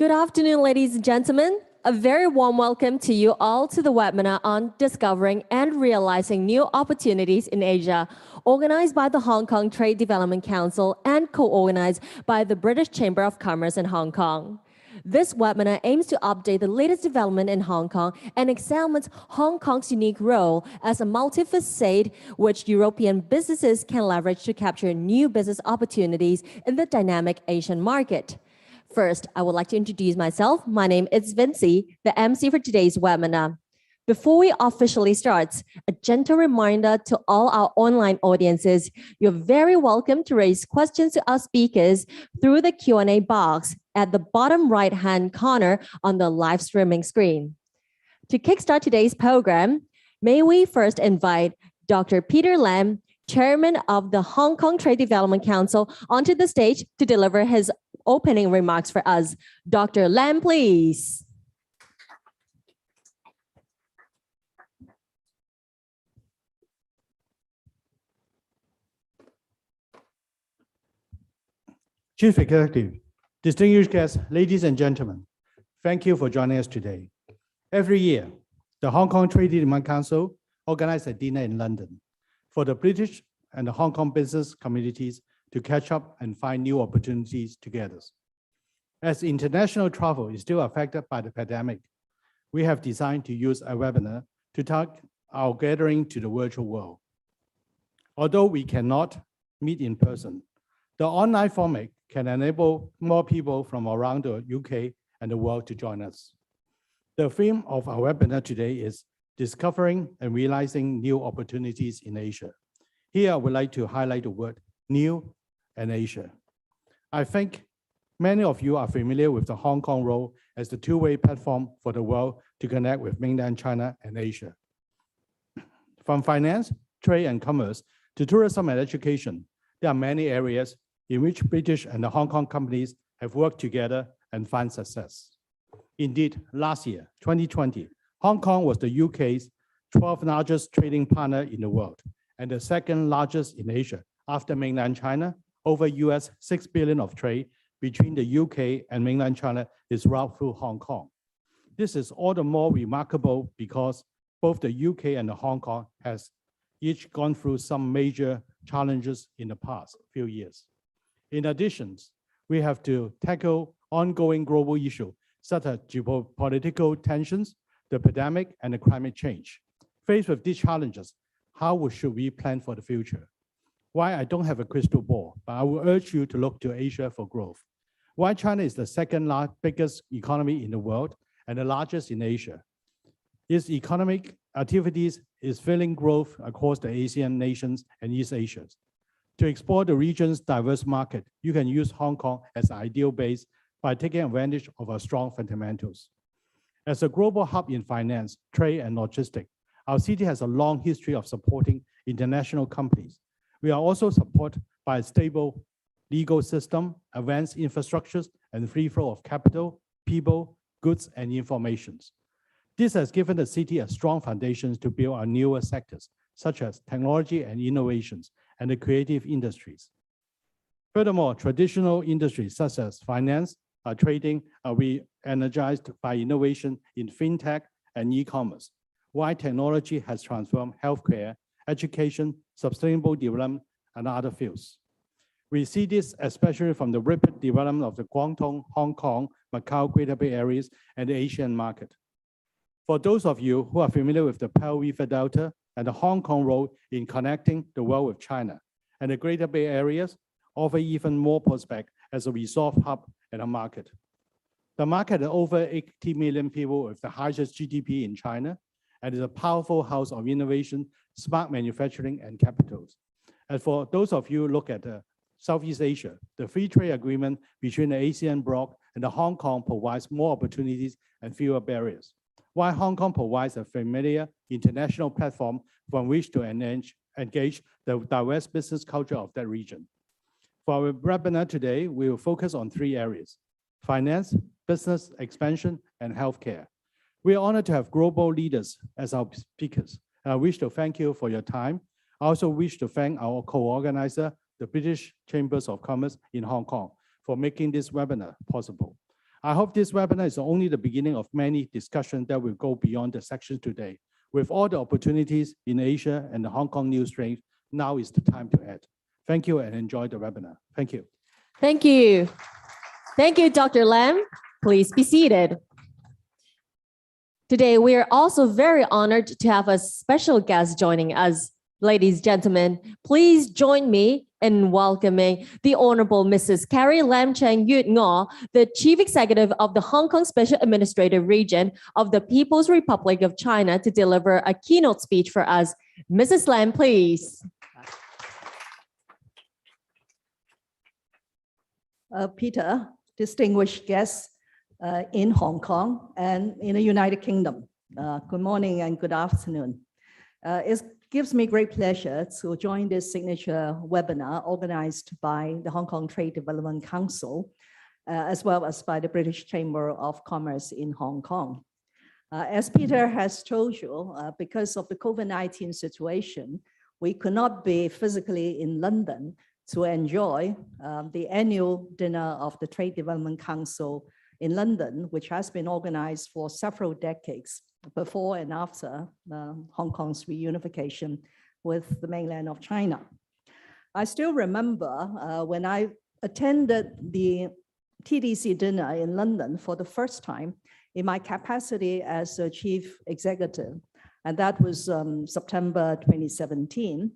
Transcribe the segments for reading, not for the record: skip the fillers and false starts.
Good afternoon, ladies and gentlemen. A very warm welcome to you all to the webinar on Discovering and Realizing New Opportunities in Asia, organized by the Hong Kong Trade Development Council and co-organized by the British Chamber of Commerce in Hong Kong. This webinar aims to update the latest development in Hong Kong and examines Hong Kong's unique role as a multi-faceted which European businesses can leverage to capture new business opportunities in the dynamic Asian market. First, I would like to introduce myself. My name is Vinci, the MC for today's webinar. Before we officially start, a gentle reminder to all our online audiences, you're very welcome to raise questions to our speakers through the Q&A box at the bottom right-hand corner on the live streaming screen. To kickstart today's program, may we first invite Dr. Peter Lam, Chairman of the Hong Kong Trade Development Council, onto the stage to deliver his opening remarks for us. Dr. Lam, please. Chief Executive, distinguished guests, ladies and gentlemen, thank you for joining us today. Every year, the Hong Kong Trade Development Council organizes a dinner in London for the British and the Hong Kong business communities to catch up and find new opportunities together. As international travel is still affected by the pandemic, we have designed to use a webinar to take our gathering to the virtual world. Although we cannot meet in person, the online format can enable more people from around the UK and the world to join us. The theme of our webinar today is Discovering and Realizing New Opportunities in Asia. Here, I would like to highlight the word new and Asia. I think many of you are familiar with the Hong Kong role as the two-way platform for the world to connect with mainland China and Asia. From finance, trade, and commerce to tourism and education, there are many areas in which British and the Hong Kong companies have worked together and found success. Indeed, last year, 2020, Hong Kong was the UK's 12th largest trading partner in the world and the second largest in Asia after mainland China. Over US $6 billion of trade between the UK and mainland China is routed through Hong Kong. This is all the more remarkable because both the UK and the Hong Kong has each gone through some major challenges in the past few years. In addition, we have to tackle ongoing global issues such as geopolitical tensions, the pandemic, and the climate change. Faced with these challenges, how should we plan for the future? Why I don't have a crystal ball, but I will urge you to look to Asia for growth. Why China is the second biggest economy in the world and the largest in Asia. Its economic activities is fueling growth across the ASEAN nations and East Asia. To explore the region's diverse market, you can use Hong Kong as an ideal base by taking advantage of our strong fundamentals. As a global hub in finance, trade, and logistics, our city has a long history of supporting international companies. We are also supported by a stable legal system, advanced infrastructures, and free flow of capital, people, goods, and informations. This has given the city a strong foundation to build our newer sectors, such as technology and innovations, and the creative industries. Furthermore, traditional industries such as finance, trading are re-energized by innovation in fintech and e-commerce, while technology has transformed healthcare, education, sustainable development, and other fields. We see this especially from the rapid development of the Guangdong-Hong, Kong-Macao Greater Bay Areas and the Asian market. For those of you who are familiar with the Pearl River Delta and the Hong Kong role in connecting the world with China, and the Greater Bay Areas offer even more prospect as a resource hub and a market. The market has over 80 million people with the highest GDP in China, and is a powerful house of innovation, smart manufacturing, and capitals. And for those of you who look at Southeast Asia, the free trade agreement between the ASEAN bloc and the Hong Kong provides more opportunities and fewer barriers, while Hong Kong provides a familiar international platform from which to engage the diverse business culture of that region. For our webinar today, we will focus on three areas: finance, business expansion, and healthcare. We are honored to have global leaders as our speakers. I wish to thank you for your time. I also wish to thank our co-organizer, the British Chambers of Commerce in Hong Kong, for making this webinar possible. I hope this webinar is only the beginning of many discussions that will go beyond the section today. With all the opportunities in Asia and the Hong Kong news strength, now is the time to act. Thank you and enjoy the webinar. Thank you. Thank you. Thank you, Dr. Lam. Please be seated. Today, we are also very honored to have a special guest joining us. Ladies and gentlemen, please join me in welcoming the Honorable Mrs. Carrie Lam Cheng Yut Ngo, the Chief Executive of the Hong Kong Special Administrative Region of the People's Republic of China, to deliver a keynote speech for us. Mrs. Lam, please. Peter, distinguished guests in Hong Kong and in the United Kingdom, good morning and good afternoon. It gives me great pleasure to join this signature webinar organized by the Hong Kong Trade Development Council, as well as by the British Chamber of Commerce in Hong Kong. As Peter has told you, because of the COVID-19 situation, we could not be physically in London to enjoy the annual dinner of the Trade Development Council in London, which has been organized for several decades before and after Hong Kong's reunification with the mainland of China. I still remember when I attended the TDC dinner in London for the first time in my capacity as a chief executive, and that was September 2017.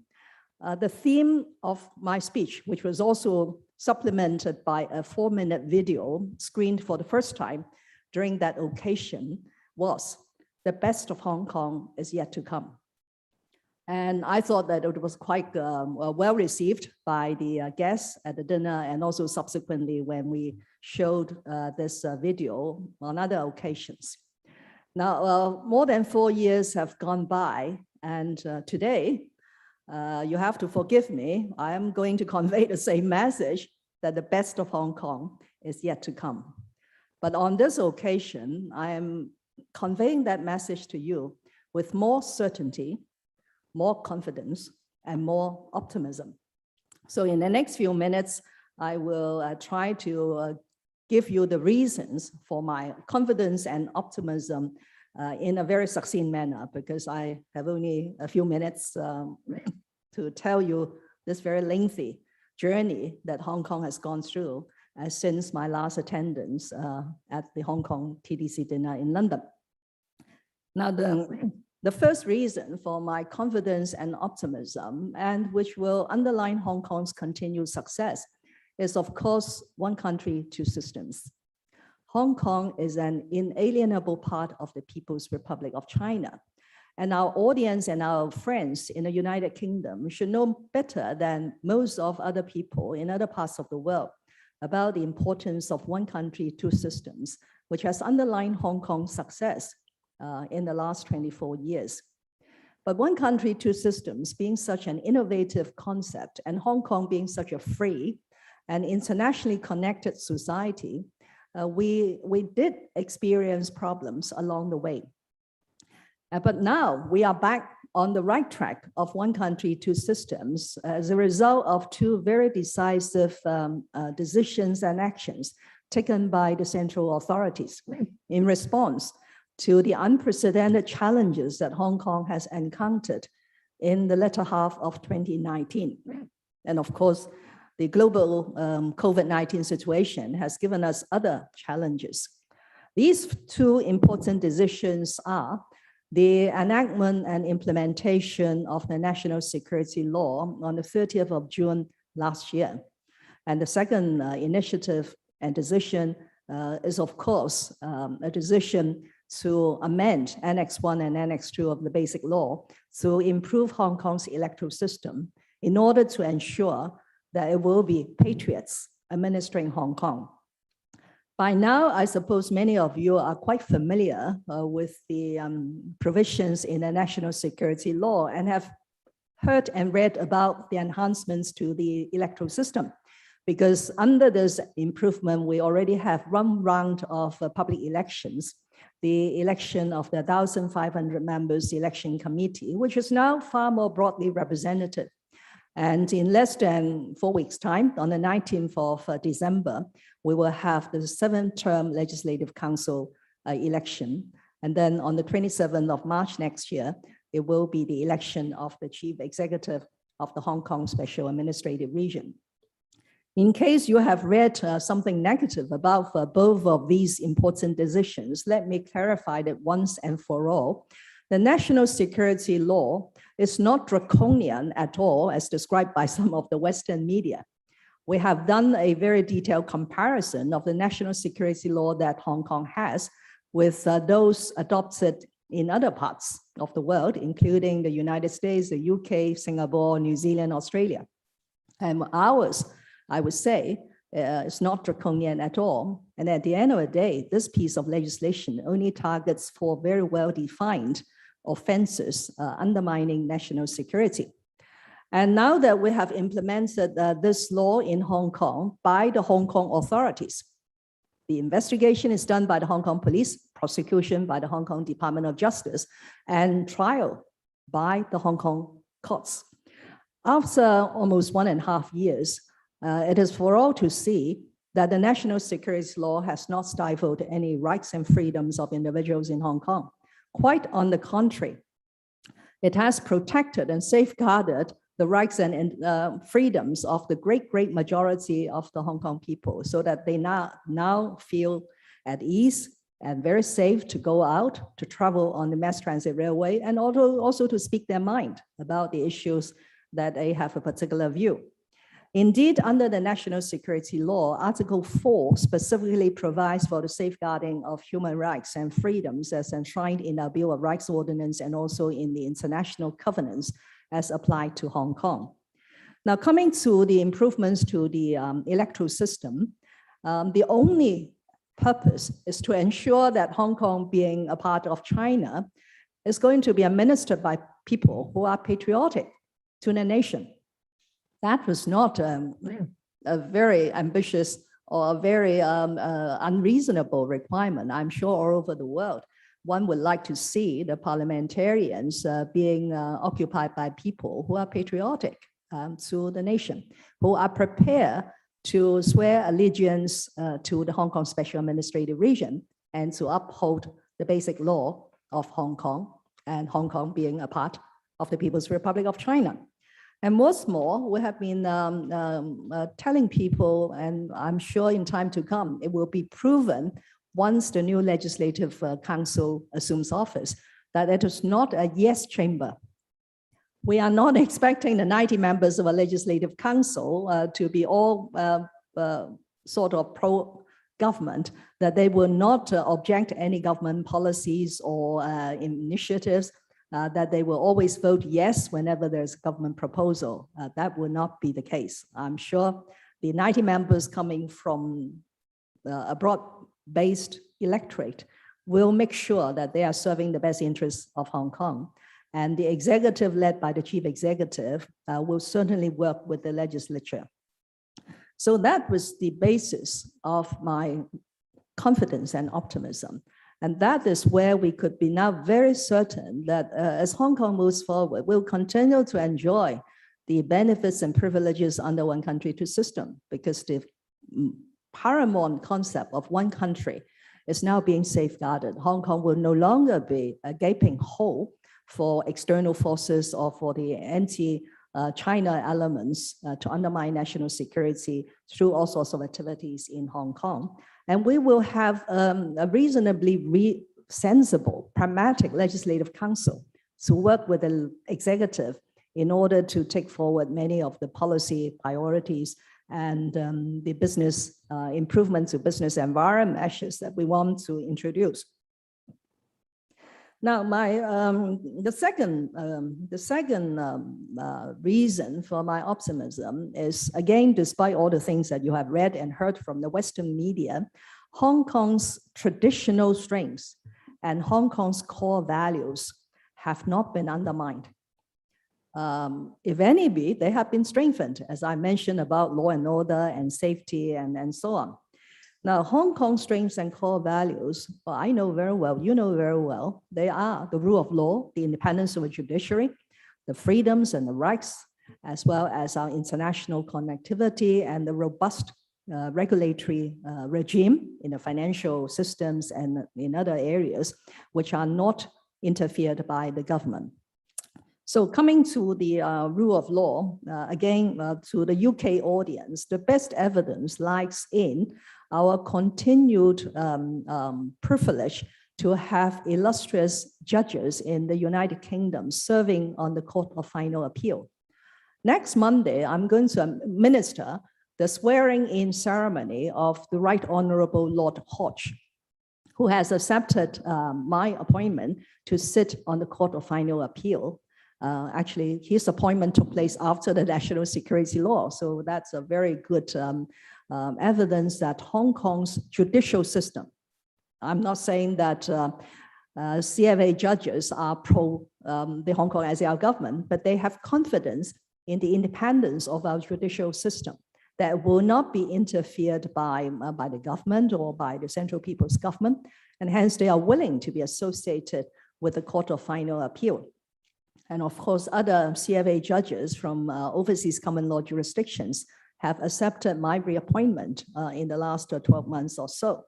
The theme of my speech, which was also supplemented by a 4-minute video screened for the first time during that occasion, was "The best of Hong Kong is yet to come." And I thought that it was quite well received by the guests at the dinner, and also subsequently when we showed this video on other occasions. Now, more than 4 years have gone by, and today, you have to forgive me, I am going to convey the same message, that the best of Hong Kong is yet to come. But on this occasion, I am conveying that message to you with more certainty, more confidence, and more optimism. So in the next few minutes, I will try to give you the reasons for my confidence and optimism in a very succinct manner, because I have only a few minutes to tell you this very lengthy journey that Hong Kong has gone through since my last attendance at the Hong Kong TDC dinner in London. Now, the first reason for my confidence and optimism, and which will underline Hong Kong's continued success, is of course one country, two systems. Hong Kong is an inalienable part of the People's Republic of China. And our audience and our friends in the United Kingdom should know better than most of other people in other parts of the world about the importance of one country, two systems, which has underlined Hong Kong's success in the last 24 years. But one country, two systems being such an innovative concept, and Hong Kong being such a free and internationally connected society, we did experience problems along the way. But now we are back on the right track of one country, two systems as a result of two very decisive decisions and actions taken by the central authorities in response to the unprecedented challenges that Hong Kong has encountered in the latter half of 2019. And of course, the global COVID-19 situation has given us other challenges. These two important decisions are the enactment and implementation of the National Security Law on the 30th of June last year. And the second initiative and decision is, of course, a decision to amend Annex 1 and Annex 2 of the Basic Law to improve Hong Kong's electoral system in order to ensure that it will be patriots administering Hong Kong. By now, I suppose many of you are quite familiar with the provisions in the National Security Law and have heard and read about the enhancements to the electoral system. Because under this improvement, we already have one round of public elections, the election of the 1,500 members election committee, which is now far more broadly represented. And in less than 4 weeks' time, on the 19th of December, we will have the 7th term Legislative Council election. And then on the 27th of March next year, it will be the election of the Chief Executive of the Hong Kong Special Administrative Region. In case you have read something negative about both of these important decisions, let me clarify that once and for all. The national security law is not draconian at all, as described by some of the Western media. We have done a very detailed comparison of the national security law that Hong Kong has with those adopted in other parts of the world, including the United States, the UK, Singapore, New Zealand, Australia. And ours, I would say, is not draconian at all. And at the end of the day, this piece of legislation only targets for very well-defined offenses undermining national security. And now that we have implemented this law in Hong Kong by the Hong Kong authorities, the investigation is done by the Hong Kong police, prosecution by the Hong Kong Department of Justice, and trial by the Hong Kong courts. After almost 1.5 years, it is for all to see that the national security law has not stifled any rights and freedoms of individuals in Hong Kong. Quite on the contrary, it has protected and safeguarded the rights and freedoms of the great majority of the Hong Kong people, so that they now feel at ease and very safe to go out, to travel on the mass transit railway, and also to speak their mind about the issues that they have a particular view. Indeed, under the national security law, Article 4 specifically provides for the safeguarding of human rights and freedoms as enshrined in our Bill of Rights Ordinance and also in the international covenants as applied to Hong Kong. Now, coming to the improvements to the electoral system, the only purpose is to ensure that Hong Kong, being a part of China, is going to be administered by people who are patriotic to the nation. That was not a very ambitious or a very unreasonable requirement. I'm sure all over the world, one would like to see the parliamentarians being occupied by people who are patriotic to the nation, who are prepared to swear allegiance to the Hong Kong Special Administrative Region and to uphold the basic law of Hong Kong, and Hong Kong being a part of the People's Republic of China. And what's more, we have been telling people, and I'm sure in time to come, it will be proven once the new Legislative Council assumes office, that it is not a yes chamber. We are not expecting the 90 members of a Legislative Council to be all sort of pro-government, that they will not object to any government policies or initiatives, that they will always vote yes whenever there's a government proposal. That will not be the case. I'm sure the 90 members coming from a broad-based electorate will make sure that they are serving the best interests of Hong Kong. And the executive led by the chief executive will certainly work with the legislature. So that was the basis of my confidence and optimism. And that is where we could be now very certain that as Hong Kong moves forward, we'll continue to enjoy the benefits and privileges under one country, two system, because the paramount concept of one country is now being safeguarded. Hong Kong will no longer be a gaping hole for external forces or for the anti-China elements to undermine national security through all sorts of activities in Hong Kong. And we will have a reasonably sensible, pragmatic legislative council to work with the executive in order to take forward many of the policy priorities and the business improvements to business environment measures that we want to introduce. Now, the second reason for my optimism is, again, despite all the things that you have read and heard from the Western media, Hong Kong's traditional strengths and Hong Kong's core values have not been undermined. If any be, they have been strengthened, as I mentioned about law and order and safety and so on. Now, Hong Kong's strengths and core values, well, I know very well, you know very well, they are the rule of law, the independence of the judiciary, the freedoms and the rights, as well as our international connectivity and the robust regulatory regime in the financial systems and in other areas, which are not interfered by the government. So coming to the rule of law, again, to the UK audience, the best evidence lies in our continued privilege to have illustrious judges in the United Kingdom serving on the Court of Final Appeal. Next Monday, I'm going to administer the swearing-in ceremony of the Right Honorable Lord Hodge, who has accepted my appointment to sit on the Court of Final Appeal. Actually, his appointment took place after the national security law. So that's a very good evidence that Hong Kong's judicial system, I'm not saying that CFA judges are pro the Hong Kong ASEAN government, but they have confidence in the independence of our judicial system that will not be interfered by the government or by the Central People's Government. And hence they are willing to be associated with the Court of Final Appeal. And of course, other CFA judges from overseas common law jurisdictions have accepted my reappointment in the last 12 months or so.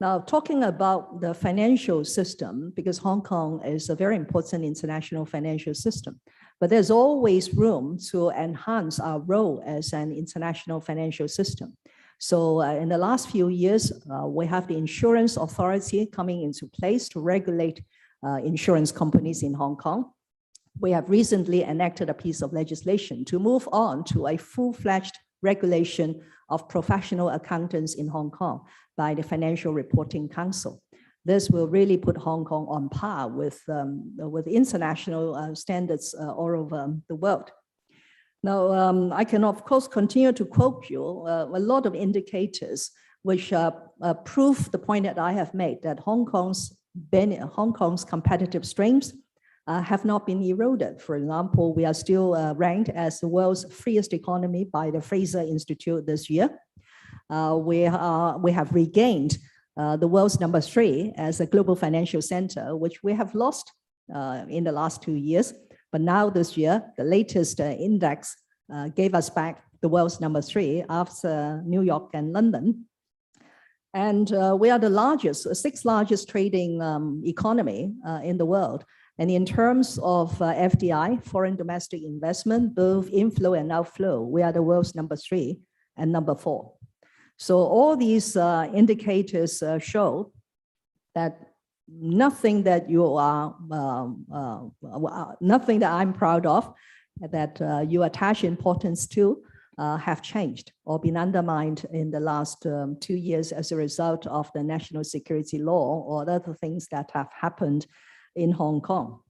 Now, talking about the financial system, because Hong Kong is a very important international financial system, but there's always room to enhance our role as an international financial system. So in the last few years, we have the insurance authority coming into place to regulate insurance companies in Hong Kong. We have recently enacted a piece of legislation to move on to a full-fledged regulation of professional accountants in Hong Kong by the Financial Reporting Council. This will really put Hong Kong on par with international standards all over the world. Now, I can, of course, continue to quote you a lot of indicators which prove the point that I have made, that Hong Kong's competitive strengths have not been eroded. For example, we are still ranked as the world's freest economy by the Fraser Institute this year. We have regained the world's number 3 as a global financial center, which we have lost in the last 2 years. But now this year, the latest index gave us back the world's number 3 after New York and London. And we are the largest, 6th largest trading economy in the world. And in terms of FDI, foreign domestic investment, both inflow and outflow, we are the world's number 3 and number 4. So all these indicators show that nothing that nothing that I'm proud of, that you attach importance to, have changed or been undermined in the last 2 years as a result of the national security law or other things that have happened in Hong Kong.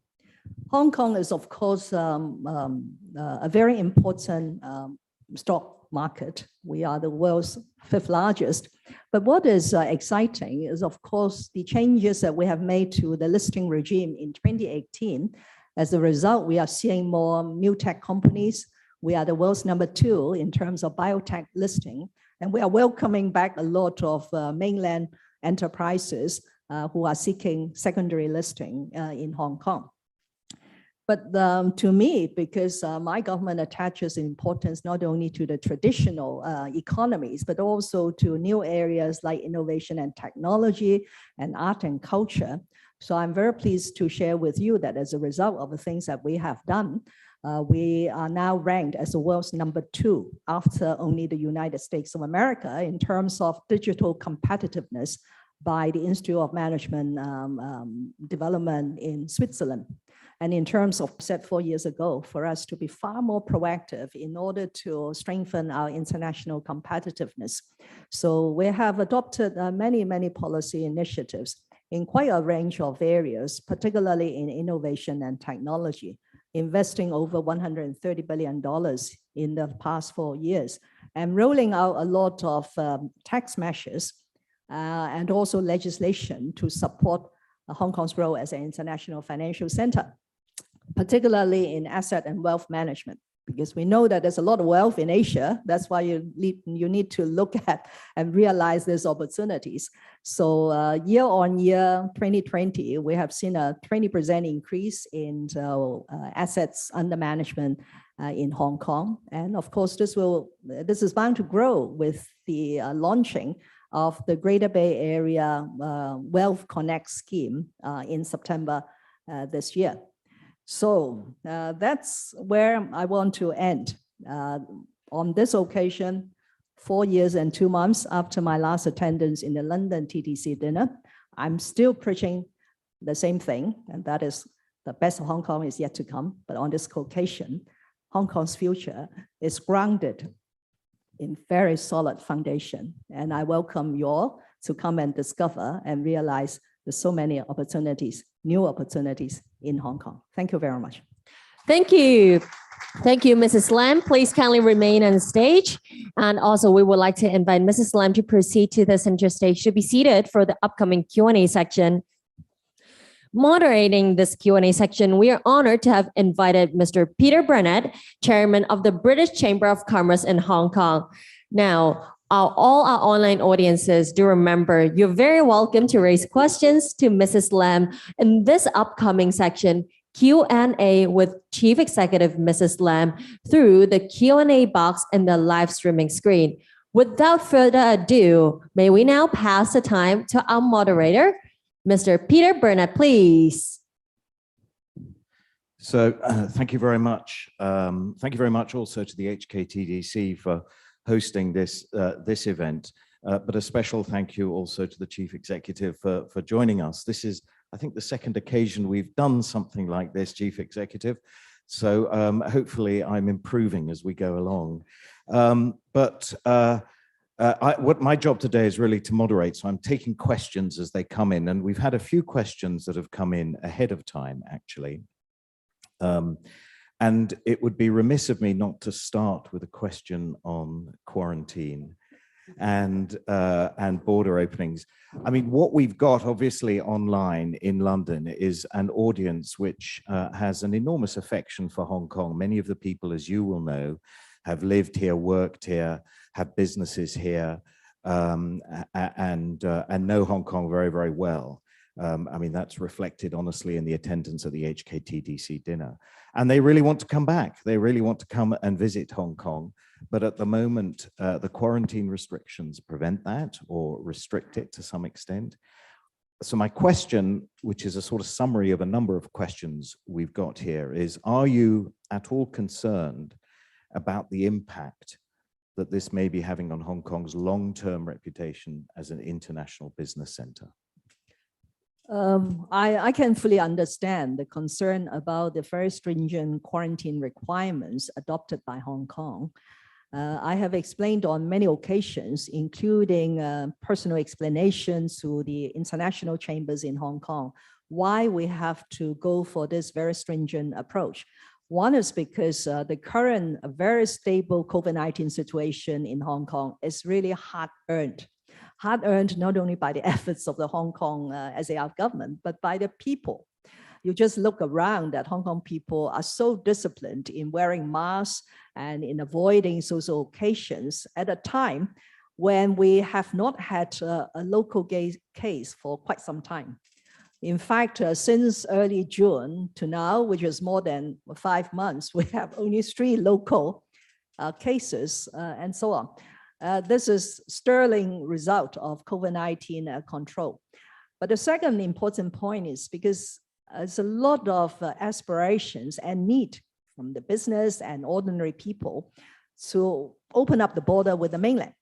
Hong Kong is, of course, a very important stock market. We are the world's 5th largest. But what is exciting is, of course, the changes that we have made to the listing regime in 2018. As a result, we are seeing more new tech companies. We are the world's number 2 in terms of biotech listing. And we are welcoming back a lot of mainland enterprises who are seeking secondary listing in Hong Kong. But to me, because my government attaches importance not only to the traditional economies, but also to new areas like innovation and technology and art and culture. So I'm very pleased to share with you that as a result of the things that we have done, we are now ranked as the world's number 2 after only the United States of America in terms of digital competitiveness by the Institute of Management Development in Switzerland. And in terms of set 4 years ago, for us to be far more proactive in order to strengthen our international competitiveness. So we have adopted many policy initiatives in quite a range of areas, particularly in innovation and technology, investing over $130 billion in the past 4 years, and rolling out a lot of tax measures and also legislation to support Hong Kong's role as an international financial center, particularly in asset and wealth management. because we know that there's a lot of wealth in Asia. That's why you need to look at and realize there's opportunities. So year on year, 2020, we have seen a 20% increase in assets under management in Hong Kong. And of course, this is bound to grow with the launching of the Greater Bay Area Wealth Connect scheme in September this year. So that's where I want to end. On this occasion, 4 years and 2 months after my last attendance in the London TDC dinner, I'm still preaching the same thing, and that is the best of Hong Kong is yet to come. But on this occasion, Hong Kong's future is grounded in very solid foundation. And I welcome you all to come and discover and realize there's so many opportunities, new opportunities in Hong Kong. Thank you very much. Thank you. Thank you, Mrs. Lam. Please kindly remain on stage. And also, we would like to invite Mrs. Lam to proceed to the center stage to be seated for the upcoming Q&A section. Moderating this Q&A section, we are honored to have invited Mr. Peter Burnett, Chairman of the British Chamber of Commerce in Hong Kong. Now, all our online audiences, do remember, you're very welcome to raise questions to Mrs. Lam in this upcoming section, Q&A with Chief Executive Mrs. Lam, through the Q&A box in the live streaming screen. Without further ado, may we now pass the time to our moderator, Mr. Peter Burnett, please. So thank you very much. Thank you very much also to the HKTDC for hosting this event, but a special thank you also to the Chief Executive for joining us. This is, I think, the second occasion we've done something like this, Chief Executive. So hopefully I'm improving as we go along. What my job today is really to moderate, so I'm taking questions as they come in, and we've had a few questions that have come in ahead of time, actually. And it would be remiss of me not to start with a question on quarantine and border openings. I mean, what we've got obviously online in London is an audience which has an enormous affection for Hong Kong. Many of the people, as you will know, have lived here, worked here, have businesses here, and know Hong Kong very, very well. I mean, that's reflected honestly in the attendance at the HKTDC dinner. And they really want to come back. They really want to come and visit Hong Kong. But at the moment, the quarantine restrictions prevent that or restrict it to some extent. So my question, which is a sort of summary of a number of questions we've got here, is, are you at all concerned about the impact that this may be having on Hong Kong's long-term reputation as an international business center? I can fully understand the concern about the very stringent quarantine requirements adopted by Hong Kong. I have explained on many occasions, including personal explanations to the international chambers in Hong Kong, why we have to go for this very stringent approach. One is because the current very stable COVID-19 situation in Hong Kong is really hard-earned not only by the efforts of the Hong Kong ASEAN government, but by the people. You just look around at Hong Kong people are so disciplined in wearing masks and in avoiding social occasions at a time when we have not had a local case for quite some time. In fact, since early June to now, which is more than 5 months, we have only 3 local cases and so on. This is sterling result of COVID-19 control. But the second important point is because there's a lot of aspirations and need from the business and ordinary people to open up the border with the mainland,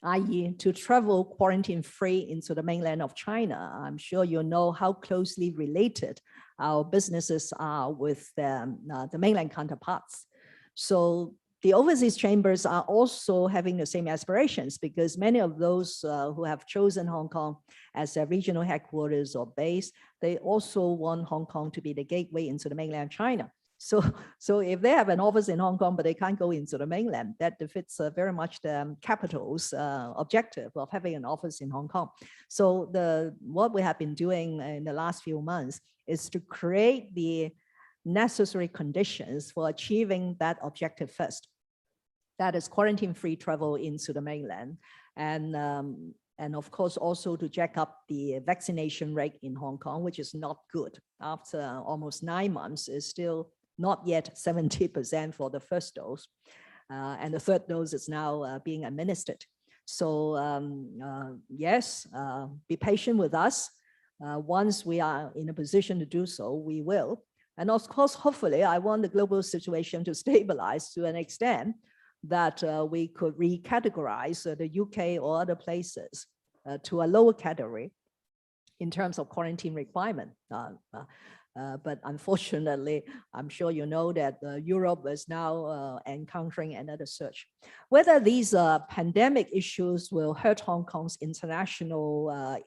i.e. to travel quarantine-free into the mainland of China. I'm sure you know how closely related our businesses are with the mainland counterparts. So the overseas chambers are also having the same aspirations, because many of those who have chosen Hong Kong as their regional headquarters or base, they also want Hong Kong to be the gateway into the mainland China. So if they have an office in Hong Kong, but they can't go into the mainland, that defeats very much the capital's objective of having an office in Hong Kong. So what we have been doing in the last few months is to create the necessary conditions for achieving that objective first. That is quarantine-free travel into the mainland, and of course also to jack up the vaccination rate in Hong Kong, which is not good. After almost 9 months, is still not yet 70% for the first dose, and the third dose is now being administered. So yes, be patient with us. Once we are in a position to do so, we will. And of course, hopefully, I want the global situation to stabilize to an extent that we could recategorize the UK or other places to a lower category in terms of quarantine requirement. But unfortunately, I'm sure you know that Europe is now encountering another surge. Whether these pandemic issues will hurt Hong Kong's international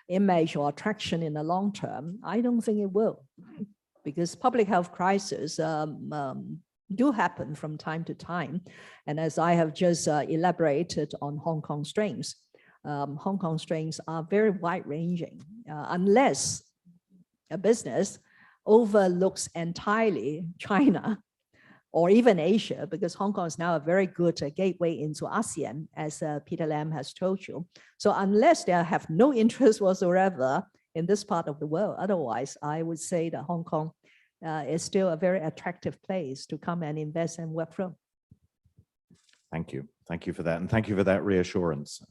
image or attraction in the long term, I don't think it will, because public health crises do happen from time to time. And as I have just elaborated on Hong Kong strains are very wide-ranging, unless a business overlooks entirely China or even Asia, because Hong Kong is now a very good gateway into ASEAN, as Peter Lam has told you. So unless they have no interest whatsoever in this part of the world, otherwise I would say that Hong Kong is still a very attractive place to come and invest and work from. Thank you. Thank you for that. And thank you for that reassurance.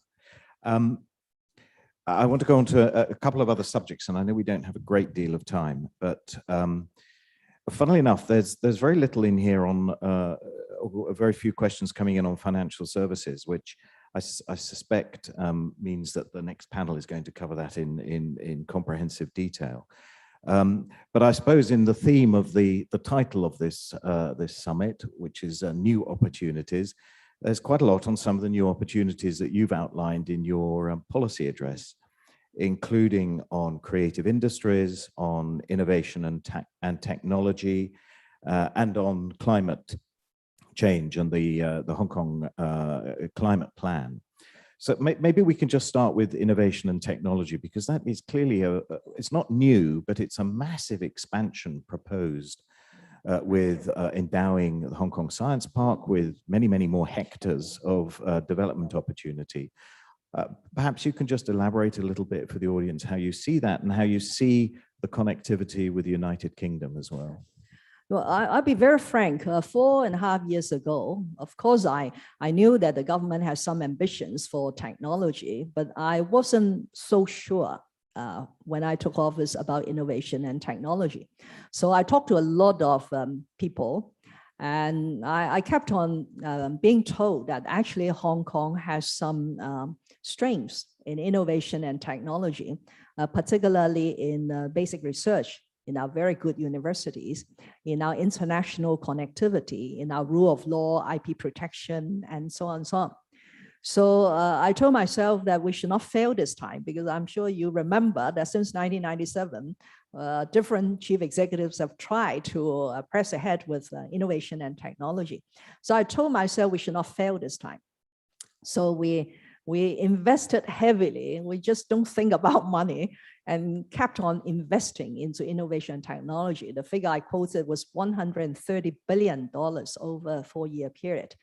I want to go on to a couple of other subjects, and I know we don't have a great deal of time, but funnily enough, there's very little in here on, very few questions coming in on financial services, which I suspect means that the next panel is going to cover that in comprehensive detail. But I suppose in the theme of the title of this summit, which is new opportunities, there's quite a lot on some of the new opportunities that you've outlined in your policy address, including on creative industries, on innovation and technology, and on climate change and the Hong Kong climate plan. So maybe we can just start with innovation and technology, because that is clearly it's not new, but it's a massive expansion proposed with endowing the Hong Kong Science Park with many, many more hectares of development opportunity. Perhaps you can just elaborate a little bit for the audience how you see that and how you see the connectivity with the United Kingdom as well. Well, I'll be very frank. 4.5 years ago, of course, I knew that the government has some ambitions for technology, but I wasn't so sure when I took office about innovation and technology. So I talked to a lot of people, and I kept on being told that actually Hong Kong has some strengths in innovation and technology, particularly in basic research, in our very good universities, in our international connectivity, in our rule of law, IP protection, and so on and so on. So I told myself that we should not fail this time, because I'm sure you remember that since 1997, different chief executives have tried to press ahead with innovation and technology. So I told myself we should not fail this time. So we invested heavily. We just don't think about money and kept on investing into innovation and technology. The figure I quoted was $130 billion over a 4-year period.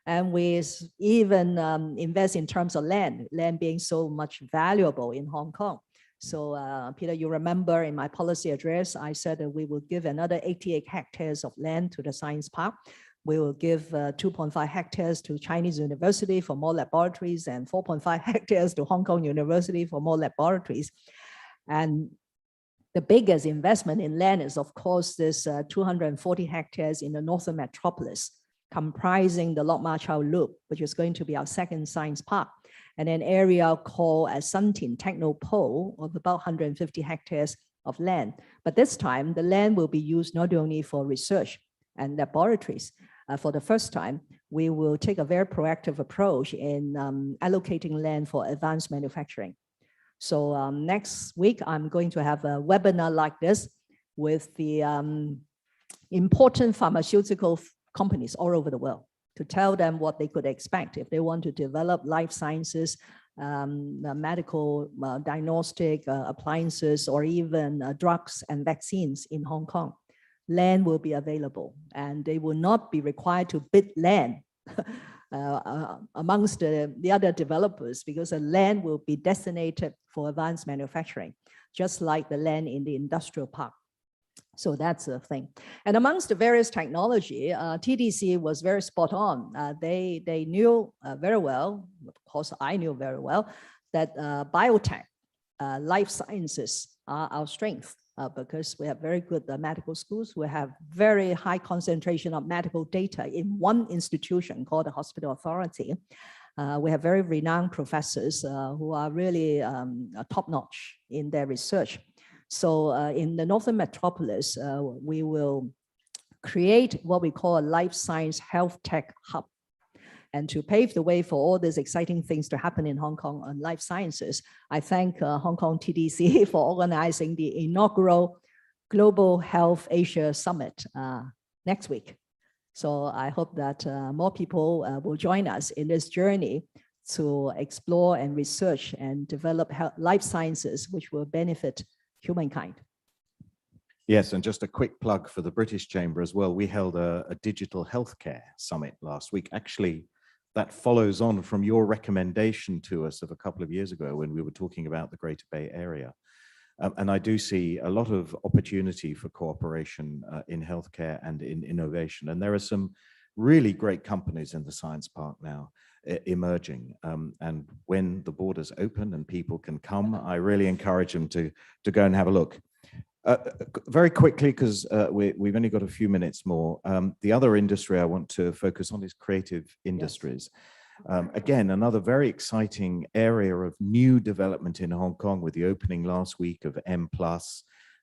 And we even invest in terms of land being so much valuable in Hong Kong. So Peter, you remember in my policy address, I said that we will give another 88 hectares of land to the science park. We will give 2.5 hectares to Chinese University for more laboratories, and 4.5 hectares to Hong Kong University for more laboratories. And the biggest investment in land is, of course, this 240 hectares in the northern metropolis, comprising the Lok Ma Chau Loop, which is going to be our second science park, and an area called Sun Tin Technopole of about 150 hectares of land. But this time, the land will be used not only for research and laboratories. For the first time, we will take a very proactive approach in allocating land for advanced manufacturing. So next week, I'm going to have a webinar like this with the important pharmaceutical companies all over the world to tell them what they could expect if they want to develop life sciences, medical diagnostic appliances, or even drugs and vaccines in Hong Kong. land will be available, and they will not be required to bid land amongst the other developers, because the land will be designated for advanced manufacturing, just like the land in the industrial park. So that's a thing. And amongst the various technology, TDC was very spot on. They knew very well, of course I knew very well, that biotech, life sciences are our strength, because we have very good medical schools. We have very high concentration of medical data in one institution called the Hospital Authority. We have very renowned professors who are really top-notch in their research. So in the Northern Metropolis, we will create what we call a life science health tech hub. And to pave the way for all these exciting things to happen in Hong Kong on life sciences, I thank Hong Kong TDC for organizing the inaugural Global Health Asia Summit next week. So I hope that more people will join us in this journey to explore and research and develop life sciences, which will benefit humankind. Yes, and just a quick plug for the British Chamber as well. We held a digital healthcare summit last week. Actually, that follows on from your recommendation to us of a couple of years ago when we were talking about the Greater Bay Area. And I do see a lot of opportunity for cooperation in healthcare and in innovation. And there are some really great companies in the science park now emerging. And when the borders open and people can come, I really encourage them to go and have a look. Very quickly, because we've only got a few minutes more, the other industry I want to focus on is creative industries. Yes. Again, another very exciting area of new development in Hong Kong with the opening last week of M+,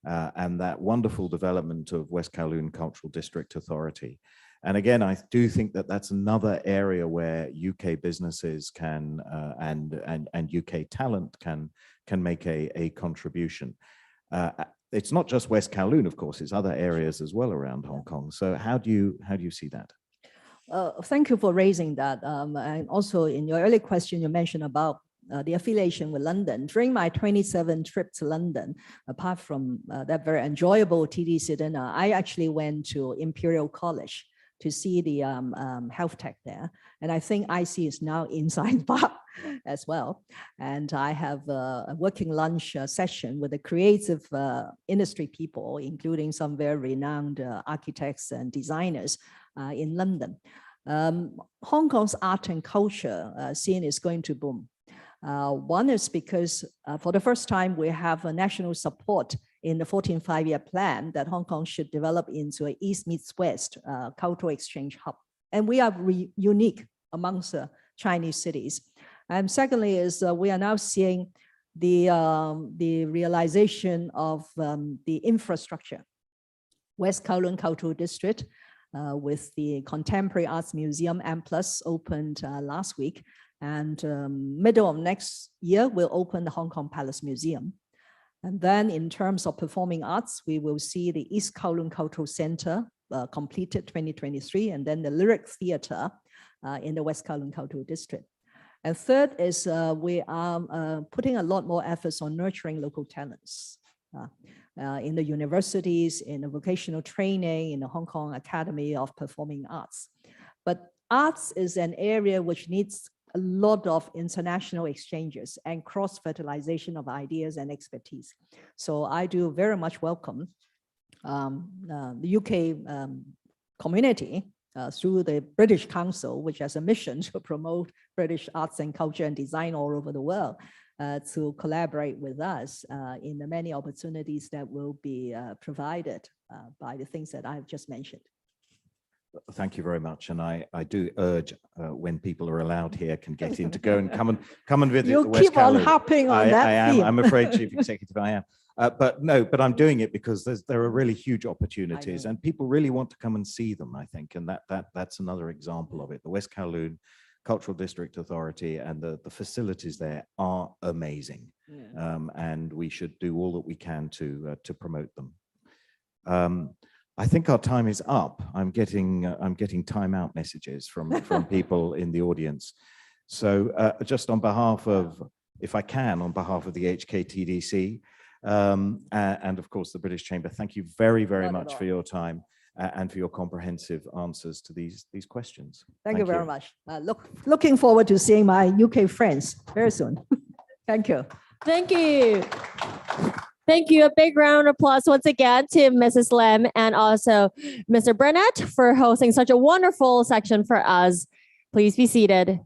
and that wonderful development of West Kowloon Cultural District Authority. And again, I do think that that's another area where UK businesses can and UK talent can make a contribution. It's not just West Kowloon, of course, it's other areas as well around Hong Kong. So how do you see that? Thank you for raising that. And also in your earlier question, you mentioned about the affiliation with London. During my 27th trip to London, apart from that very enjoyable TDC dinner, I actually went to Imperial College to see the health tech there. And I think IC is now inside Park as well. And I have a working lunch session with the creative industry people, including some very renowned architects and designers in London. Hong Kong's art and culture scene is going to boom. One is because for the first time, we have a national support in the 14th five-year plan that Hong Kong should develop into an East meets West cultural exchange hub. And we are unique amongst Chinese cities. And secondly is we are now seeing the realization of the infrastructure. West Kowloon Cultural District with the Contemporary Arts Museum M+ opened last week. And middle of next year, we'll open the Hong Kong Palace Museum. And then in terms of performing arts, we will see the East Kowloon Cultural Center completed 2023, and then the Lyric Theatre in the West Kowloon Cultural District. And third is we are putting a lot more efforts on nurturing local talents in the universities, in the vocational training, in the Hong Kong Academy of Performing Arts. But arts is an area which needs a lot of international exchanges and cross-fertilization of ideas and expertise. So I do very much welcome the UK community through the British Council, which has a mission to promote British arts and culture and design all over the world, to collaborate with us in the many opportunities that will be provided by the things that I've just mentioned. Thank you very much, and I do urge when people are allowed here can get in to go and come and visit. You keep on harping on that theme. I'm afraid, Chief Executive, I am. But I'm doing it because there are really huge opportunities, and people really want to come and see them, I think, and that's another example of it. The West Kowloon Cultural District Authority and the facilities there are amazing, and we should do all that we can to promote them. I think our time is up. I'm getting timeout messages from people in the audience. So just on behalf of, if I can, on behalf of the HKTDC, and of course the British Chamber. Thank you very, very Not at much all. for your time and for your comprehensive answers to these questions. Thank you very much. Looking forward to seeing my UK friends very soon. Thank you. Thank you. Thank you. A big round of applause once again to Mrs. Lim and also Mr. Burnett for hosting such a wonderful section for us. Please be seated.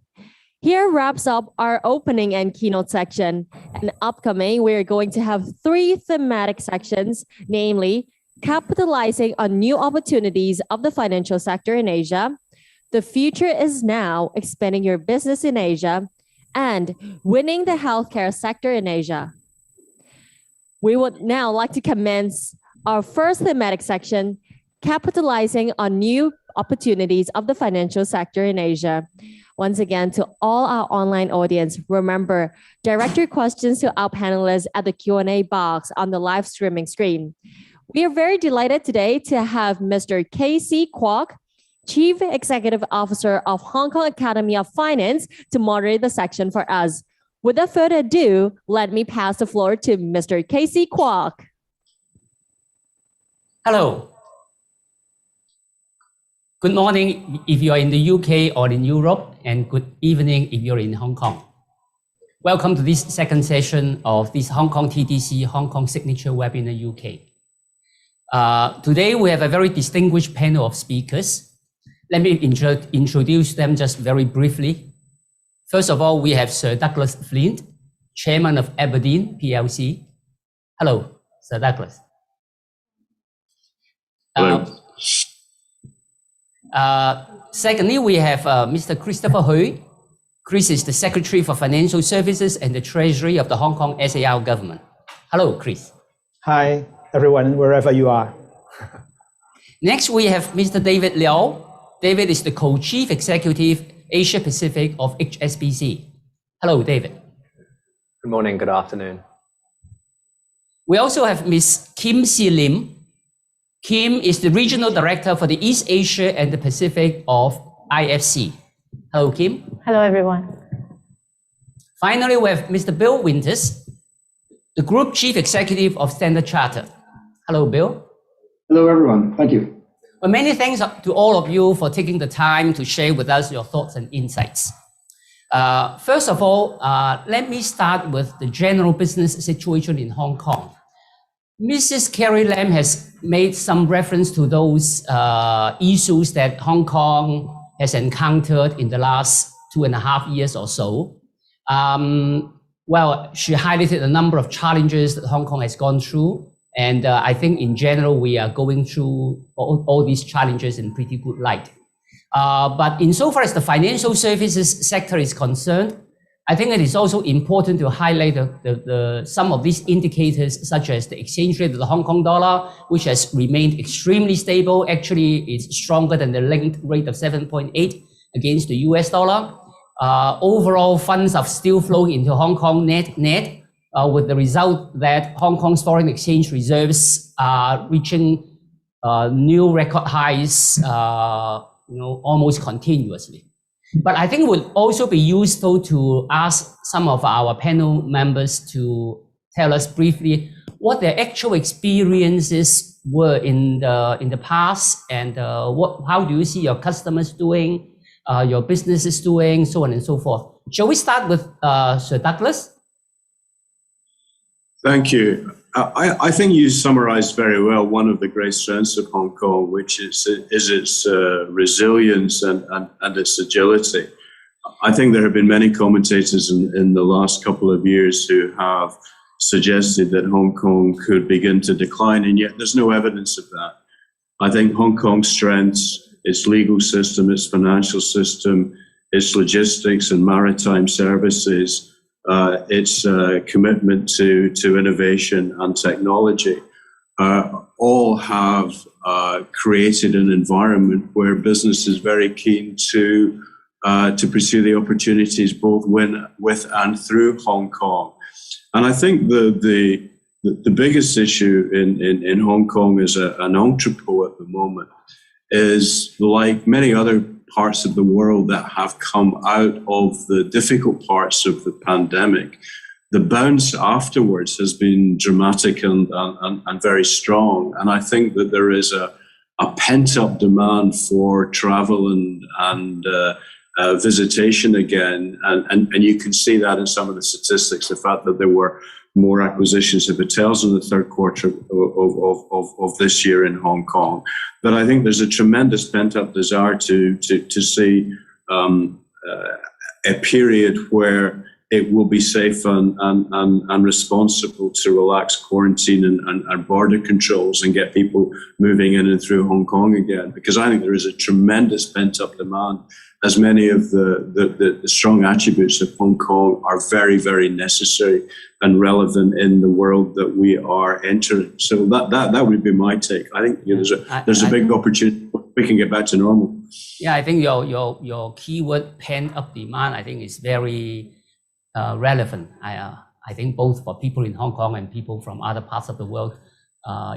Here wraps up our opening and keynote section. And upcoming, we're going to have 3 thematic sections, namely capitalizing on new opportunities of the financial sector in Asia, the future is now, expanding your business in Asia, and winning the healthcare sector in Asia. We would now like to commence our first thematic section, capitalizing on new opportunities of the financial sector in Asia. Once again, to all our online audience, remember, direct your questions to our panelists at the Q&A box on the live streaming screen. We are very delighted today to have Mr. KC Kwok, Chief Executive Officer of Hong Kong Academy of Finance, to moderate the section for us. Without further ado, let me pass the floor to Mr. KC Kwok. Hello. Good morning if you are in the UK or in Europe, and good evening if you're in Hong Kong. Welcome to this second session of this Hong Kong TDC Hong Kong Signature Webinar UK. Today we have a very distinguished panel of speakers. Let me introduce them just very briefly. First of all, we have Sir Douglas Flint, Chairman of Aberdeen PLC. Hello, Sir Douglas. Hello. Secondly, we have Mr. Christopher Hui. Chris is the Secretary for Financial Services and the Treasury of the Hong Kong SAR government. Hello, Chris. Hi, everyone, wherever you are. Next, we have Mr. David Liao. David is the Co-Chief Executive Asia Pacific of HSBC. Hello, David. Good morning, good afternoon. We also have Ms. Kim Si Lim. Kim is the Regional Director for the East Asia and the Pacific of IFC. Hello, Kim. Hello, everyone. Finally, we have Mr. Bill Winters, the Group Chief Executive of Standard Chartered. Hello, Bill. Hello, everyone. Thank you. Well, many thanks to all of you for taking the time to share with us your thoughts and insights. First of all, let me start with the general business situation in Hong Kong. Mrs. Carrie Lam has made some reference to those issues that Hong Kong has encountered in the last 2.5 years or so. Well, she highlighted a number of challenges that Hong Kong has gone through. And I think in general, we are going through all these challenges in pretty good light. But insofar as the financial services sector is concerned, I think it is also important to highlight some of these indicators, such as the exchange rate of the Hong Kong dollar, which has remained extremely stable. Actually, it's stronger than the linked rate of 7.8 against the US dollar. Overall, funds are still flowing into Hong Kong net, with the result that Hong Kong's foreign exchange reserves are reaching new record highs, almost continuously. But I think it would also be useful to ask some of our panel members to tell us briefly what their actual experiences were in the past, and how do you see your customers doing, your businesses doing, so on and so forth. Shall we start with Sir Douglas? Thank you. I think you summarized very well one of the great strengths of Hong Kong, which is its resilience and its agility. I think there have been many commentators in the last couple of years who have suggested that Hong Kong could begin to decline, and yet there's no evidence of that. I think Hong Kong's strengths, its legal system, its financial system, its logistics and maritime services, its commitment to innovation and technology, all have created an environment where business is very keen to pursue the opportunities both with and through Hong Kong. And I think the biggest issue in Hong Kong as an entrepot at the moment is, like many other parts of the world that have come out of the difficult parts of the pandemic, the bounce afterwards has been dramatic and very strong. And I think that there is a pent-up demand for travel and visitation again. And you can see that in some of the statistics, the fact that there were more acquisitions of hotels in the third quarter of this year in Hong Kong. But I think there's a tremendous pent-up desire to see a period where it will be safe and responsible to relax quarantine and border controls and get people moving in and through Hong Kong again. Because I think there is a tremendous pent-up demand, as many of the strong attributes of Hong Kong are very, very necessary and relevant in the world that we are entering. So that would be my take. I think there's a big opportunity. We can get back to normal. Yeah, I think your keyword pent-up demand, I think is very relevant. I think both for people in Hong Kong and people from other parts of the world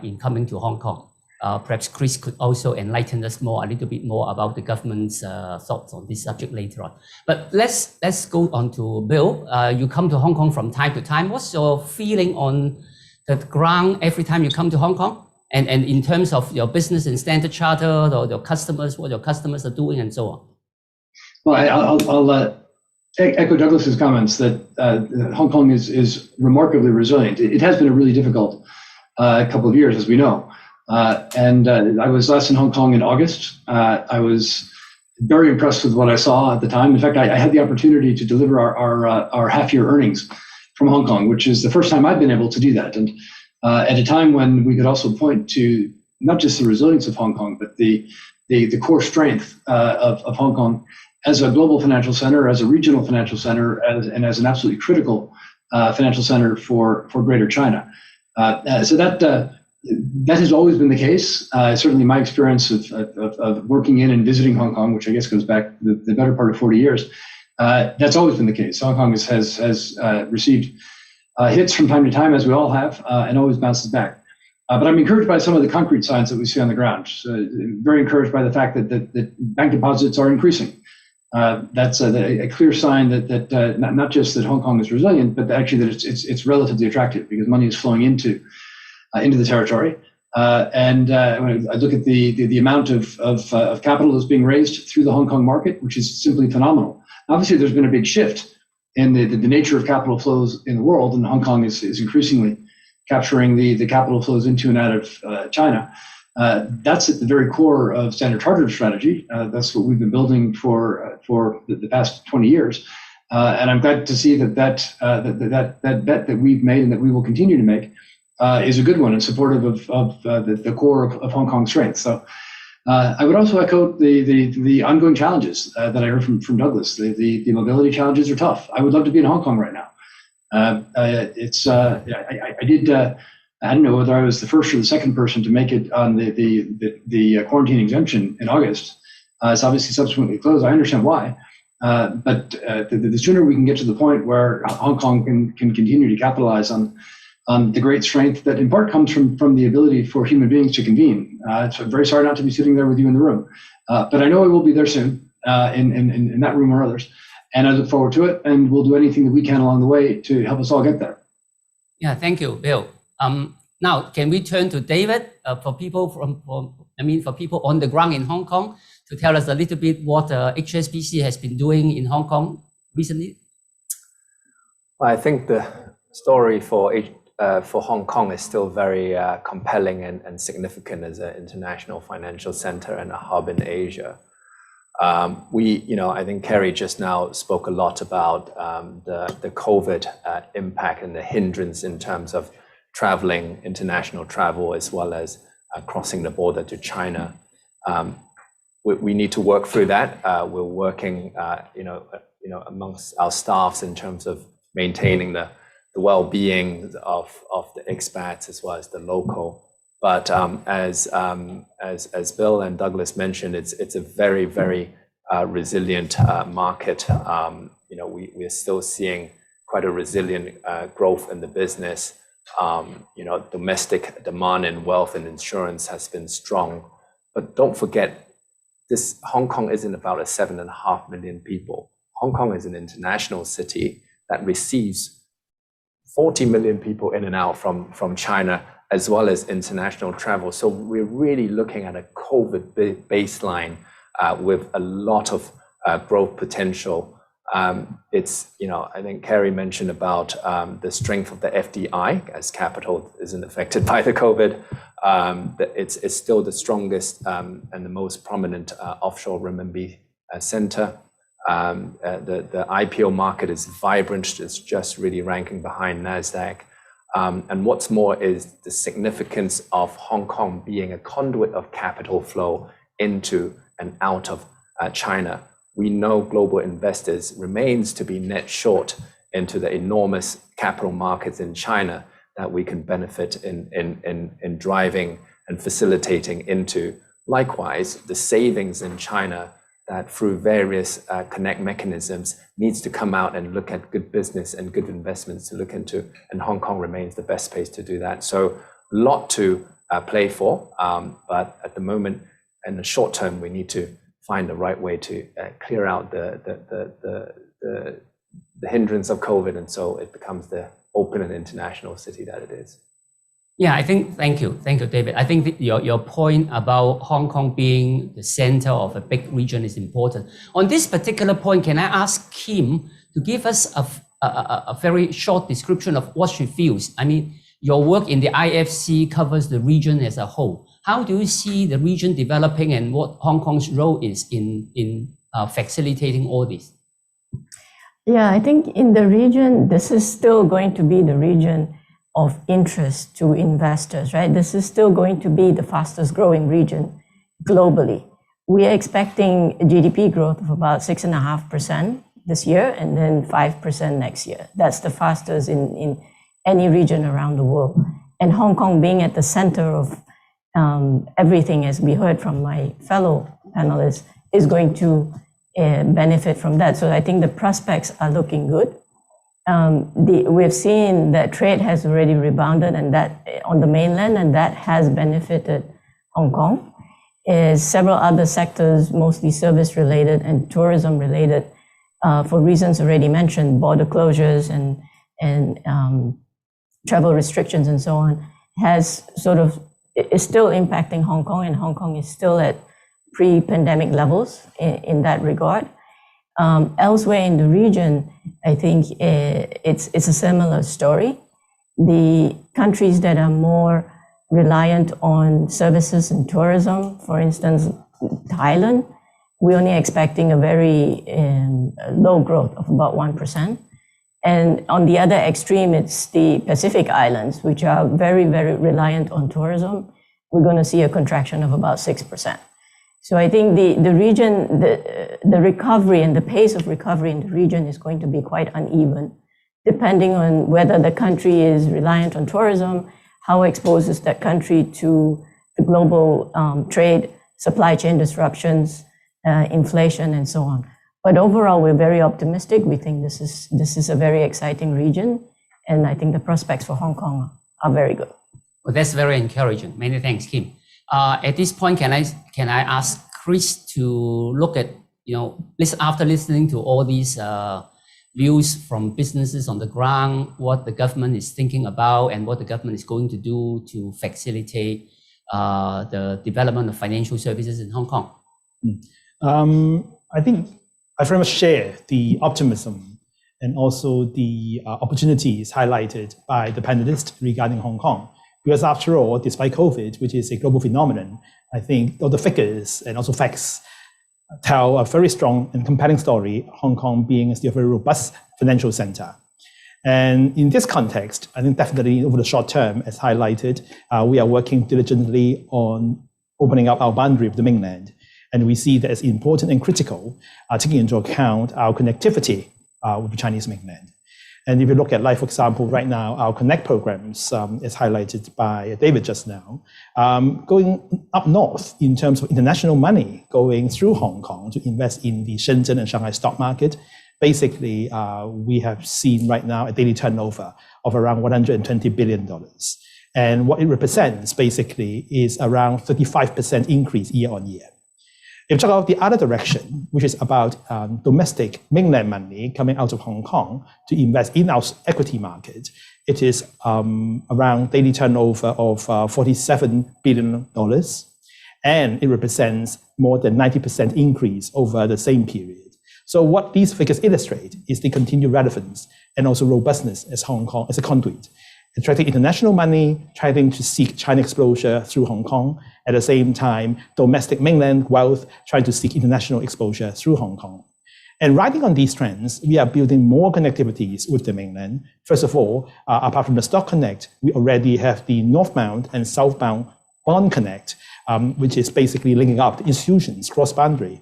in coming to Hong Kong. Perhaps Chris could also enlighten us a little bit more about the government's thoughts on this subject later on. But let's go on to Bill. You come to Hong Kong from time to time. What's your feeling on the ground every time you come to Hong Kong? And in terms of your business and Standard Chartered or your customers, what your customers are doing and so on? Well, I'll echo Douglas's comments that Hong Kong is remarkably resilient. It has been a really difficult couple of years, as we know. And I was last in Hong Kong in August. I was very impressed with what I saw at the time. In fact, I had the opportunity to deliver our half-year earnings from Hong Kong, which is the first time I've been able to do that. And at a time when we could also point to not just the resilience of Hong Kong, but the core strength of Hong Kong as a global financial center, as a regional financial center, and as an absolutely critical financial center for Greater China. So that has always been the case. Certainly my experience of working in and visiting Hong Kong, which I guess goes back the better part of 40 years, that's always been the case. Hong Kong has received hits from time to time, as we all have, and always bounces back. But I'm encouraged by some of the concrete signs that we see on the ground. Very encouraged by the fact that bank deposits are increasing. That's a clear sign that not just that Hong Kong is resilient, but actually that it's relatively attractive because money is flowing into the territory. And when I look at the amount of capital that's being raised through the Hong Kong market, which is simply phenomenal. Obviously, there's been a big shift in the nature of capital flows in the world, and Hong Kong is increasingly capturing the capital flows into and out of China. That's at the very core of Standard Chartered's strategy. That's what we've been building for the past 20 years. And I'm glad to see that bet that we've made and that we will continue to make is a good one and supportive of the core of Hong Kong's strength. So I would also echo the ongoing challenges that I heard from Douglas. The mobility challenges are tough. I would love to be in Hong Kong right now. I don't know whether I was the first or the second person to make it on the quarantine exemption in August. It's obviously subsequently closed. I understand why. But the sooner we can get to the point where Hong Kong can continue to capitalize on the great strength that in part comes from the ability for human beings to convene. So I'm very sorry not to be sitting there with you in the room. But I know I will be there soon in that room or others. And I look forward to it. And we'll do anything that we can along the way to help us all get there. Yeah, thank you, Bill. Now, can we turn to David for people for people on the ground in Hong Kong to tell us a little bit what HSBC has been doing in Hong Kong recently? Well, I think the story for Hong Kong is still very compelling and significant as an international financial center and a hub in Asia. I think Kerry just now spoke a lot about the COVID impact and the hindrance in terms of traveling, international travel, as well as crossing the border to China. We need to work through that. We're working, amongst our staffs in terms of maintaining the well-being of the expats as well as the local. But as Bill and Douglas mentioned, it's a very, very resilient market. We are still seeing quite a resilient growth in the business. Domestic demand in wealth and insurance has been strong. But don't forget, this Hong Kong isn't about 7.5 million people. Hong Kong is an international city that receives 40 million people in and out from China, as well as international travel. So we're really looking at a COVID baseline with a lot of growth potential. It's, I think Kerry mentioned about the strength of the FDI as capital isn't affected by the COVID. It's still the strongest and the most prominent offshore renminbi center. The IPO market is vibrant. It's just really ranking behind NASDAQ. And what's more is the significance of Hong Kong being a conduit of capital flow into and out of China. We know global investors remains to be net short into the enormous capital markets in China that we can benefit in driving and facilitating into. Likewise, the savings in China that through various connect mechanisms needs to come out and look at good business and good investments to look into, and Hong Kong remains the best place to do that. So a lot to play for, but at the moment, in the short term, we need to find the right way to clear out the hindrance of COVID, and so it becomes the open and international city that it is. Yeah, thank you, David. I think your point about Hong Kong being the center of a big region is important. On this particular point, can I ask Kim to give us a very short description of what she feels? I mean, your work in the IFC covers the region as a whole. How do you see the region developing and what Hong Kong's role is in facilitating all this? Yeah, I think in the region, this is still going to be the region of interest to investors, right? This is still going to be the fastest growing region globally. We are expecting a GDP growth of about 6.5% this year and then 5% next year. That's the fastest in any region around the world. And Hong Kong being at the center of everything, as we heard from my fellow panelists, is going to benefit from that. So I think the prospects are looking good. We've seen that trade has already rebounded and that on the mainland, and that has benefited Hong Kong. Several other sectors, mostly service related and tourism related, for reasons already mentioned, border closures and travel restrictions and so on, is still impacting Hong Kong, and Hong Kong is still at pre-pandemic levels in that regard. Elsewhere in the region, I think it's a similar story. The countries that are more reliant on services and tourism, for instance, Thailand, we're only expecting a very low growth of about 1%. And on the other extreme, it's the Pacific Islands, which are very, very reliant on tourism. We're going to see a contraction of about 6%. So I think the region, the recovery and the pace of recovery in the region is going to be quite uneven, depending on whether the country is reliant on tourism, how exposed is that country to the global trade, supply chain disruptions, inflation, and so on. But overall, we're very optimistic. We think this is a very exciting region, and I think the prospects for Hong Kong are very good. Well, that's very encouraging. Many thanks, Kim. At this point, can I ask Chris to look at, after listening to all these views from businesses on the ground, what the government is thinking about and what the government is going to do to facilitate the development of financial services in Hong Kong? I think I very much share the optimism and also the opportunities highlighted by the panelists regarding Hong Kong. Because after all, despite COVID, which is a global phenomenon, I think all the figures and also facts tell a very strong and compelling story, Hong Kong being still a very robust financial center. And in this context, I think definitely over the short term, as highlighted, we are working diligently on opening up our boundary with the mainland. And we see that as important and critical, taking into account our connectivity with the Chinese mainland. And if you look at, like, for example, right now, our Connect programs, as highlighted by David just now, going up north in terms of international money going through Hong Kong to invest in the Shenzhen and Shanghai stock market. Basically, we have seen right now a daily turnover of around $120 billion. And what it represents basically is around 35% increase year on year. If you talk about the other direction, which is about domestic mainland money coming out of Hong Kong to invest in our equity market, it is around daily turnover of $47 billion, and it represents more than 90% increase over the same period. So what these figures illustrate is the continued relevance and also robustness as Hong Kong as a conduit, attracting international money, trying to seek China exposure through Hong Kong. At the same time, domestic mainland wealth trying to seek international exposure through Hong Kong. And riding on these trends, we are building more connectivities with the mainland. First of all, apart from the Stock Connect, we already have the northbound and southbound Bond Connect, which is basically linking up the institutions cross-boundary.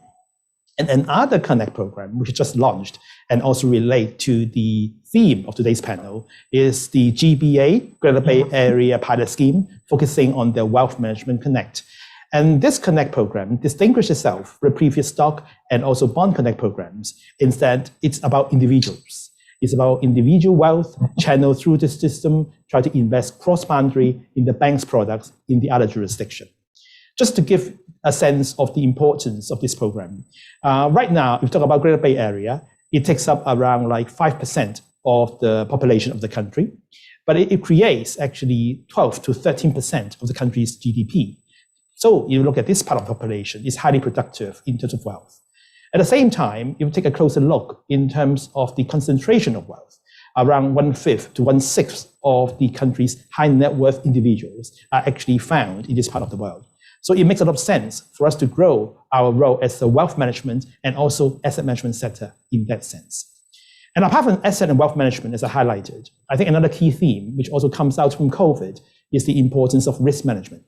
And another Connect program, which is just launched and also relate to the theme of today's panel, is the GBA, Greater Bay Area Pilot Scheme, focusing on the Wealth Management Connect. And this Connect program distinguishes itself from previous Stock and also Bond Connect programs. Instead, it's about individuals. It's about individual wealth channeled through this system, try to invest cross-boundary in the bank's products in the other jurisdiction. Just to give a sense of the importance of this program. Right now, if you talk about Greater Bay Area, it takes up around like 5% of the population of the country, but it creates actually 12 to 13% of the country's GDP. So you look at this part of the population, it's highly productive in terms of wealth. At the same time, if you take a closer look in terms of the concentration of wealth, around 1/5 to 1/6 of the country's high net worth individuals are actually found in this part of the world. So it makes a lot of sense for us to grow our role as a wealth management and also asset management sector in that sense. And apart from asset and wealth management, as I highlighted, I think another key theme, which also comes out from COVID, is the importance of risk management.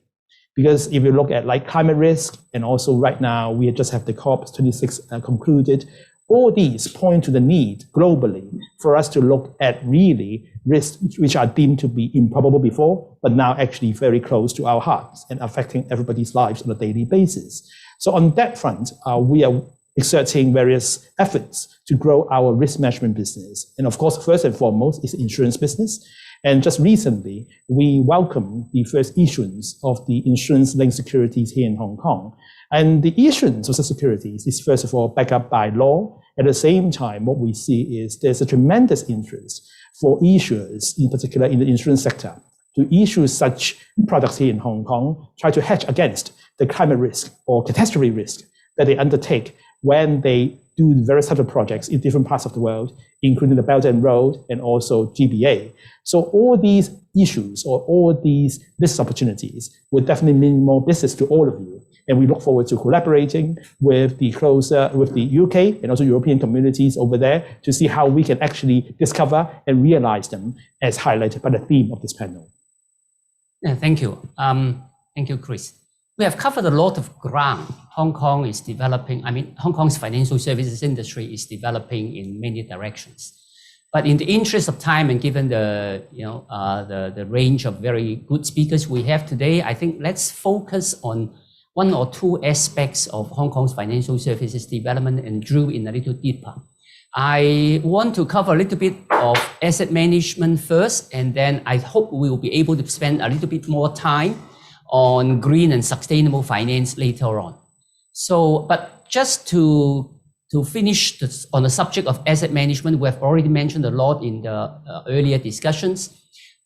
Because if you look at like climate risk, and also right now we just have the COP26 concluded, all these point to the need globally for us to look at really risks which are deemed to be improbable before, but now actually very close to our hearts and affecting everybody's lives on a daily basis. So on that front, we are exerting various efforts to grow our risk management business. And of course, first and foremost is the insurance business. And just recently, we welcomed the first issuance of the insurance-linked securities here in Hong Kong. And the issuance of the securities is first of all backed up by law. At the same time, what we see is there's a tremendous interest for issuers, in particular in the insurance sector, to issue such products here in Hong Kong, try to hedge against the climate risk or catastrophe risk that they undertake when they do various types of projects in different parts of the world, including the Belt and Road and also GBA. So all these issues or all these business opportunities will definitely mean more business to all of you. And we look forward to collaborating with the UK and also European communities over there to see how we can actually discover and realize them as highlighted by the theme of this panel. Yeah, thank you. Thank you, Chris. We have covered a lot of ground. Hong Kong is developing, Hong Kong's financial services industry is developing in many directions. But in the interest of time and given the range of very good speakers we have today, I think let's focus on one or two aspects of Hong Kong's financial services development and drill in a little deeper. I want to cover a little bit of asset management first, and then I hope we will be able to spend a little bit more time on green and sustainable finance later on. So, but just to finish on the subject of asset management, we have already mentioned a lot in the earlier discussions.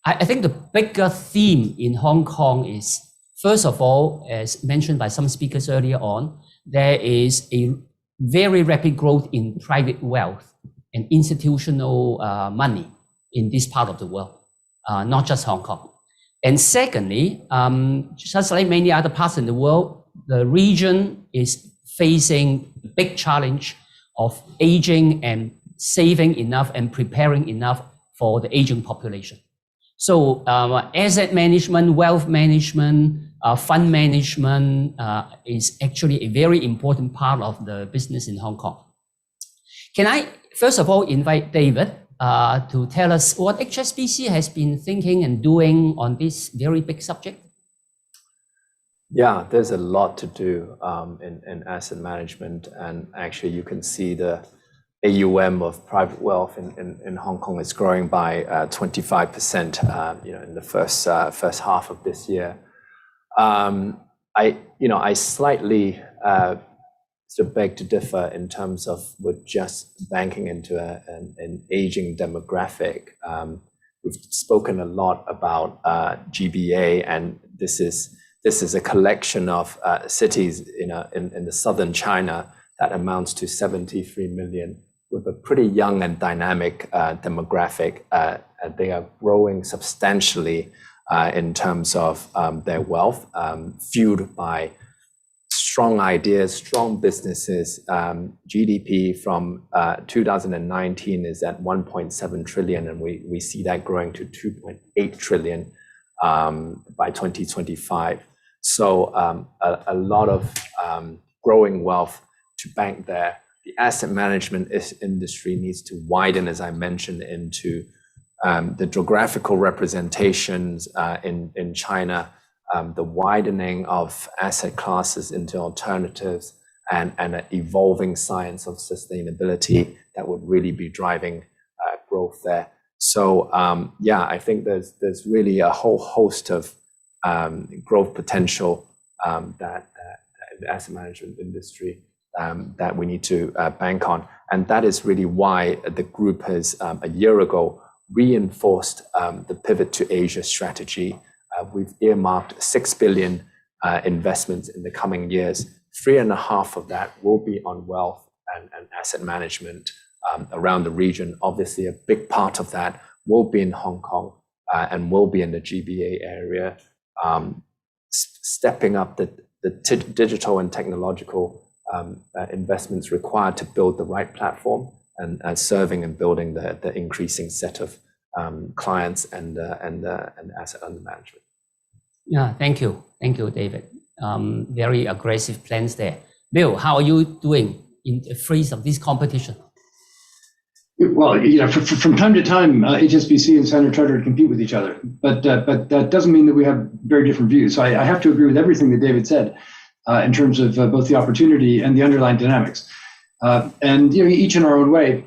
I think the bigger theme in Hong Kong is, first of all, as mentioned by some speakers earlier on, there is a very rapid growth in private wealth and institutional money in this part of the world, not just Hong Kong. And secondly, just like many other parts in the world, the region is facing the big challenge of aging and saving enough and preparing enough for the aging population. So asset management, wealth management, fund management is actually a very important part of the business in Hong Kong. Can I, first of all, invite David to tell us what HSBC has been thinking and doing on this very big subject? Yeah, there's a lot to do in asset management, and actually you can see the AUM of private wealth in Hong Kong is growing by 25%, in the first half of this year. I slightly sort of beg to differ in terms of we're just banking into an aging demographic. We've spoken a lot about GBA, and this is a collection of cities in the southern China that amounts to 73 million, with a pretty young and dynamic demographic. They are growing substantially in terms of their wealth, fueled by strong ideas, strong businesses. GDP from 2019 is at 1.7 trillion, and we see that growing to 2.8 trillion by 2025. So a lot of growing wealth to bank there. The asset management industry needs to widen, as I mentioned, into the geographical representations in China, the widening of asset classes into alternatives, and an evolving science of sustainability that would really be driving growth there. So yeah, I think there's really a whole host of growth potential that the asset management industry that we need to bank on. And that is really why the group has, a year ago, reinforced the Pivot to Asia strategy. We've earmarked 6 billion investments in the coming years. 3.5 of that will be on wealth and asset management around the region. Obviously, a big part of that will be in Hong Kong and will be in the GBA area, stepping up the digital and technological investments required to build the right platform and serving and building the increasing set of clients and asset under management. Yeah, thank you, David. Very aggressive plans there. Bill, how are you doing in the face of this competition? Well, from time to time, HSBC and Standard Chartered compete with each other, but that doesn't mean that we have very different views. So I have to agree with everything that David said in terms of both the opportunity and the underlying dynamics. And each in our own way,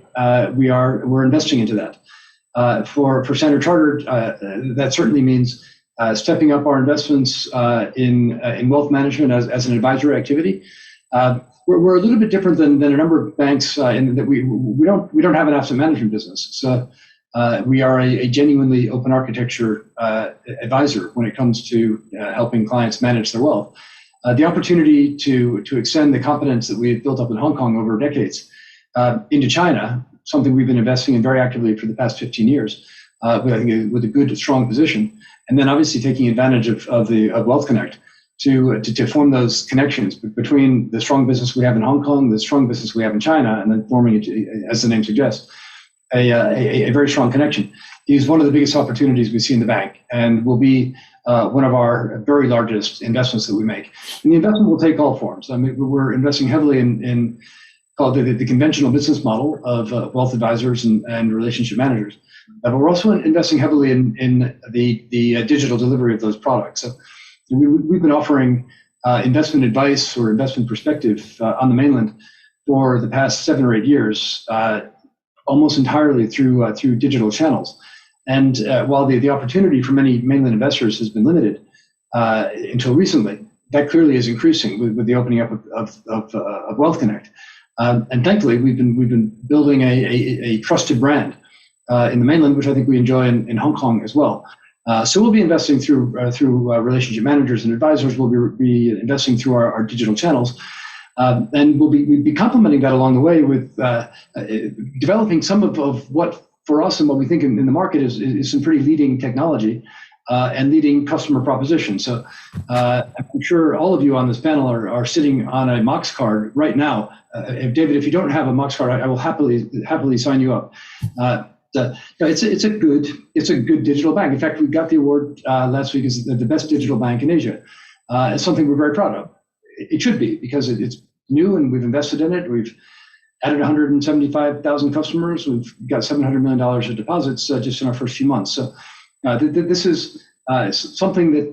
we're investing into that. For Standard Chartered, that certainly means stepping up our investments in wealth management as an advisory activity. We're a little bit different than a number of banks in that we don't have an asset management business. So we are a genuinely open architecture advisor when it comes to helping clients manage their wealth. The opportunity to extend the competence that we've built up in Hong Kong over decades into China, something we've been investing in very actively for the past 15 years, I think with a good, strong position, and then obviously taking advantage of Wealth Connect to form those connections between the strong business we have in Hong Kong, the strong business we have in China, and then forming, as the name suggests, a very strong connection. Is one of the biggest opportunities we see in the bank, and will be one of our very largest investments that we make. And the investment will take all forms. I mean, we're investing heavily in called the conventional business model of wealth advisors and relationship managers. But we're also investing heavily in the digital delivery of those products. So we've been offering investment advice or investment perspective on the mainland for the past 7 or 8 years, almost entirely through digital channels. And while the opportunity for many mainland investors has been limited until recently, that clearly is increasing with the opening up of Wealth Connect. And thankfully, we've been building a trusted brand in the mainland, which I think we enjoy in Hong Kong as well. So we'll be investing through relationship managers and advisors. We'll be investing through our digital channels, and we'll be complementing that along the way with developing some of what for us and what we think in the market is some pretty leading technology and leading customer proposition. So I'm sure all of you on this panel are sitting on a Mox card right now. David, if you don't have a Mox card, I will happily sign you up. It's a good digital bank. In fact, we got the award last week as the best digital bank in Asia. It's something we're very proud of. It should be, because it's new and we've invested in it. We've added 175,000 customers. We've got $700 million of deposits just in our first few months. So this is something that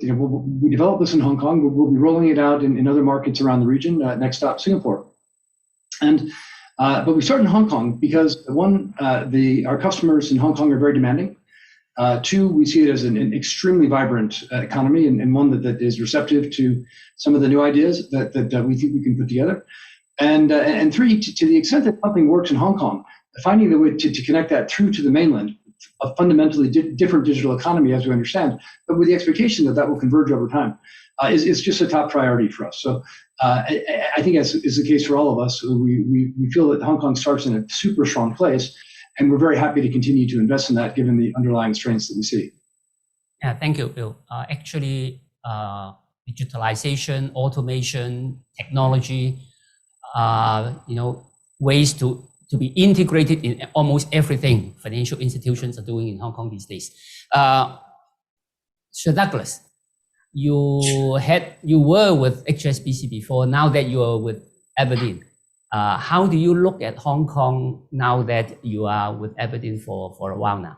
we developed this in Hong Kong. We'll be rolling it out in other markets around the region. Next stop, Singapore. And but we start in Hong Kong because one, our customers in Hong Kong are very demanding. Two, we see it as an extremely vibrant economy and one that is receptive to some of the new ideas that we think we can put together. And three, to the extent that something works in Hong Kong, finding the way to connect that through to the mainland, a fundamentally different digital economy as we understand, but with the expectation that that will converge over time, is just a top priority for us. So I think as is the case for all of us, we feel that Hong Kong starts in a super strong place, and we're very happy to continue to invest in that given the underlying strengths that we see. Yeah, thank you, Bill. Actually, digitalization, automation, technology, ways to be integrated in almost everything financial institutions are doing in Hong Kong these days. Sir Douglas, you were with HSBC before. Now that you are with Aberdeen, how do you look at Hong Kong now that you are with Aberdeen for a while now?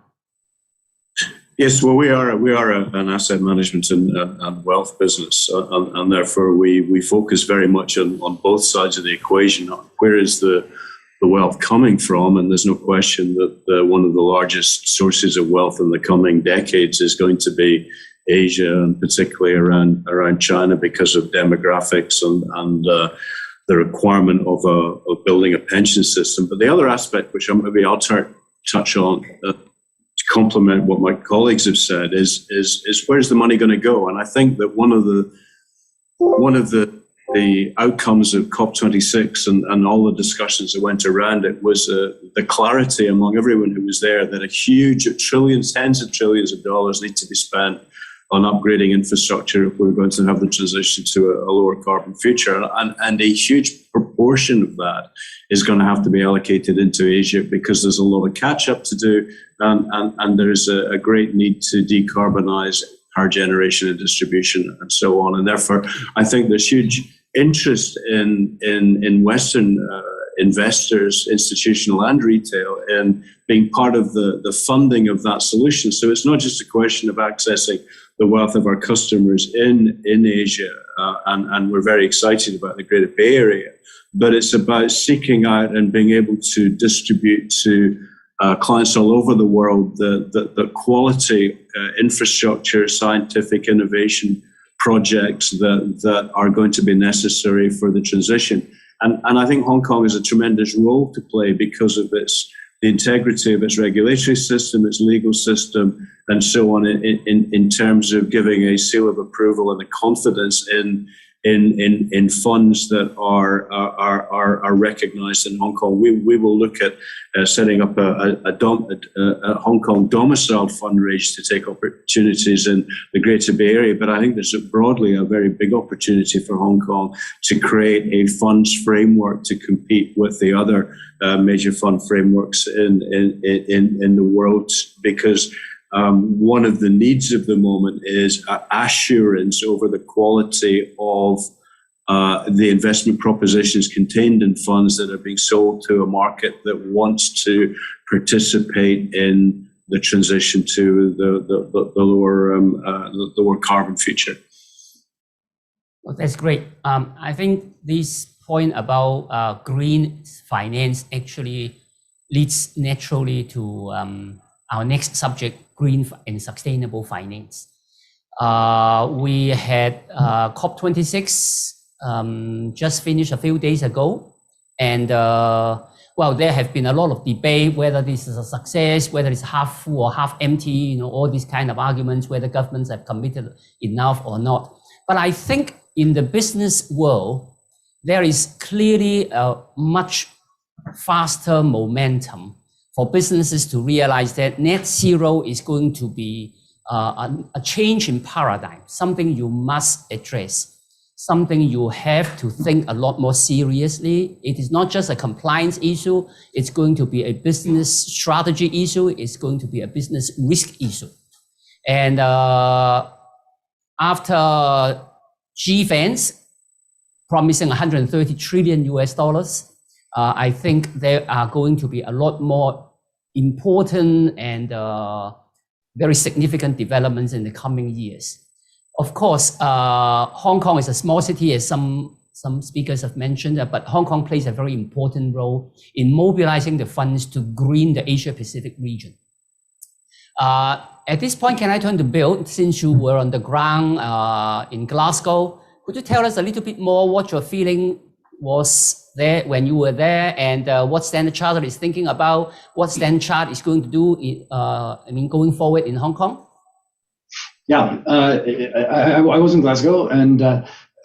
Yes, well, we are an asset management and wealth business, and therefore we focus very much on both sides of the equation. Where is the wealth coming from? And there's no question that one of the largest sources of wealth in the coming decades is going to be Asia, and particularly around China, because of demographics and the requirement of building a pension system. But the other aspect, which maybe I'll touch on to complement what my colleagues have said, is where's the money going to go? And I think that one of the outcomes of COP26 and all the discussions that went around it was the clarity among everyone who was there that a huge tens of trillions of dollars need to be spent on upgrading infrastructure if we're going to have the transition to a lower carbon future. And a huge proportion of that is going to have to be allocated into Asia, because there's a lot of catch up to do, and there's a great need to decarbonize power generation and distribution and so on. And therefore, I think there's huge interest in Western investors, institutional and retail, in being part of the funding of that solution. So it's not just a question of accessing the wealth of our customers in Asia, and we're very excited about the Greater Bay Area, but it's about seeking out and being able to distribute to clients all over the world the quality infrastructure, scientific innovation projects that are going to be necessary for the transition. And I think Hong Kong has a tremendous role to play because of the integrity of its regulatory system, its legal system, and so on, in terms of giving a seal of approval and the confidence in funds that are recognized in Hong Kong. We will look at setting up a Hong Kong domiciled fundraise to take opportunities in the Greater Bay Area. But I think there's broadly a very big opportunity for Hong Kong to create a funds framework to compete with the other major fund frameworks in the world, because one of the needs of the moment is assurance over the quality of the investment propositions contained in funds that are being sold to a market that wants to participate in the transition to the lower carbon future. Well, that's great. I think this point about green finance actually leads naturally to our next subject, green and sustainable finance. We had COP26 just finished a few days ago, and there have been a lot of debate whether this is a success, whether it's half full or half empty, all these kind of arguments, whether governments have committed enough or not. But I think in the business world, there is clearly a much faster momentum for businesses to realize that net zero is going to be a change in paradigm, something you must address, something you have to think a lot more seriously. It is not just a compliance issue, it's going to be a business strategy issue, it's going to be a business risk issue. And after G-Vance promising $130 trillion US, I think there are going to be a lot more important and very significant developments in the coming years. Of course, Hong Kong is a small city, as some speakers have mentioned, but Hong Kong plays a very important role in mobilizing the funds to green the Asia-Pacific region. At this point, can I turn to Bill, since you were on the ground in Glasgow? Could you tell us a little bit more what your feeling was there when you were there, and what Standard Chartered is thinking about, what Standard Chartered is going to do, going forward in Hong Kong? Yeah, I was in Glasgow, and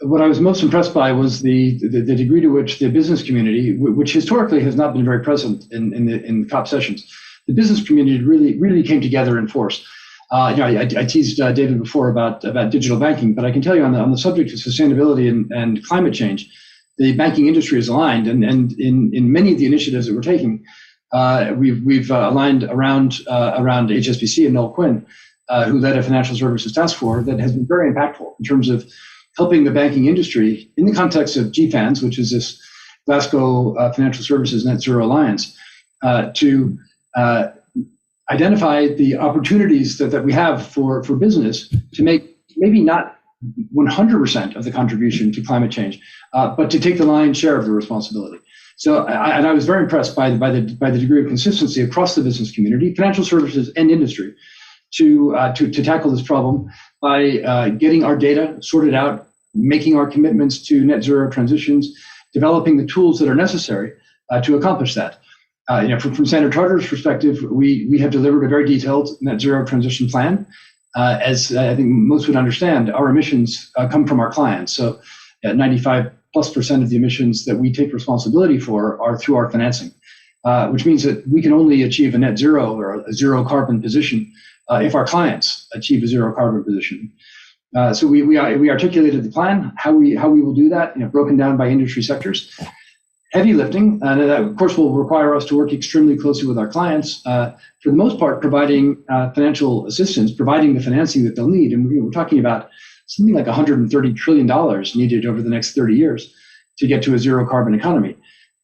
what I was most impressed by was the degree to which the business community, which historically has not been very present in COP sessions, the business community really came together in force. I teased David before about digital banking, but I can tell you on the subject of sustainability and climate change, the banking industry is aligned, and in many of the initiatives that we're taking, we've aligned around HSBC and Noel Quinn, who led a financial services task force that has been very impactful in terms of helping the banking industry in the context of GFANZ, which is this Glasgow Financial Services Net Zero Alliance, to identify the opportunities that we have for business to make maybe not 100% of the contribution to climate change, but to take the lion's share of the responsibility. So, I was very impressed by the degree of consistency across the business community, financial services and industry, to tackle this problem by getting our data sorted out, making our commitments to net zero transitions, developing the tools that are necessary to accomplish that. From Standard Chartered's perspective, we have delivered a very detailed net zero transition plan. As I think most would understand, our emissions come from our clients. So 95+% of the emissions that we take responsibility for are through our financing, which means that we can only achieve a net zero or a zero carbon position if our clients achieve a zero carbon position. So we articulated the plan, how we will do that, broken down by industry sectors. Heavy lifting, and that of course will require us to work extremely closely with our clients, for the most part providing financial assistance, providing the financing that they'll need. And we're talking about something like $130 trillion needed over the next 30 years to get to a zero carbon economy.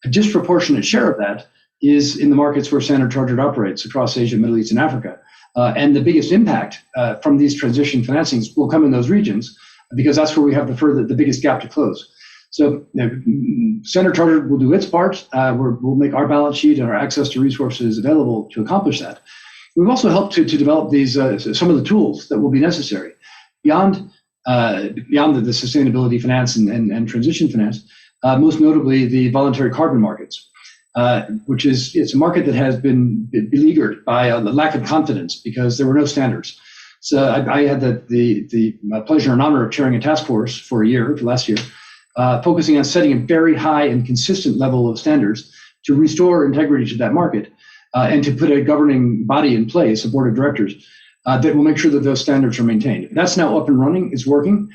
A disproportionate share of that is in the markets where Standard Chartered operates across Asia, Middle East, and Africa. And the biggest impact from these transition financings will come in those regions, because that's where we have the biggest gap to close. So Standard Chartered will do its part. We'll make our balance sheet and our access to resources available to accomplish that. We've also helped to develop these some of the tools that will be necessary beyond the sustainability finance and transition finance, most notably the voluntary carbon markets, which it's a market that has been beleaguered by a lack of confidence because there were no standards. So I had the pleasure and honor of chairing a task force for last year, focusing on setting a very high and consistent level of standards to restore integrity to that market, and to put a governing body in place, a board of directors, that will make sure that those standards are maintained. That's now up and running. It's working.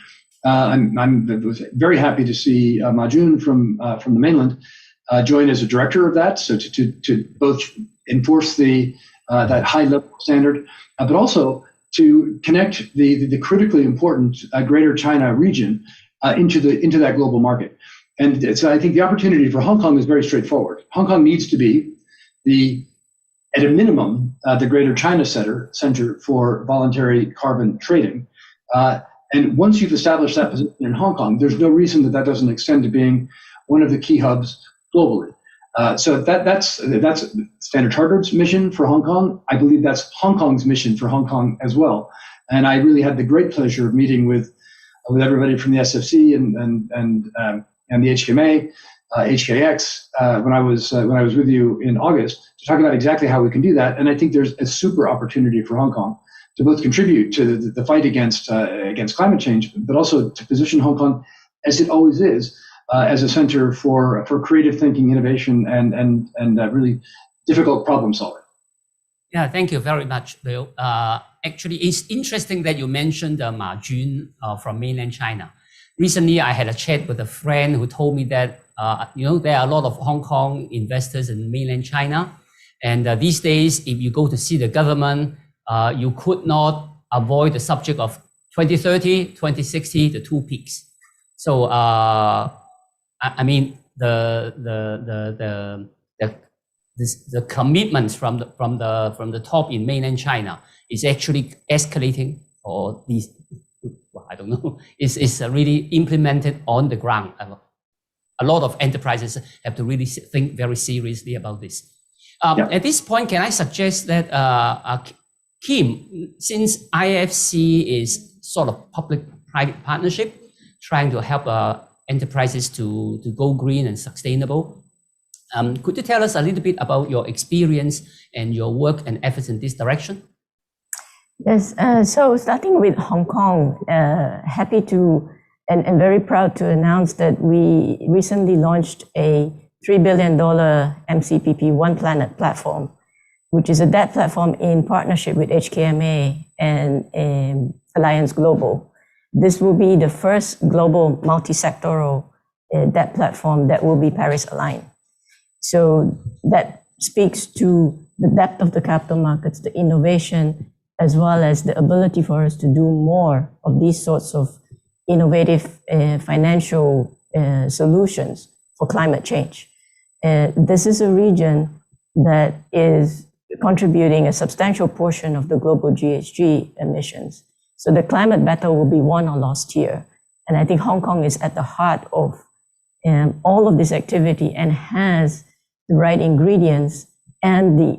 I'm very happy to see Ma Jun from the mainland join as a director of that, so to both enforce that high level standard, but also to connect the critically important Greater China region into that global market. And so I think the opportunity for Hong Kong is very straightforward. Hong Kong needs to be at a minimum, the Greater China Center for voluntary carbon trading. And once you've established that position in Hong Kong, there's no reason that doesn't extend to being one of the key hubs globally. So that's Standard Chartered's mission for Hong Kong. I believe that's Hong Kong's mission for Hong Kong as well. And I really had the great pleasure of meeting with everybody from the SFC and the HKMA, HKX, when I was with you in August, to talk about exactly how we can do that. And I think there's a super opportunity for Hong Kong to both contribute to the fight against climate change, but also to position Hong Kong, as it always is, as a center for creative thinking, innovation, and really difficult problem solving. Yeah, thank you very much, Bill. Actually, it's interesting that you mentioned Ma Jun from mainland China. Recently, I had a chat with a friend who told me that there are a lot of Hong Kong investors in mainland China, and these days, if you go to see the government, you could not avoid the subject of 2030, 2060, the two peaks. So, I mean, the commitments from the top in mainland China is actually escalating, or I don't know, is really implemented on the ground. A lot of enterprises have to really think very seriously about this. At this point, can I suggest that Kim, since IFC is sort of public-private partnership, trying to help enterprises to go green and sustainable. Could you tell us a little bit about your experience and your work and efforts in this direction? Yes, so starting with Hong Kong, happy to and very proud to announce that we recently launched a $3 billion MCPP One Planet platform, which is a debt platform in partnership with HKMA and Alliance Global. This will be the first global multi-sectoral debt platform that will be Paris aligned. So that speaks to the depth of the capital markets, the innovation, as well as the ability for us to do more of these sorts of innovative financial solutions for climate change. This is a region that is contributing a substantial portion of the global GHG emissions. So the climate battle will be won or lost here. And I think Hong Kong is at the heart of all of this activity and has the right ingredients and the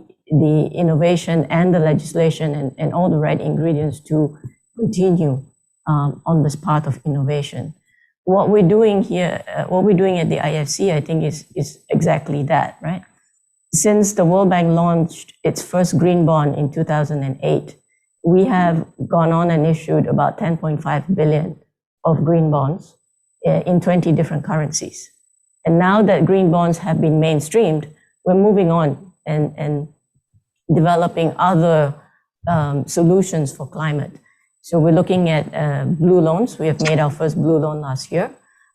innovation and the legislation and all the right ingredients to continue on this path of innovation. What we're doing here, what we're doing at the IFC, I think is exactly that, right? Since the World Bank launched its first green bond in 2008, we have gone on and issued about 10.5 billion of green bonds in 20 different currencies. And now that green bonds have been mainstreamed, we're moving on and developing other solutions for climate. So we're looking at blue loans. We have made our first blue loan last year.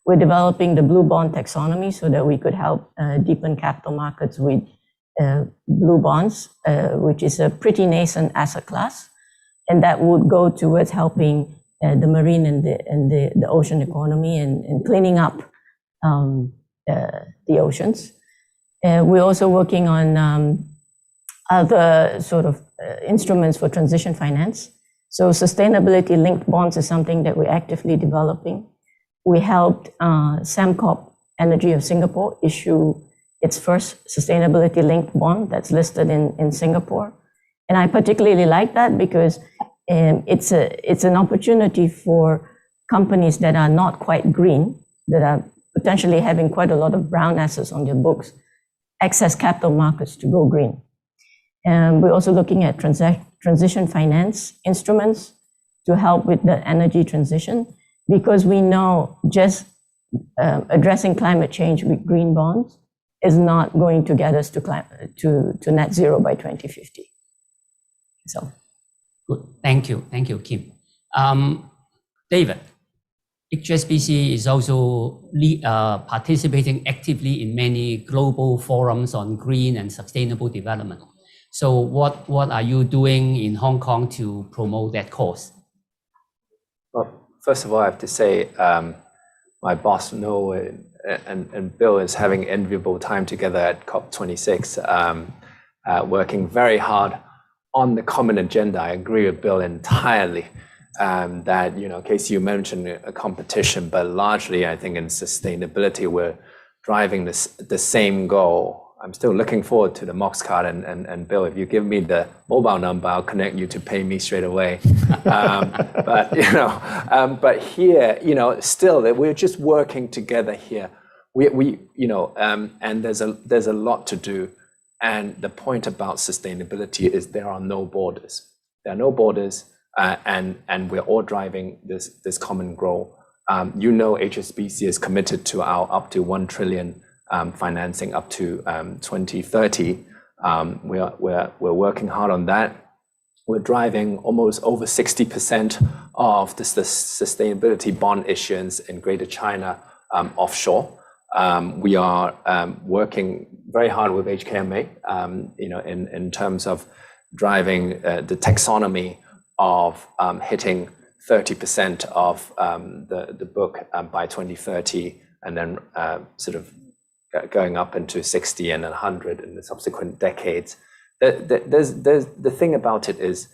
We're developing the blue bond taxonomy so that we could help deepen capital markets with blue bonds, which is a pretty nascent asset class. And that would go towards helping the marine and the ocean economy and cleaning up the oceans. We're also working on other sort of instruments for transition finance. So sustainability linked bonds is something that we're actively developing. We helped Sembcorp Energy of Singapore issue its first sustainability linked bond that's listed in Singapore. And I particularly like that because it's an opportunity for companies that are not quite green, that are potentially having quite a lot of brown assets on their books, access capital markets to go green. And we're also looking at transition finance instruments to help with the energy transition, because we know just addressing climate change with green bonds is not going to get us to net zero by 2050. So, good. Thank you, Kim. David, HSBC is also participating actively in many global forums on green and sustainable development. So what are you doing in Hong Kong to promote that cause? Well, first of all, I have to say, my boss Noah and Bill is having enviable time together at COP26, working very hard on the common agenda. I agree with Bill entirely that, Casey, you mentioned a competition, but largely I think in sustainability, we're driving the same goal. I'm still looking forward to the Mox card, and Bill, if you give me the mobile number, I'll connect you to pay me straight away. But here, still we're just working together here. And there's a lot to do. And the point about sustainability is there are no borders. There are no borders, and we're all driving this common goal. HSBC is committed to our up to 1 trillion financing up to 2030. We're working hard on that. We're driving almost over 60% of the sustainability bond issuance in Greater China offshore. We are working very hard with HKMA, in terms of driving the taxonomy of hitting 30% of the book by 2030, and then sort of going up into 60 and 100 in the subsequent decades. The thing about it is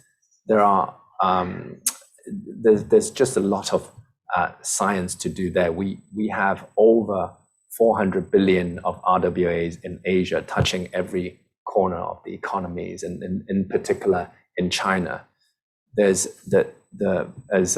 there's just a lot of science to do there. We have over 400 billion of RWAs in Asia, touching every corner of the economies, and in particular in China. There's as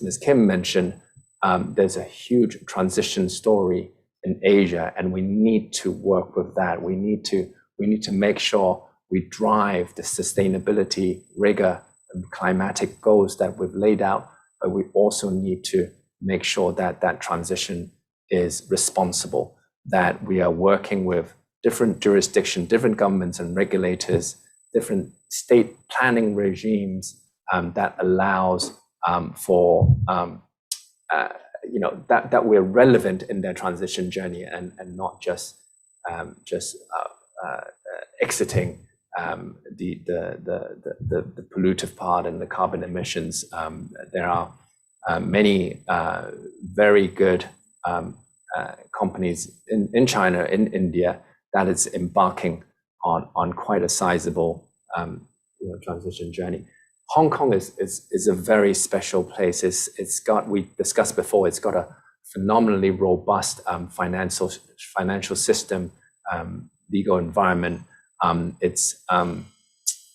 Ms. Kim mentioned, there's a huge transition story in Asia, and we need to work with that. We need to make sure we drive the sustainability rigor and climatic goals that we've laid out, but we also need to make sure that that transition is responsible, that we are working with different jurisdictions, different governments and regulators, different state planning regimes that allows for that we're relevant in their transition journey and not just exiting the pollutive part and the carbon emissions. There are many very good companies in China, in India, that is embarking on quite a sizable transition journey. Hong Kong is a very special place. It's got, we discussed before, it's got a phenomenally robust financial system, legal environment. It's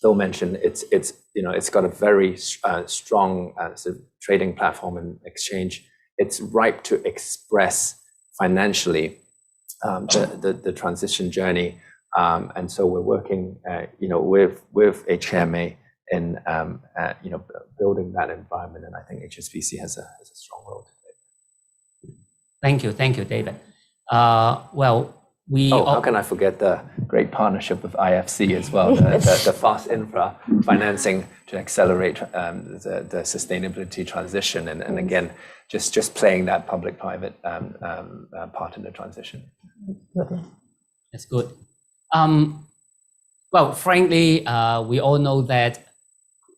Bill mentioned it's got a very strong sort of trading platform and exchange. It's ripe to express financially the transition journey, and so we're working with HMA in building that environment, and I think HSBC has a strong role to play. Thank you, David. How can I forget the great partnership with IFC as well, the fast infra financing to accelerate the sustainability transition, and again, just playing that public-private part in the transition. That's good. Frankly, we all know that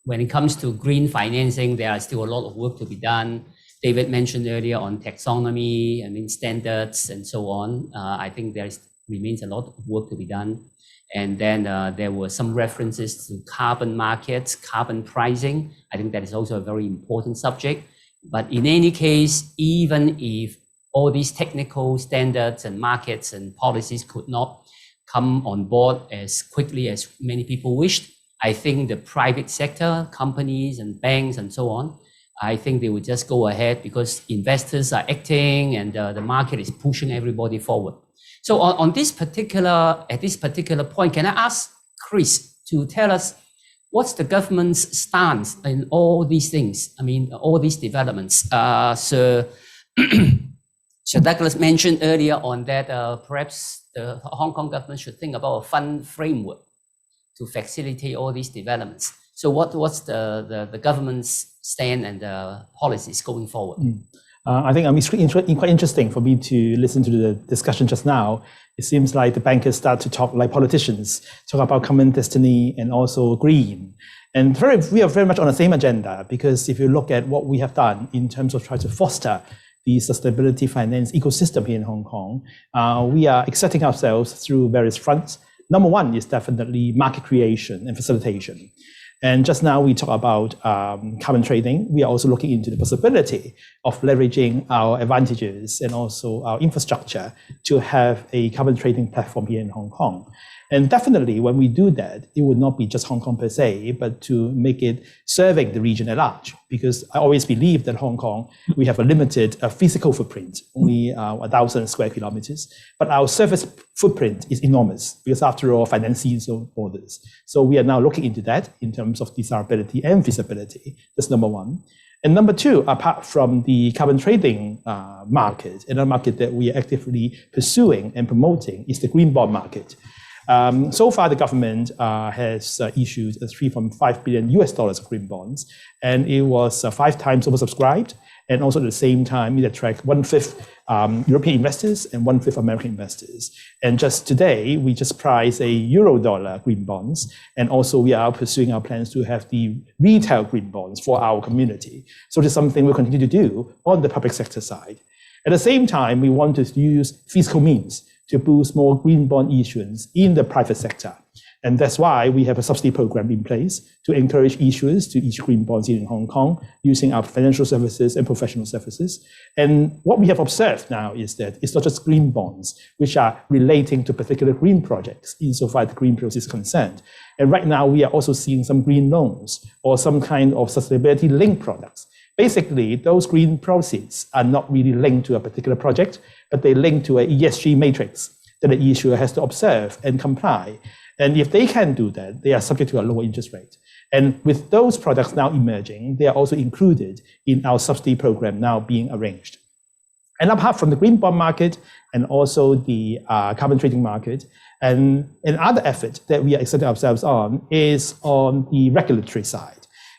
when it comes to green financing, there are still a lot of work to be done. David mentioned earlier on taxonomy, standards and so on. I think there remains a lot of work to be done. And then there were some references to carbon markets, carbon pricing. I think that is also a very important subject. But in any case, even if all these technical standards and markets and policies could not come on board as quickly as many people wished, I think the private sector, companies and banks and so on, I think they would just go ahead because investors are acting and the market is pushing everybody forward. So at this particular point, can I ask Chris to tell us what's the government's stance in all these things? I mean, all these developments. Sir Douglas mentioned earlier on that perhaps the Hong Kong government should think about a fund framework to facilitate all these developments. So what's the government's stand and the policies going forward? I think it's quite interesting for me to listen to the discussion just now. It seems like the bankers start to talk like politicians, talk about common destiny and also green. And we are very much on the same agenda, because if you look at what we have done in terms of trying to foster the sustainability finance ecosystem here in Hong Kong, we are exerting ourselves through various fronts. Number one is definitely market creation and facilitation. And just now we talk about carbon trading. We are also looking into the possibility of leveraging our advantages and also our infrastructure to have a carbon trading platform here in Hong Kong. And definitely when we do that, it would not be just Hong Kong per se, but to make it serving the region at large. Because I always believe that Hong Kong, we have a limited physical footprint, only 1,000 square kilometers, but our service footprint is enormous, because after all, financiers are borders. So we are now looking into that in terms of desirability and feasibility. That's number one. And number two, apart from the carbon trading market, another market that we are actively pursuing and promoting is the green bond market. So far, the government has issued $3.5 billion of green bonds, and it was 5 times oversubscribed. And also at the same time, it attracted 1/5 European investors and 1/5 American investors. And just today, we just priced a euro-dollar green bonds. And also we are pursuing our plans to have the retail green bonds for our community. So this is something we'll continue to do on the public sector side. At the same time, we want to use fiscal means to boost more green bond issuance in the private sector. And that's why we have a subsidy program in place to encourage issuers to issue green bonds in Hong Kong using our financial services and professional services. And what we have observed now is that it's not just green bonds, which are relating to particular green projects insofar as the green process is concerned. And right now we are also seeing some green loans or some kind of sustainability linked products Basically, those green proceeds are not really linked to a particular project, but they link to an ESG matrix that the issuer has to observe and comply. And if they can do that, they are subject to a lower interest rate. And with those products now emerging, they are also included in our subsidy program now being arranged. And apart from the green bond market and also the carbon trading market, and another effort that we are exerting ourselves on is on the regulatory side.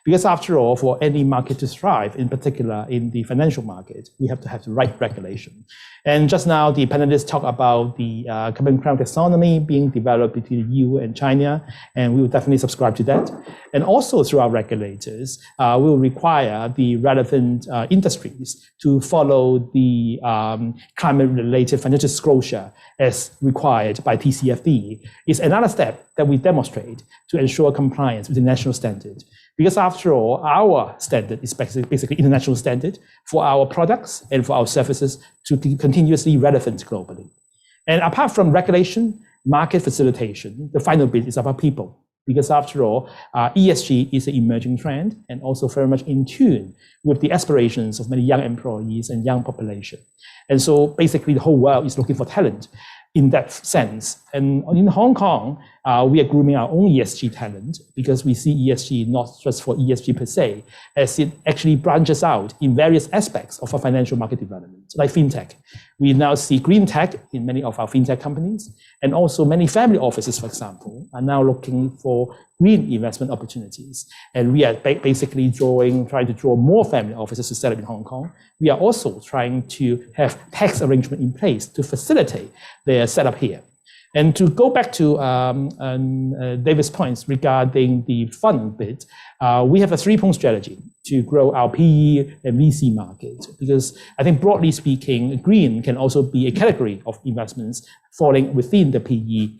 Because after all, for any market to thrive, in particular in the financial market, we have to have the right regulation. And just now, the panelists talk about the Common Crown taxonomy being developed between the EU and China, and we will definitely subscribe to that. And also through our regulators, we will require the relevant industries to follow the climate-related financial disclosure as required by TCFD. It's another step that we demonstrate to ensure compliance with the national standard. Because after all, our standard is basically international standard for our products and for our services to be continuously relevant globally. And apart from regulation, market facilitation, the final bit is about people. Because after all, ESG is an emerging trend and also very much in tune with the aspirations of many young employees and young population. And so basically the whole world is looking for talent in that sense. And in Hong Kong, we are grooming our own ESG talent because we see ESG not just for ESG per se, as it actually branches out in various aspects of our financial market development, like fintech. We now see green tech in many of our fintech companies, and also many family offices, for example, are now looking for green investment opportunities. And we are basically trying to draw more family offices to set up in Hong Kong. We are also trying to have tax arrangement in place to facilitate their setup here. And to go back to David's points regarding the fund bit, we have a three-pronged strategy to grow our PE and VC market, because I think broadly speaking, green can also be a category of investments falling within the PE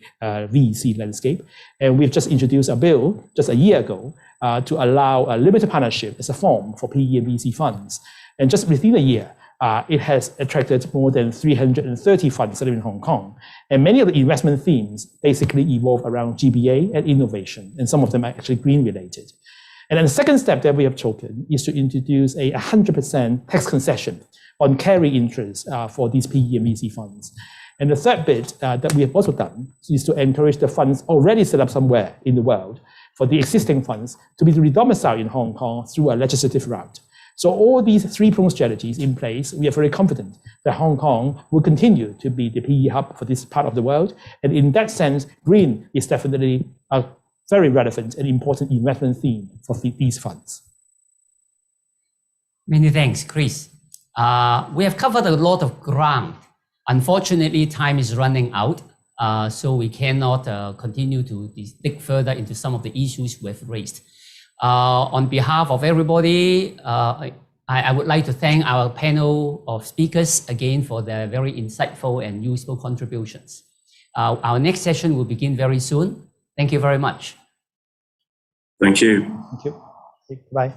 VC landscape. And we've just introduced a bill just a year ago to allow a limited partnership as a form for PE and VC funds. And just within a year, it has attracted more than 330 funds set up in Hong Kong. And many of the investment themes basically evolve around GBA and innovation, and some of them are actually green related. And then the second step that we have taken is to introduce a 100% tax concession on carry interest for these PE and VC funds. And the third bit that we have also done is to encourage the funds already set up somewhere in the world for the existing funds to be redomiciled in Hong Kong through a legislative route. So all these three-pronged strategies in place, we are very confident that Hong Kong will continue to be the PE hub for this part of the world. And in that sense, green is definitely a very relevant and important investment theme for these funds. Many thanks, Chris. We have covered a lot of ground. Unfortunately, time is running out, so we cannot continue to dig further into some of the issues we have raised. On behalf of everybody, I would like to thank our panel of speakers again for their very insightful and useful contributions. Our next session will begin very soon. Thank you very much. Thank you. Thank you. Bye.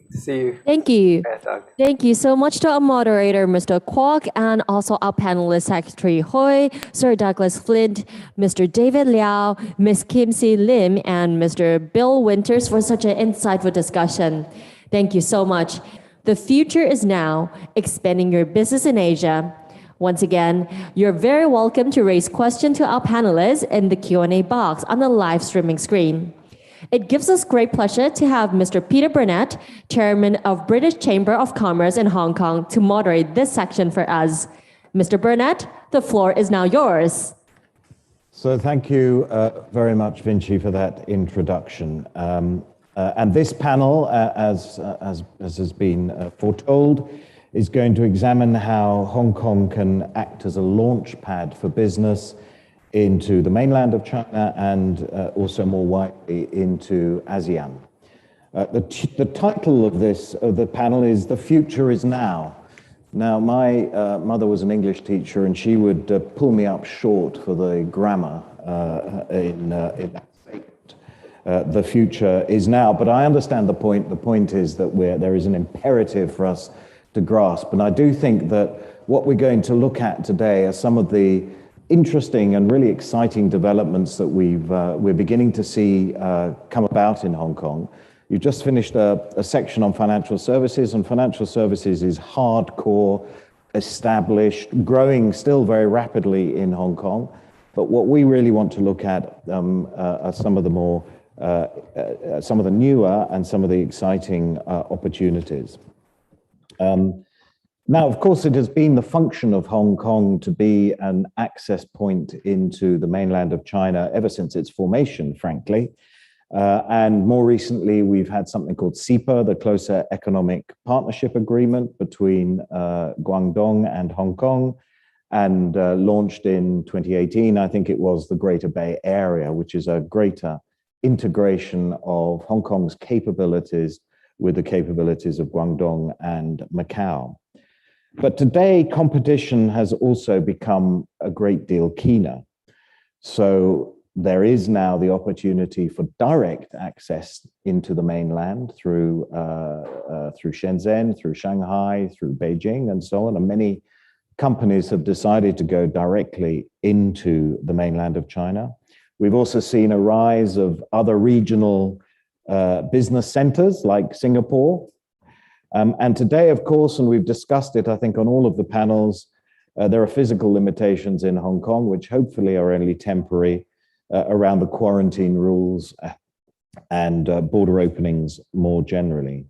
See you. Thank you. Yeah, Doug. Thank you so much to our moderator, Mr. Kwok, and also our panelist, Secretary Hui, Sir Douglas Flint, Mr. David Liao, Ms. Kim Si Lim, and Mr. Bill Winters for such an insightful discussion. Thank you so much. The future is now, expanding your business in Asia. Once again, you're very welcome to raise questions to our panelists in the Q&A box on the live streaming screen. It gives us great pleasure to have Mr. Peter Burnett, Chairman of British Chamber of Commerce in Hong Kong, to moderate this section for us. Mr. Burnett, the floor is now yours. So thank you very much, Vinci, for that introduction. And this panel, as has been foretold, is going to examine how Hong Kong can act as a launch pad for business into the mainland of China and also more widely into ASEAN. The title of the panel is "The Future is Now." Now, my mother was an English teacher, and she would pull me up short for the grammar in that statement. The future is now, but I understand the point. The point is that there is an imperative for us to grasp, and I do think that what we're going to look at today are some of the interesting and really exciting developments that we're beginning to see come about in Hong Kong. You've just finished a section on financial services, and financial services is hardcore, established, growing still very rapidly in Hong Kong. But what we really want to look at are some of the more, some of the newer and some of the exciting opportunities. Now, of course, it has been the function of Hong Kong to be an access point into the mainland of China ever since its formation, frankly. And more recently, we've had something called CEPA, the Closer Economic Partnership Agreement between Guangdong and Hong Kong, and launched in 2018. I think it was the Greater Bay Area, which is a greater integration of Hong Kong's capabilities with the capabilities of Guangdong and Macau. But today, competition has also become a great deal keener. So there is now the opportunity for direct access into the mainland through Shenzhen, through Shanghai, through Beijing, and so on. And many companies have decided to go directly into the mainland of China. We've also seen a rise of other regional business centers like Singapore. And today, of course, and we've discussed it, I think, on all of the panels, there are physical limitations in Hong Kong, which hopefully are only temporary, around the quarantine rules and border openings more generally.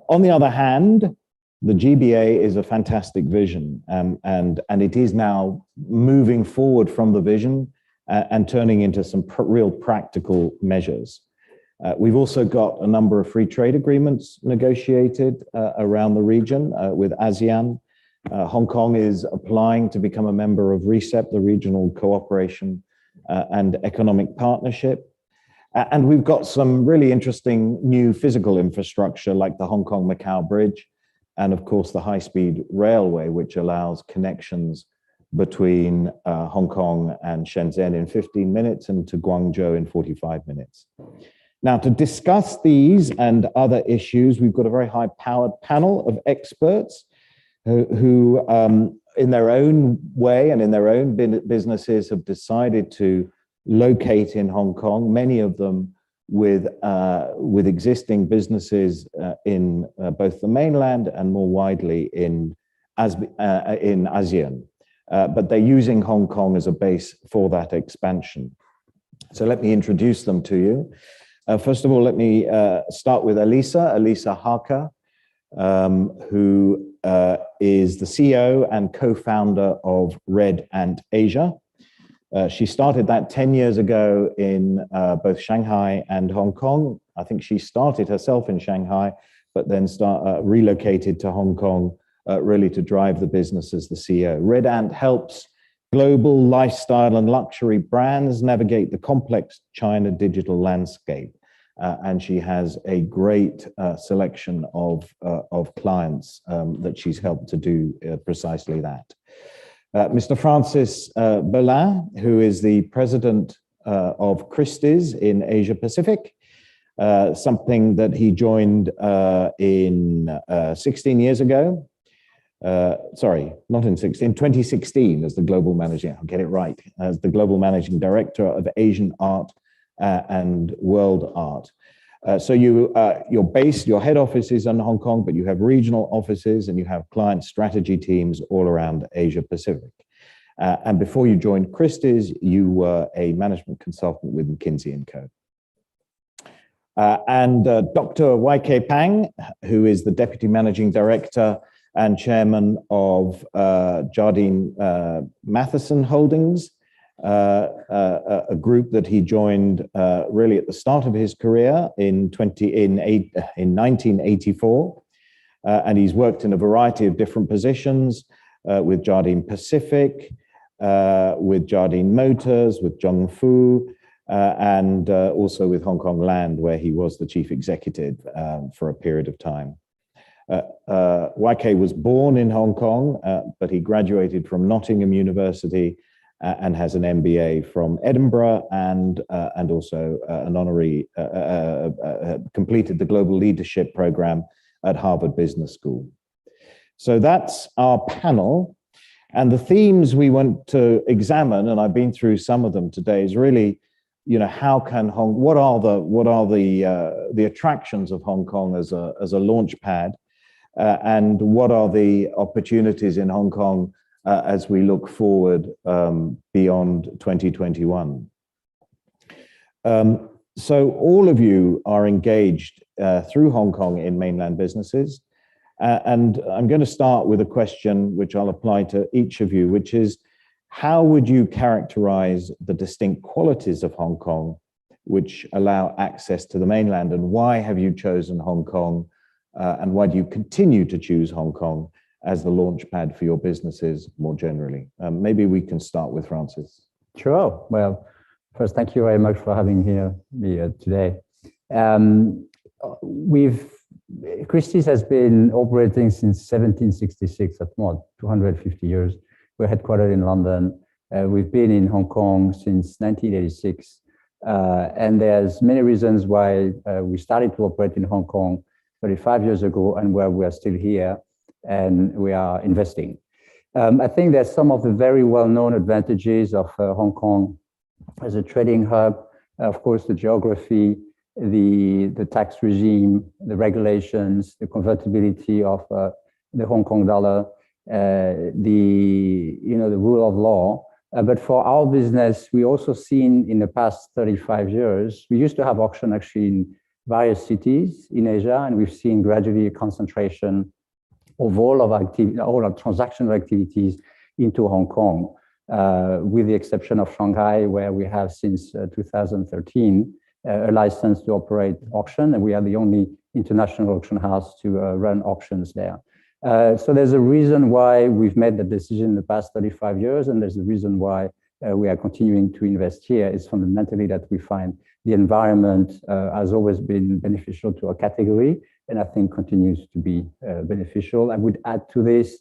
On the other hand, the GBA is a fantastic vision, and it is now moving forward from the vision and turning into some real practical measures. We've also got a number of free trade agreements negotiated around the region with ASEAN. Hong Kong is applying to become a member of RCEP, the Regional Cooperation and Economic Partnership. And we've got some really interesting new physical infrastructure like the Hong Kong-Macao Bridge, and of course the high-speed railway, which allows connections between Hong Kong and Shenzhen in 15 minutes and to Guangzhou in 45 minutes. Now, to discuss these and other issues, we've got a very high-powered panel of experts who in their own way and in their own businesses have decided to locate in Hong Kong, many of them with existing businesses in both the mainland and more widely in ASEAN. But they're using Hong Kong as a base for that expansion. So let me introduce them to you. First of all, let me start with Elisa Harker, who is the CEO and co-founder of Red Ant Asia. She started that 10 years ago in both Shanghai and Hong Kong. I think she started herself in Shanghai, but then relocated to Hong Kong really to drive the business as the CEO. Red Ant helps global lifestyle and luxury brands navigate the complex China digital landscape. And she has a great selection of clients that she's helped to do precisely that. Mr. Francis Berlin, who is the president of Christie's in Asia Pacific, something that he joined in 16 years ago. Sorry, not in 2016 as the global managing, I'll get it right, as the global managing director of Asian art and world art. So your head office is in Hong Kong, but you have regional offices and you have client strategy teams all around Asia Pacific. And before you joined Christie's, you were a management consultant with McKinsey & Co. And Dr. YK Pang, who is the deputy managing director and chairman of Jardine Matheson Holdings, a group that he joined really at the start of his career in 1984. And he's worked in a variety of different positions with Jardine Pacific, with Jardine Motors, with Zhongfu, and also with Hong Kong Land, where he was the chief executive for a period of time. YK was born in Hong Kong, but he graduated from Nottingham University and has an MBA from Edinburgh and also an honorary, completed the Global Leadership Program at Harvard Business School. So that's our panel. And the themes we want to examine, and I've been through some of them today, is really how can what are the attractions of Hong Kong as a launch pad, and what are the opportunities in Hong Kong as we look forward beyond 2021? So all of you are engaged through Hong Kong in mainland businesses. And I'm going to start with a question which I'll apply to each of you, which is, how would you characterize the distinct qualities of Hong Kong which allow access to the mainland? And why have you chosen Hong Kong? And why do you continue to choose Hong Kong as the launch pad for your businesses more generally? Maybe we can start with Francis. Sure. Well, first, thank you very much for having me here today. Christie's has been operating since 1766, at more 250 years. We're headquartered in London. We've been in Hong Kong since 1986. And there's many reasons why we started to operate in Hong Kong 35 years ago, and where we are still here and we are investing. I think there's some of the very well-known advantages of Hong Kong as a trading hub. Of course, the geography, the tax regime, the regulations, the convertibility of the Hong Kong dollar, the rule of law. But for our business, we also seen in the past 35 years, we used to have auction actually in various cities in Asia, and we've seen gradually a concentration of all of our transactional activities into Hong Kong, with the exception of Shanghai, where we have since 2013 a license to operate auction, and we are the only international auction house to run auctions there. So there's a reason why we've made the decision in the past 35 years, and there's a reason why we are continuing to invest here. It's fundamentally that we find the environment has always been beneficial to our category, and I think continues to be beneficial. I would add to this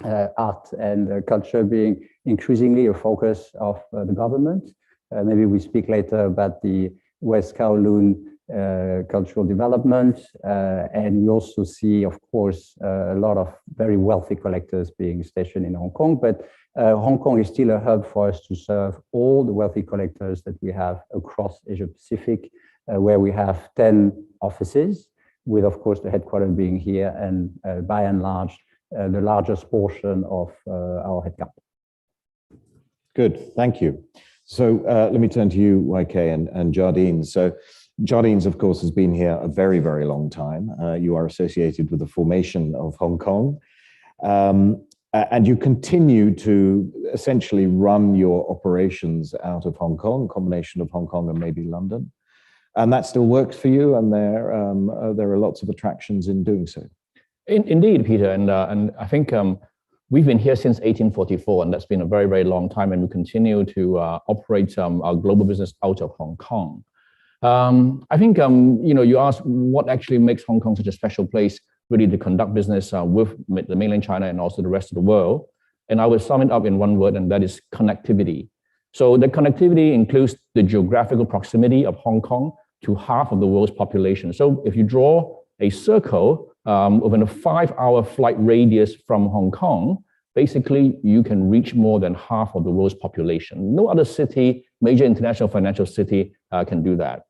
art and culture being increasingly a focus of the government. Maybe we speak later about the West Kowloon cultural development, and we also see, of course, a lot of very wealthy collectors being stationed in Hong Kong, but Hong Kong is still a hub for us to serve all the wealthy collectors that we have across Asia Pacific, where we have 10 offices, with, of course, the headquarters being here, and by and large, the largest portion of our headcount. Good, thank you. So let me turn to you, YK and Jardine. So Jardine's, of course, has been here a very, very long time. You are associated with the formation of Hong Kong. And you continue to essentially run your operations out of Hong Kong, a combination of Hong Kong and maybe London. And that still works for you, and there are lots of attractions in doing so. Indeed, Peter, and I think we've been here since 1844, and that's been a very, very long time, and we continue to operate our global business out of Hong Kong. I think, you asked what actually makes Hong Kong such a special place really to conduct business with the mainland China and also the rest of the world. And I would sum it up in one word, and that is connectivity. So the connectivity includes the geographical proximity of Hong Kong to half of the world's population. So if you draw a circle within a 5-hour flight radius from Hong Kong, basically you can reach more than half of the world's population. No other city, major international financial city can do that.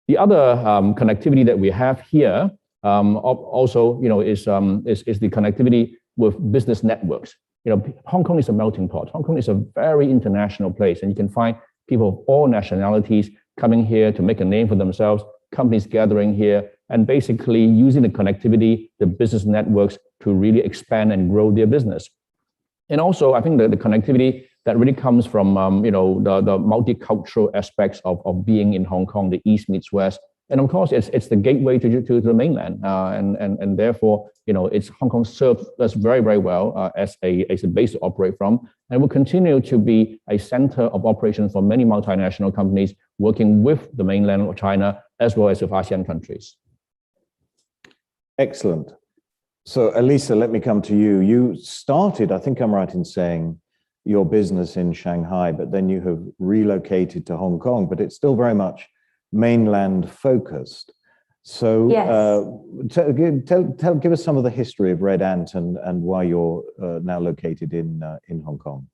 The other connectivity that we have here also, is the connectivity with business networks. Hong Kong is a melting pot. Hong Kong is a very international place, and you can find people of all nationalities coming here to make a name for themselves, companies gathering here, and basically using the connectivity, the business networks to really expand and grow their business. And also, I think the connectivity that really comes from, the multicultural aspects of being in Hong Kong, the East meets West. And of course, it's the gateway to the mainland. And therefore, it's Hong Kong serves us very, very well as a base to operate from, and will continue to be a center of operation for many multinational companies working with the mainland of China, as well as with ASEAN countries. Excellent. So Elisa, let me come to you. You started, I think I'm right in saying, your business in Shanghai, but then you have relocated to Hong Kong, but it's still very much mainland focused. So yes. Give us some of the history of Red Ant and why you're now located in Hong Kong.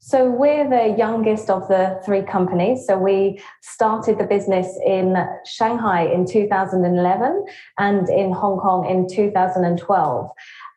So we're the youngest of the three companies. So we started the business in Shanghai in 2011 and in Hong Kong in 2012.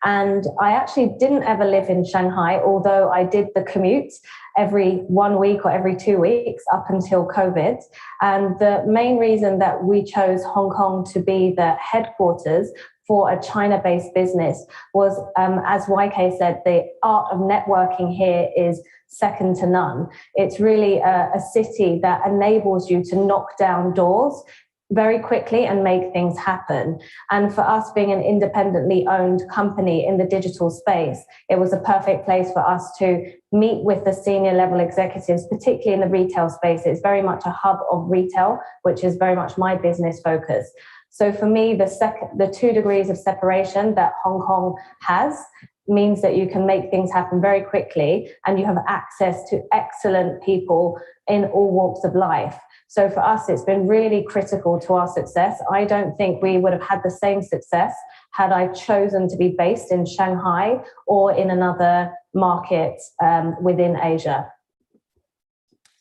And I actually didn't ever live in Shanghai, although I did the commute every 1 week or every 2 weeks up until COVID. And the main reason that we chose Hong Kong to be the headquarters for a China-based business was, as YK said, the art of networking here is second to none. It's really a city that enables you to knock down doors very quickly and make things happen. And for us being an independently owned company in the digital space, it was a perfect place for us to meet with the senior level executives, particularly in the retail space. It's very much a hub of retail, which is very much my business focus. So for me, the 2 degrees of separation that Hong Kong has means that you can make things happen very quickly and you have access to excellent people in all walks of life. So for us, it's been really critical to our success. I don't think we would have had the same success had I chosen to be based in Shanghai or in another market within Asia.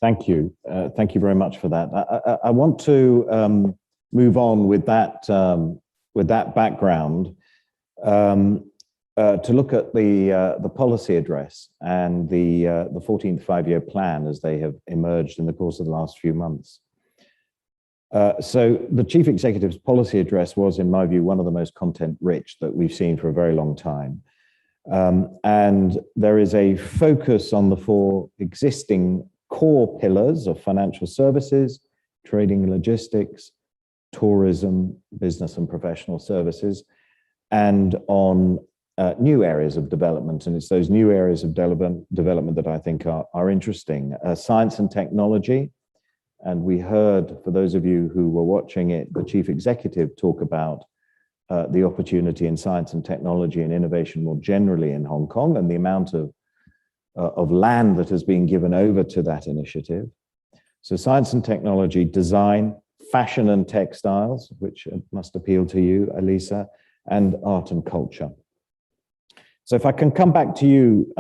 Thank you. Thank you very much for that. I want to move on with that background to look at the policy address and the 14th five-year plan as they have emerged in the course of the last few months. So the Chief Executive's policy address was, in my view, one of the most content-rich that we've seen for a very long time. And there is a focus on the 4 existing core pillars of financial services, trading and logistics, tourism, business and professional services, and on new areas of development. And it's those new areas of development that I think are interesting. Science and technology. And we heard, for those of you who were watching it, the Chief Executive talk about the opportunity in science and technology and innovation more generally in Hong Kong and the amount of land that has been given over to that initiative. So science and technology, design, fashion and textiles, which must appeal to you, Elisa, and art and culture. So if I can come back to you,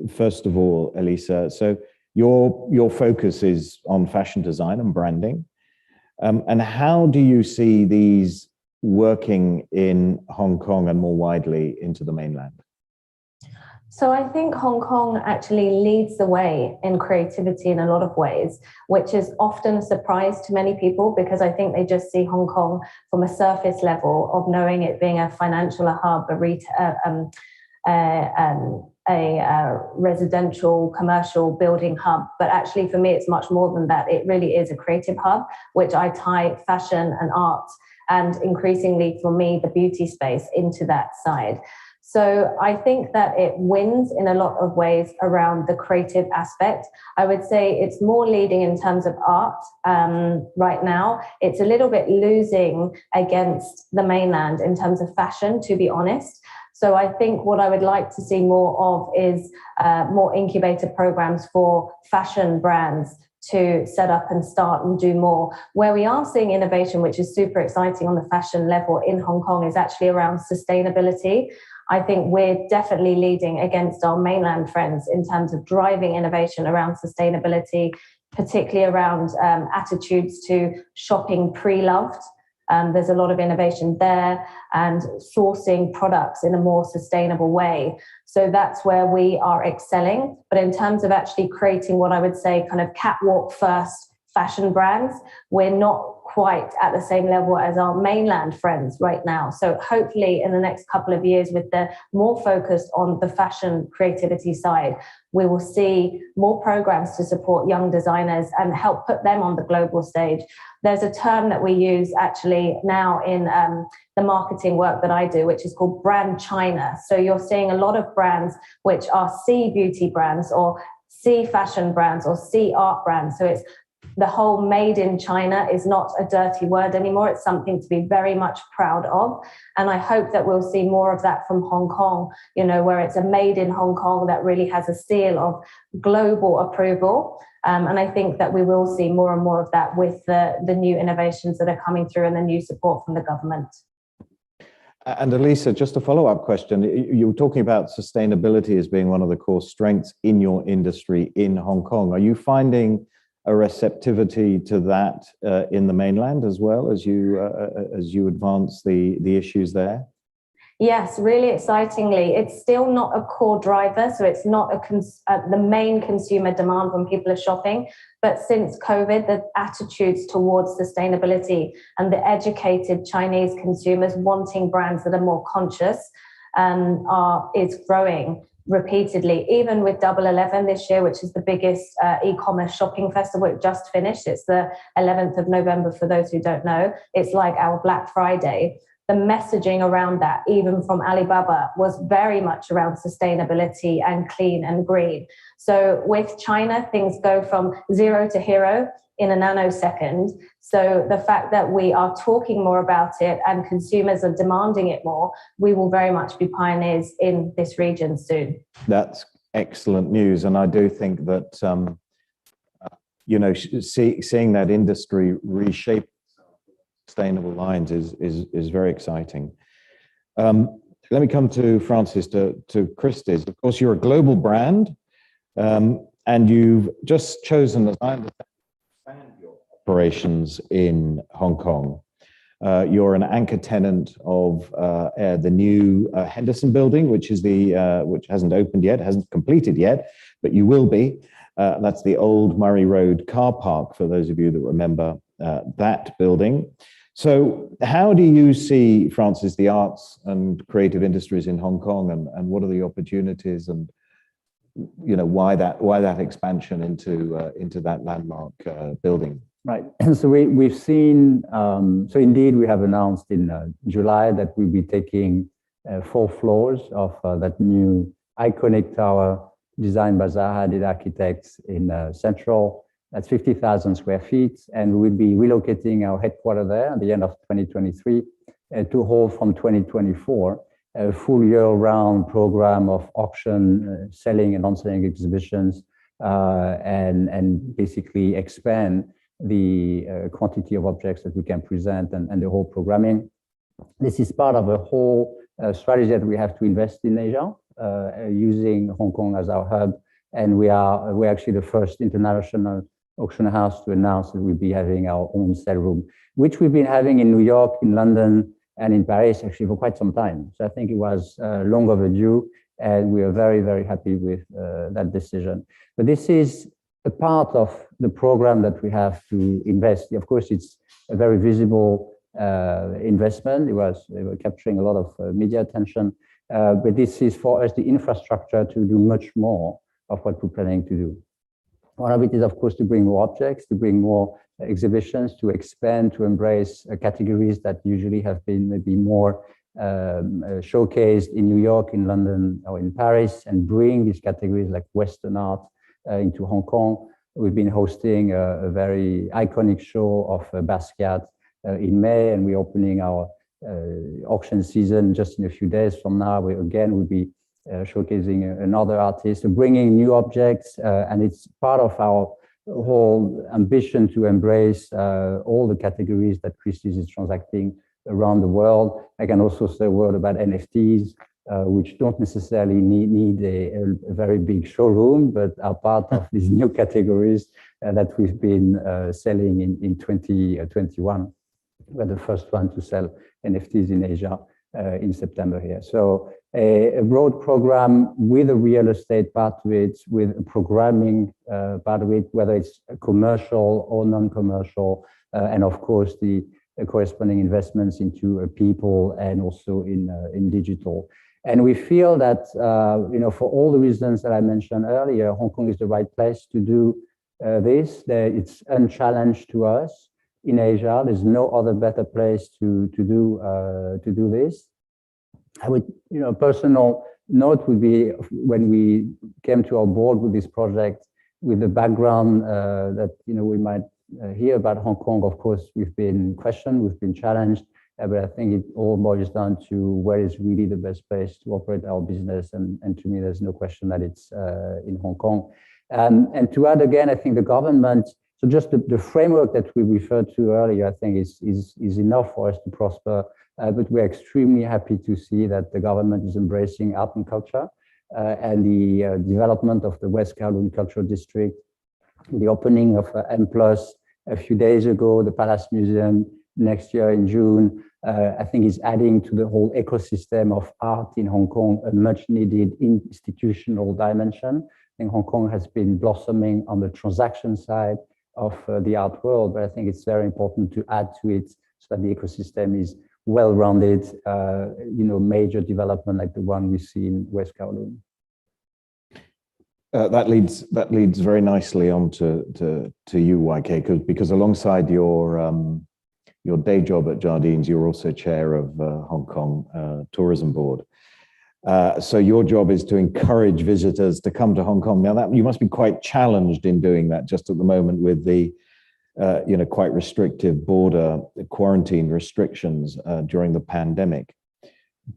first of all, Elisa, so your focus is on fashion design and branding. And how do you see these working in Hong Kong and more widely into the mainland? So I think Hong Kong actually leads the way in creativity in a lot of ways, which is often a surprise to many people because I think they just see Hong Kong from a surface level of knowing it being a financial hub, a residential commercial building hub. But actually for me, it's much more than that. It really is a creative hub, which I tie fashion and art and increasingly for me, the beauty space into that side. So I think that it wins in a lot of ways around the creative aspect. I would say it's more leading in terms of art right now. It's a little bit losing against the mainland in terms of fashion, to be honest. So I think what I would like to see more of is more incubator programs for fashion brands to set up and start and do more. Where we are seeing innovation, which is super exciting on the fashion level in Hong Kong, is actually around sustainability. I think we're definitely leading against our mainland friends in terms of driving innovation around sustainability, particularly around attitudes to shopping pre-loved. There's a lot of innovation there and sourcing products in a more sustainable way. So that's where we are excelling. But in terms of actually creating what I would say kind of catwalk first fashion brands, we're not quite at the same level as our mainland friends right now. So hopefully in the next couple of years, with the more focused on the fashion creativity side, we will see more programs to support young designers and help put them on the global stage. There's a term that we use actually now in the marketing work that I do, which is called brand China. So you're seeing a lot of brands which are C beauty brands or C fashion brands or C art brands. So it's the whole made in China is not a dirty word anymore. It's something to be very much proud of. And I hope that we'll see more of that from Hong Kong, you know, where it's a made in Hong Kong that really has a seal of global approval. And I think that we will see more and more of that with the new innovations that are coming through and the new support from the government. And Elisa, just a follow-up question. You were talking about sustainability as being one of the core strengths in your industry in Hong Kong. Are you finding a receptivity to that in the mainland as well as you advance the issues there? Yes, really excitingly. It's still not a core driver, so it's not the main consumer demand when people are shopping. But since COVID, the attitudes towards sustainability and the educated Chinese consumers wanting brands that are more conscious is growing repeatedly. Even with Double 11 this year, which is the biggest e-commerce shopping festival, it just finished. It's the 11th of November for those who don't know. It's like our Black Friday. The messaging around that, even from Alibaba, was very much around sustainability and clean and green. So with China, things go from 0 to hero in a nanosecond. So the fact that we are talking more about it and consumers are demanding it more, we will very much be pioneers in this region soon. That's excellent news. And I do think that, seeing that industry reshape sustainable lines is very exciting. Let me come to Francis, to Christie's. Of course, you're a global brand, and you've just chosen, as I understand, to expand your operations in Hong Kong. You're an anchor tenant of the new Henderson building, which hasn't opened yet, hasn't completed yet, but you will be. That's the old Murray Road car park, for those of you that remember that building. So how do you see, Francis, the arts and creative industries in Hong Kong, and what are the opportunities, and why that expansion into that landmark building? Right. So we've seen, so indeed we have announced in July that we'll be taking 4 floors of that new iconic tower designed by Zaha Hadid Architects in Central. That's 50,000 square feet, and we'll be relocating our headquarters there at the end of 2023 to hold from 2024 a full year-round program of auction, selling and on-selling exhibitions, and basically expand the quantity of objects that we can present and the whole programming. This is part of a whole strategy that we have to invest in Asia, using Hong Kong as our hub, and we're actually the first international auction house to announce that we'll be having our own sale room, which we've been having in New York, in London, and in Paris actually for quite some time. So I think it was long overdue, and we are very, very happy with that decision. But this is a part of the program that we have to invest. Of course, it's a very visible investment. They were capturing a lot of media attention, but this is for us the infrastructure to do much more of what we're planning to do. One of it is, of course, to bring more objects, to bring more exhibitions, to expand, to embrace categories that usually have been maybe more showcased in New York, in London, or in Paris, and bring these categories like Western art into Hong Kong. We've been hosting a very iconic show of Basquiat in May, and we're opening our auction season just in a few days from now. We'll be showcasing another artist, bringing new objects, and it's part of our whole ambition to embrace all the categories that Christie's is transacting around the world. I can also say a word about NFTs, which don't necessarily need a very big showroom, but are part of these new categories that we've been selling in 2021. We're the first one to sell NFTs in Asia in September here. So a broad program with a real estate part of it, with a programming part of it, whether it's commercial or non-commercial, and of course the corresponding investments into people and also in digital. And we feel that for all the reasons that I mentioned earlier, Hong Kong is the right place to do this. It's unchallenged to us in Asia. There's no other better place to do this. I would, personal note would be when we came to our board with this project, with the background that we might hear about Hong Kong. Of course, we've been questioned, we've been challenged, but I think it all boils down to where is really the best place to operate our business, and to me, there's no question that it's in Hong Kong. And to add again, I think the government. So just the framework that we referred to earlier, I think is enough for us to prosper but we're extremely happy to see that the government is embracing art and culture and the development of the West Kowloon Cultural District, the opening of M+ a few days ago, the Palace Museum next year in June, I think is adding to the whole ecosystem of art in Hong Kong a much needed institutional dimension. I think Hong Kong has been blossoming on the transaction side of the art world, but I think it's very important to add to it so that the ecosystem is well-rounded, major development like the one we see in West Kowloon. That leads very nicely on to you, YK, because alongside your day job at Jardines, you're also chair of Hong Kong Tourism Board. So your job is to encourage visitors to come to Hong Kong. Now, you must be quite challenged in doing that just at the moment with the quite restrictive border quarantine restrictions during the pandemic.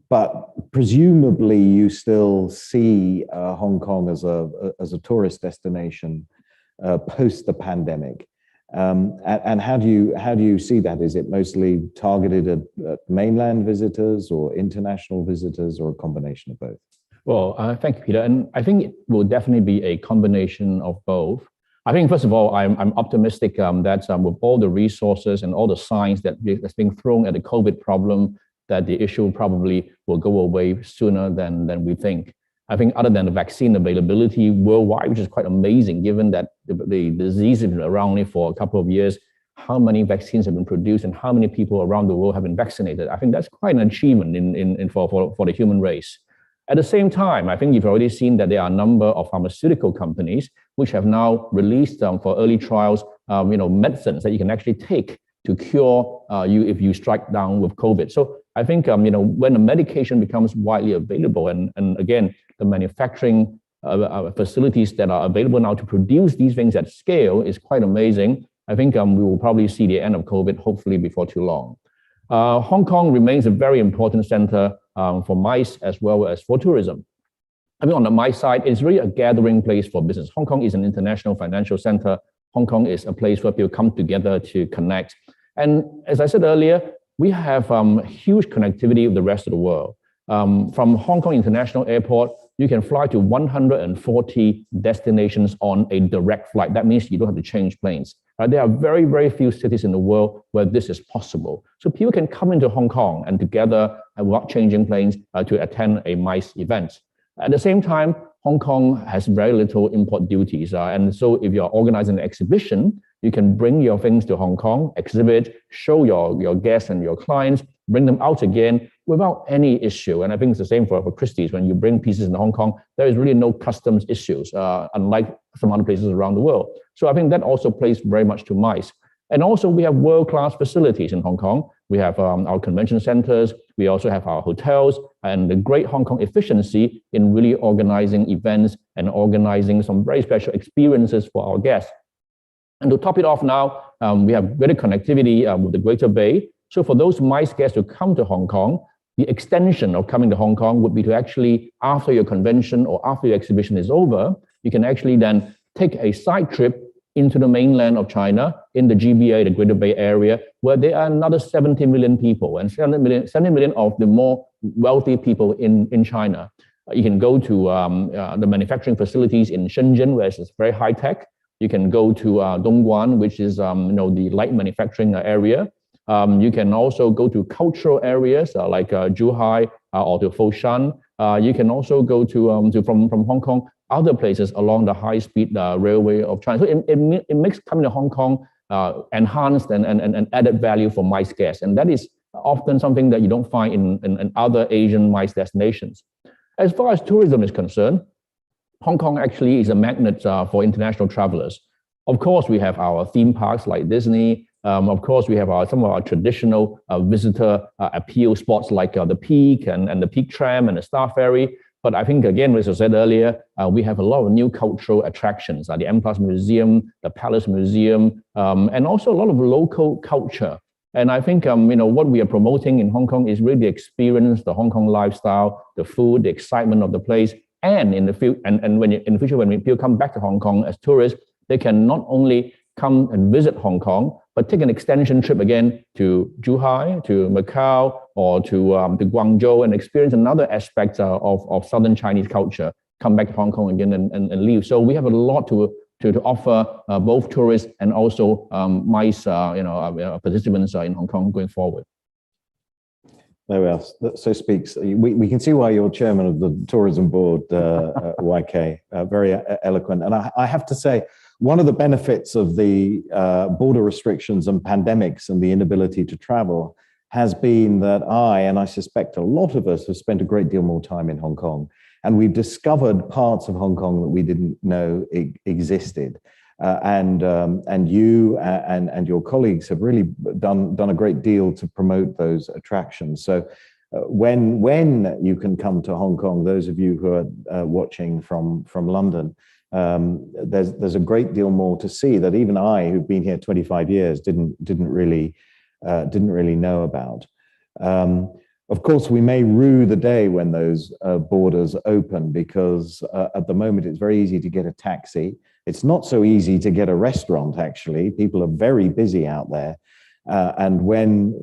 But presumably you still see Hong Kong as a tourist destination post the pandemic. And how do you see that? Is it mostly targeted at mainland visitors or international visitors, or a combination of both? Well, thank you, Peter. And I think it will definitely be a combination of both. I think, first of all, I'm optimistic that with all the resources and all the signs that's being thrown at the COVID problem, that the issue probably will go away sooner than we think. I think other than the vaccine availability worldwide, which is quite amazing, given that the disease has been around only for a couple of years, how many vaccines have been produced and how many people around the world have been vaccinated. I think that's quite an achievement for the human race. At the same time, I think you've already seen that there are a number of pharmaceutical companies which have now released for early trials, medicines that you can actually take to cure you if you strike down with COVID. So I think when the medication becomes widely available, and again, the manufacturing facilities that are available now to produce these things at scale is quite amazing. I think we will probably see the end of COVID hopefully before too long. Hong Kong remains a very important center for MICE as well as for tourism. I mean, on the MICE side, it's really a gathering place for business. Hong Kong is an international financial center. Hong Kong is a place where people come together to connect. And as I said earlier, we have huge connectivity with the rest of the world. From Hong Kong International Airport, you can fly to 140 destinations on a direct flight. That means you don't have to change planes. There are very, very few cities in the world where this is possible. So people can come into Hong Kong and together, without changing planes, to attend a MICE event. At the same time, Hong Kong has very little import duties. And so if you're organizing an exhibition, you can bring your things to Hong Kong, exhibit, show your guests and your clients, bring them out again without any issue. And I think it's the same for Christie's. When you bring pieces in Hong Kong, there is really no customs issues, unlike some other places around the world. So I think that also plays very much to MICE. And also we have world-class facilities in Hong Kong. We have our convention centers. We also have our hotels and the great Hong Kong efficiency in really organizing events and organizing some very special experiences for our guests. And to top it off now, we have greater connectivity with the Greater Bay. So for those MICE guests who come to Hong Kong, the extension of coming to Hong Kong would be to actually, after your convention or after your exhibition is over, you can actually then take a side trip into the mainland of China, in the GBA, the Greater Bay Area, where there are another 70 million people, and 70 million of the more wealthy people in China. You can go to the manufacturing facilities in Shenzhen, where it's very high tech. You can go to Dongguan, which is the light manufacturing area. You can also go to cultural areas like Zhuhai or to Foshan. You can also go to from Hong Kong, other places along the high-speed railway of China. So it makes coming to Hong Kong enhanced and added value for MICE guests. And that is often something that you don't find in other Asian MICE destinations. As far as tourism is concerned, Hong Kong actually is a magnet for international travelers. Of course, we have our theme parks like Disney. Of course, we have some of our traditional visitor appeal spots like the Peak and the Peak Tram and the Star Ferry. But I think, again, as I said earlier, we have a lot of new cultural attractions, the M+ Museum, the Palace Museum, and also a lot of local culture. And I think what we are promoting in Hong Kong is really the experience, the Hong Kong lifestyle, the food, the excitement of the place. And in the future, when people come back to Hong Kong as tourists, they can not only come and visit Hong Kong, but take an extension trip again to Zhuhai, to Macau, or to Guangzhou and experience another aspect of Southern Chinese culture, come back to Hong Kong again and leave. So we have a lot to offer both tourists and also MICE participants in Hong Kong going forward. There we are. So speaks. We can see why you're chairman of the tourism board, YK. Very eloquent. And I have to say, one of the benefits of the border restrictions and pandemics and the inability to travel has been that I suspect a lot of us have spent a great deal more time in Hong Kong. And we've discovered parts of Hong Kong that we didn't know existed. And you and your colleagues have really done a great deal to promote those attractions. So when you can come to Hong Kong, those of you who are watching from London, there's a great deal more to see that even I, who've been here 25 years, didn't really know about. Of course, we may rue the day when those borders open, because at the moment it's very easy to get a taxi. It's not so easy to get a restaurant, actually. People are very busy out there. And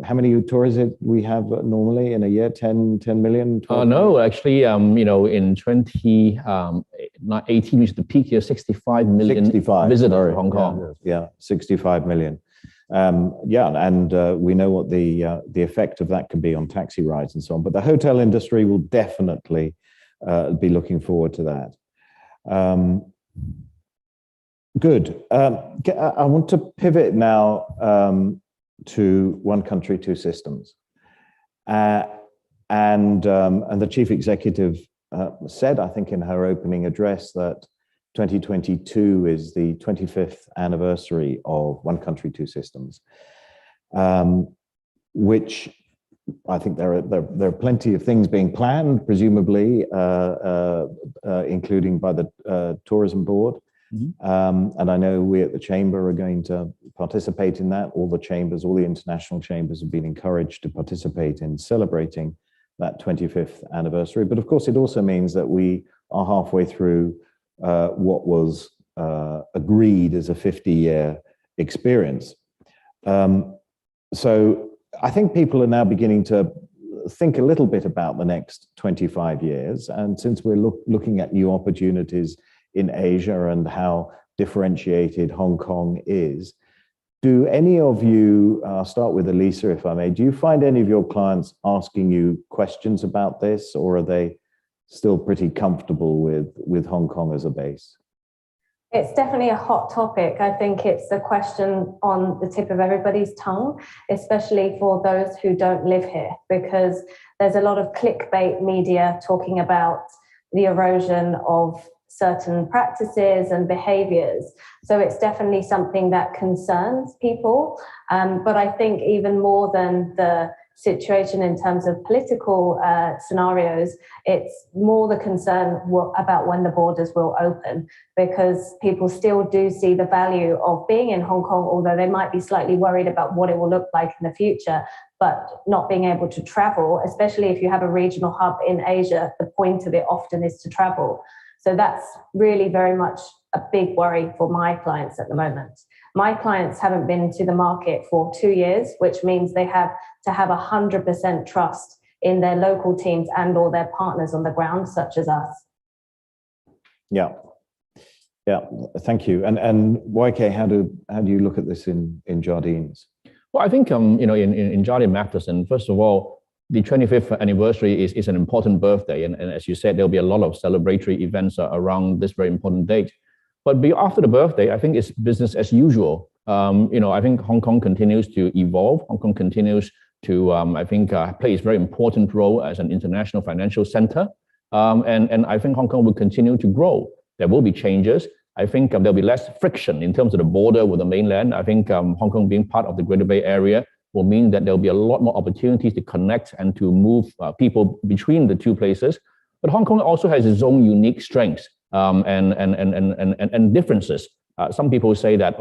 how many tourists we have normally in a year? 10 million? No, actually, in 2018, which is the peak year, 65 million visitors to Hong Kong. Yeah, 65 million. And we know what the effect of that can be on taxi rides and so on. But the hotel industry will definitely be looking forward to that. Good. I want to pivot now to one country, two systems. And the chief executive said, I think in her opening address, that 2022 is the 25th anniversary of one country, two systems, which I think there are plenty of things being planned, presumably, including by the tourism board. Mm-hmm. And I know we at the Chamber are going to participate in that. All the chambers, all the international chambers have been encouraged to participate in celebrating that 25th anniversary. But of course, it also means that we are halfway through what was agreed as a 50-year experience. So I think people are now beginning to think a little bit about the next 25 years. And since we're looking at new opportunities in Asia and how differentiated Hong Kong is, do any of you, I'll start with Elisa, if I may, do you find any of your clients asking you questions about this, or are they still pretty comfortable with Hong Kong as a base? It's definitely a hot topic. I think it's a question on the tip of everybody's tongue, especially for those who don't live here, because there's a lot of clickbait media talking about the erosion of certain practices and behaviors. So it's definitely something that concerns people. But I think even more than the situation in terms of political scenarios, it's more the concern about when the borders will open, because people still do see the value of being in Hong Kong, although they might be slightly worried about what it will look like in the future, but not being able to travel, especially if you have a regional hub in Asia, the point of it often is to travel. So that's really very much a big worry for my clients at the moment. My clients haven't been to the market for 2 years, which means they have to have 100% trust in their local teams and or their partners on the ground, such as us. Yeah, thank you. And YK, how do you look at this in Jardines? Well, I think in Jardine Matheson, first of all, the 25th anniversary is an important birthday, and as you said, there'll be a lot of celebratory events around this very important date. But after the birthday, I think it's business as usual. I think Hong Kong continues to evolve. Hong Kong continues to, play a very important role as an international financial center. And I think Hong Kong will continue to grow. There will be changes. I think there'll be less friction in terms of the border with the mainland. I think Hong Kong being part of the Greater Bay Area will mean that there'll be a lot more opportunities to connect and to move people between the two places. But Hong Kong also has its own unique strengths and differences. Some people say that,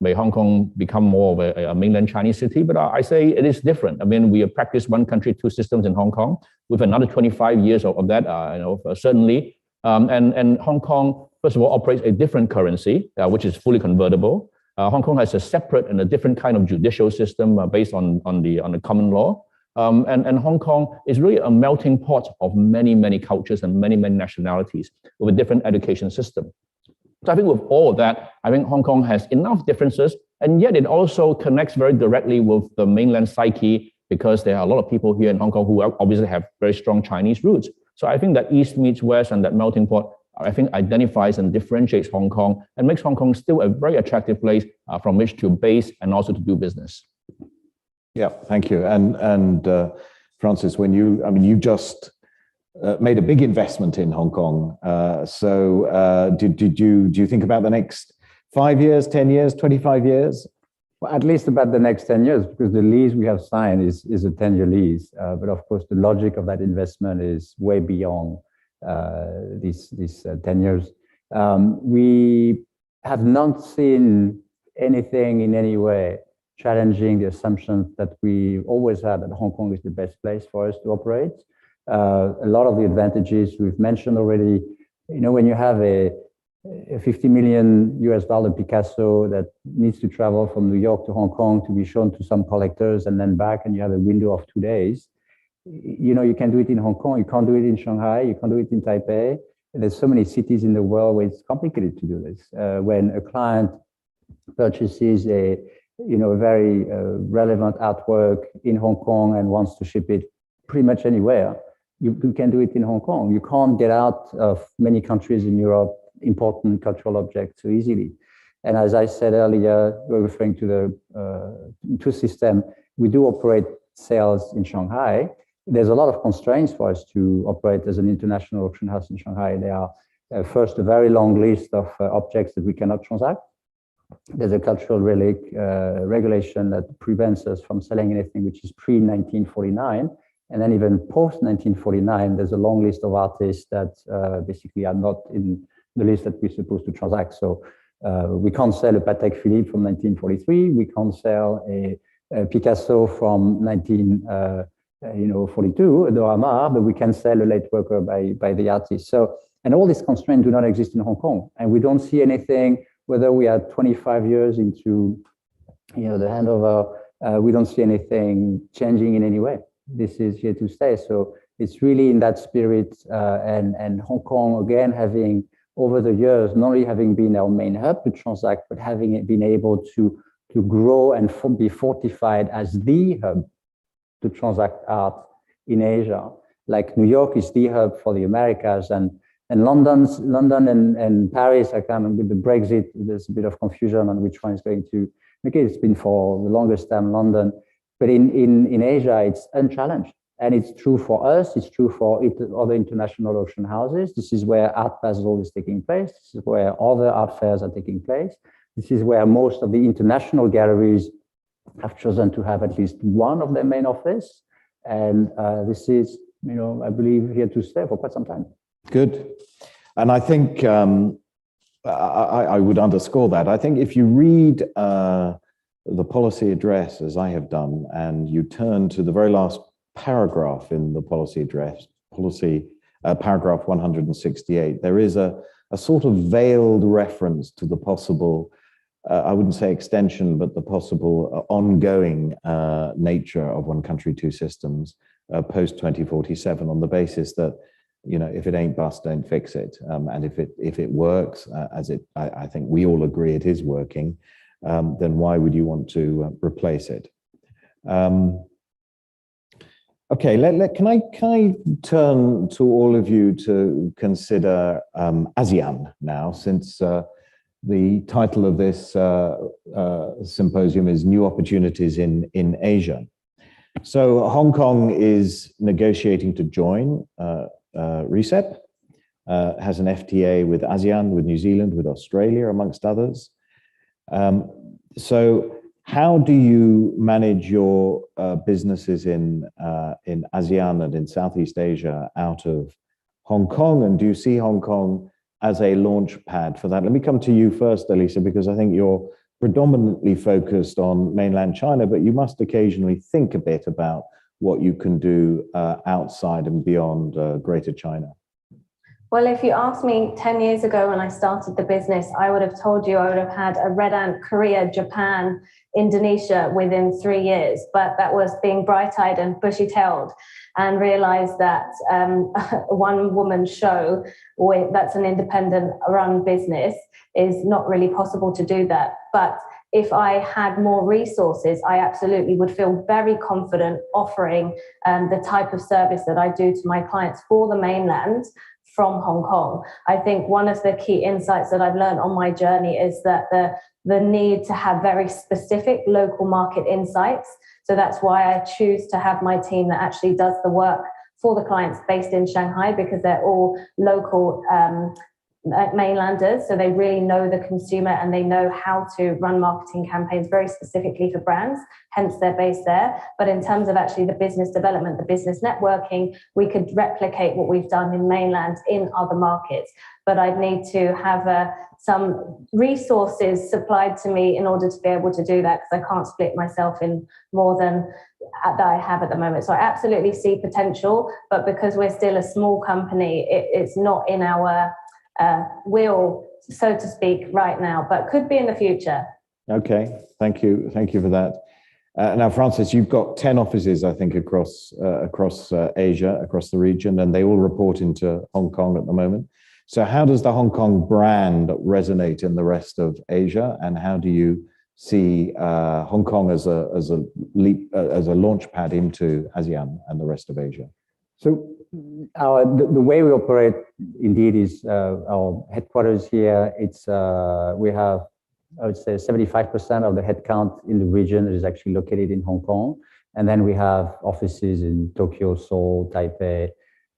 may Hong Kong become more of a mainland Chinese city? But I say it is different. I mean, we have practiced one country, two systems in Hong Kong with another 25 years of that, certainly. And Hong Kong, first of all, operates a different currency, which is fully convertible. Hong Kong has a separate and a different kind of judicial system based on the common law. And Hong Kong is really a melting pot of many, many cultures and many, many nationalities with a different education system. So I think with all of that, I think Hong Kong has enough differences, and yet it also connects very directly with the mainland psyche, because there are a lot of people here in Hong Kong who obviously have very strong Chinese roots. So I think that East meets West and that melting pot, I think, identifies and differentiates Hong Kong and makes Hong Kong still a very attractive place from which to base and also to do business. Yeah, thank you. And Francis, when you just made a big investment in Hong Kong. Do you think about the next 5 years, 10 years, 25 years? Well, at least about the next 10 years, because the lease we have signed is a 10-year lease. But of course, the logic of that investment is way beyond these 10 years. We have not seen anything in any way challenging the assumptions that we always had that Hong Kong is the best place for us to operate. A lot of the advantages we've mentioned already, when you have a $50 million Picasso that needs to travel from New York to Hong Kong to be shown to some collectors and then back, and you have a window of 2 days, you can do it in Hong Kong, you can't do it in Shanghai, you can't do it in Taipei. There's so many cities in the world where it's complicated to do this. When a client purchases a very relevant artwork in Hong Kong and wants to ship it pretty much anywhere, you can do it in Hong Kong. You can't get out of many countries in Europe important cultural objects so easily. And as I said earlier, we're referring to the system, we do operate sales in Shanghai. There's a lot of constraints for us to operate as an international auction house in Shanghai. There are first a very long list of objects that we cannot transact. There's a cultural relic regulation that prevents us from selling anything which is pre-1949. And then even post-1949, there's a long list of artists that basically are not in the list that we're supposed to transact. So we can't sell a Patek Philippe from 1943. We can't sell a Picasso from 1942, a Dorama, but we can sell a late worker by the artist. So, and all these constraints do not exist in Hong Kong. And we don't see anything, whether we are 25 years into the handover, we don't see anything changing in any way. This is here to stay. So it's really in that spirit, and Hong Kong, again, having over the years, not only having been our main hub to transact, but having been able to grow and be fortified as the hub to transact art in Asia. Like New York is the hub for the Americas, and London and Paris are kind of, with the Brexit, there's a bit of confusion on which one is going to make it. It's been for the longest time London, but in Asia, it's unchallenged. And it's true for us, it's true for other international auction houses. This is where Art Basel is taking place. This is where other art fairs are taking place. This is where most of the international galleries have chosen to have at least one of their main office. And this is, I believe, here to stay for quite some time. Good. And I think I would underscore that. I think if you read the policy address, as I have done, and you turn to the very last paragraph in the policy address, paragraph 168, there is a sort of veiled reference to the possible, I wouldn't say extension, but the possible ongoing nature of one country, two systems post 2047, on the basis that, if it ain't bust, don't fix it. And if it works, I think we all agree it is working, then why would you want to replace it? Okay, can I turn to all of you to consider ASEAN now, since the title of this symposium is New Opportunities in Asia. So Hong Kong is negotiating to join RCEP, has an FTA with ASEAN, with New Zealand, with Australia, amongst others. So how do you manage your businesses in ASEAN and in Southeast Asia out of Hong Kong? And do you see Hong Kong as a launch pad for that? Let me come to you first, Elisa, because I think you're predominantly focused on mainland China, but you must occasionally think a bit about what you can do outside and beyond Greater China. Well, if you asked me 10 years ago when I started the business, I would have told you I would have had a red ant Korea, Japan, Indonesia within 3 years, but that was being bright-eyed and bushy-tailed, and realized that a one-woman show that's an independent-run business is not really possible to do that. But if I had more resources, I absolutely would feel very confident offering the type of service that I do to my clients for the mainland from Hong Kong. I think one of the key insights that I've learned on my journey is that the need to have very specific local market insights. So that's why I choose to have my team that actually does the work for the clients based in Shanghai, because they're all local mainlanders, so they really know the consumer and they know how to run marketing campaigns very specifically for brands, hence they're based there. But in terms of actually the business development, the business networking, we could replicate what we've done in mainland in other markets. But I'd need to have some resources supplied to me in order to be able to do that, because I can't split myself in more than that I have at the moment. So I absolutely see potential, but because we're still a small company, it's not in our will, so to speak, right now, but could be in the future. Okay, thank you for that. Now, Francis, you've got 10 offices, I think, across Asia, across the region, and they all report into Hong Kong at the moment. So how does the Hong Kong brand resonate in the rest of Asia, and how do you see Hong Kong as a launch pad into ASEAN and the rest of Asia? So the way we operate indeed is our headquarters here. It's we have, I would say, 75% of the headcount in the region is actually located in Hong Kong, and then we have offices in Tokyo, Seoul, Taipei,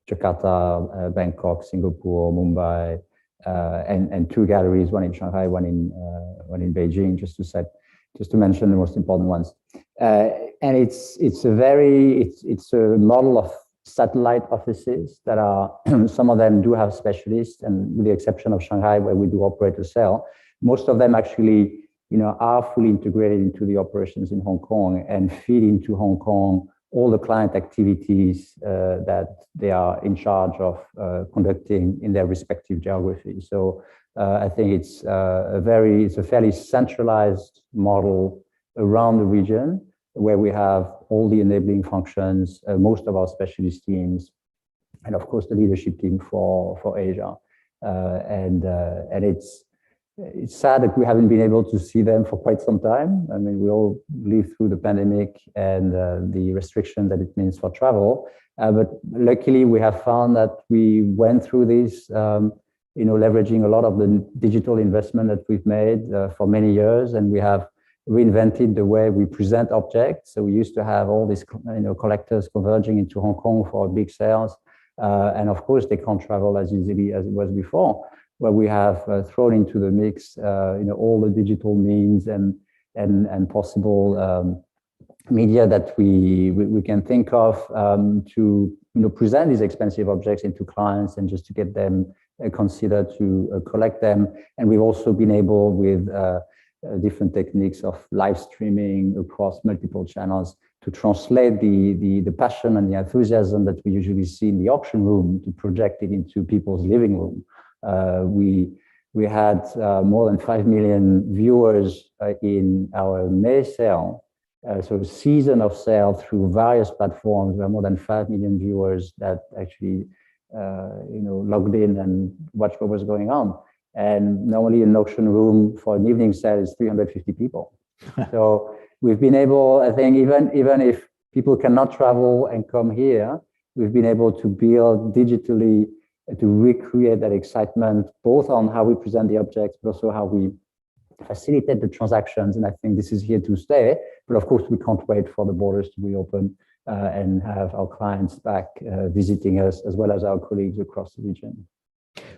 Jakarta, Bangkok, Singapore, Mumbai, and 2 galleries, one in Shanghai, one in Beijing, just to mention the most important ones. And it's a model of satellite offices that are some of them do have specialists, and with the exception of Shanghai, where we do operate a cell, most of them actually are fully integrated into the operations in Hong Kong and feed into Hong Kong all the client activities that they are in charge of conducting in their respective geography. So I think it's a fairly centralized model around the region, where we have all the enabling functions, most of our specialist teams, and of course the leadership team for Asia. And it's sad that we haven't been able to see them for quite some time. I mean, we all lived through the pandemic and the restriction that it means for travel. But luckily, we have found that we went through this, leveraging a lot of the digital investment that we've made for many years, and we have reinvented the way we present objects. So we used to have all these, collectors converging into Hong Kong for big sales, and of course they can't travel as easily as it was before. Where we have thrown into the mix, all the digital means and possible media that we can think of to present these expensive objects into clients and just to get them considered to collect them. And we've also been able with different techniques of live streaming across multiple channels to translate the passion and the enthusiasm that we usually see in the auction room to project it into people's living room. We had more than 5 million viewers in our May sale. So a season of sale through various platforms. We have more than 5 million viewers that actually logged in and watched what was going on. And normally an auction room for an evening sale is 350 people. So we've been able, I think, even if people cannot travel and come here, we've been able to build digitally to recreate that excitement, both on how we present the objects, but also how we facilitate the transactions. And I think this is here to stay. But of course, we can't wait for the borders to reopen and have our clients back visiting us, as well as our colleagues across the region.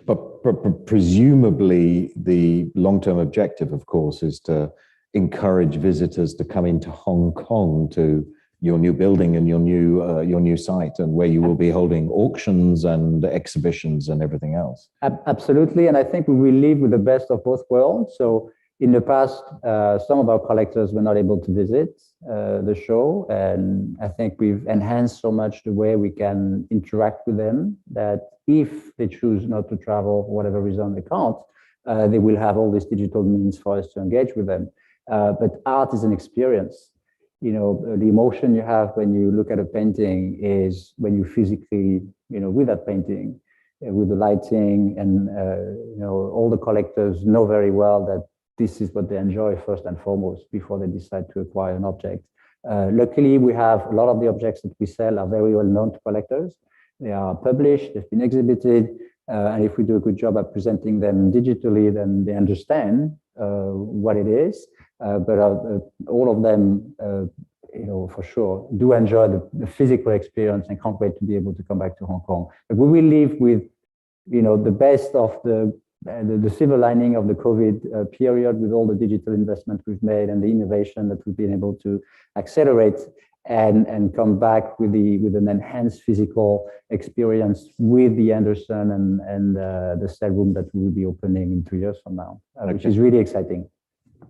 But presumably the long-term objective, of course, is to encourage visitors to come into Hong Kong to your new building and your new site, and where you will be holding auctions and exhibitions and everything else. Absolutely, and I think we will live with the best of both worlds. So In the past, some of our collectors were not able to visit the show, and I think we've enhanced so much the way we can interact with them that if they choose not to travel for whatever reason they can't, they will have all these digital means for us to engage with them. But art is an experience. You know, the emotion you have when you look at a painting is when you physically, you know, with that painting, with the lighting, and you know, all the collectors know very well that this is what they enjoy first and foremost before they decide to acquire an object. Luckily, we have a lot of the objects that we sell are very well known to collectors. They are published, they've been exhibited, and if we do a good job at presenting them digitally, then they understand what it is. But all of them, you know, for sure, do enjoy the physical experience and can't wait to be able to come back to Hong Kong. But we will leave with, you know, the best of the silver lining of the COVID period, with all the digital investment we've made and the innovation that we've been able to accelerate, and come back with an enhanced physical experience with the Anderson and the sale room that we will be opening in 2 years from now, which is really exciting.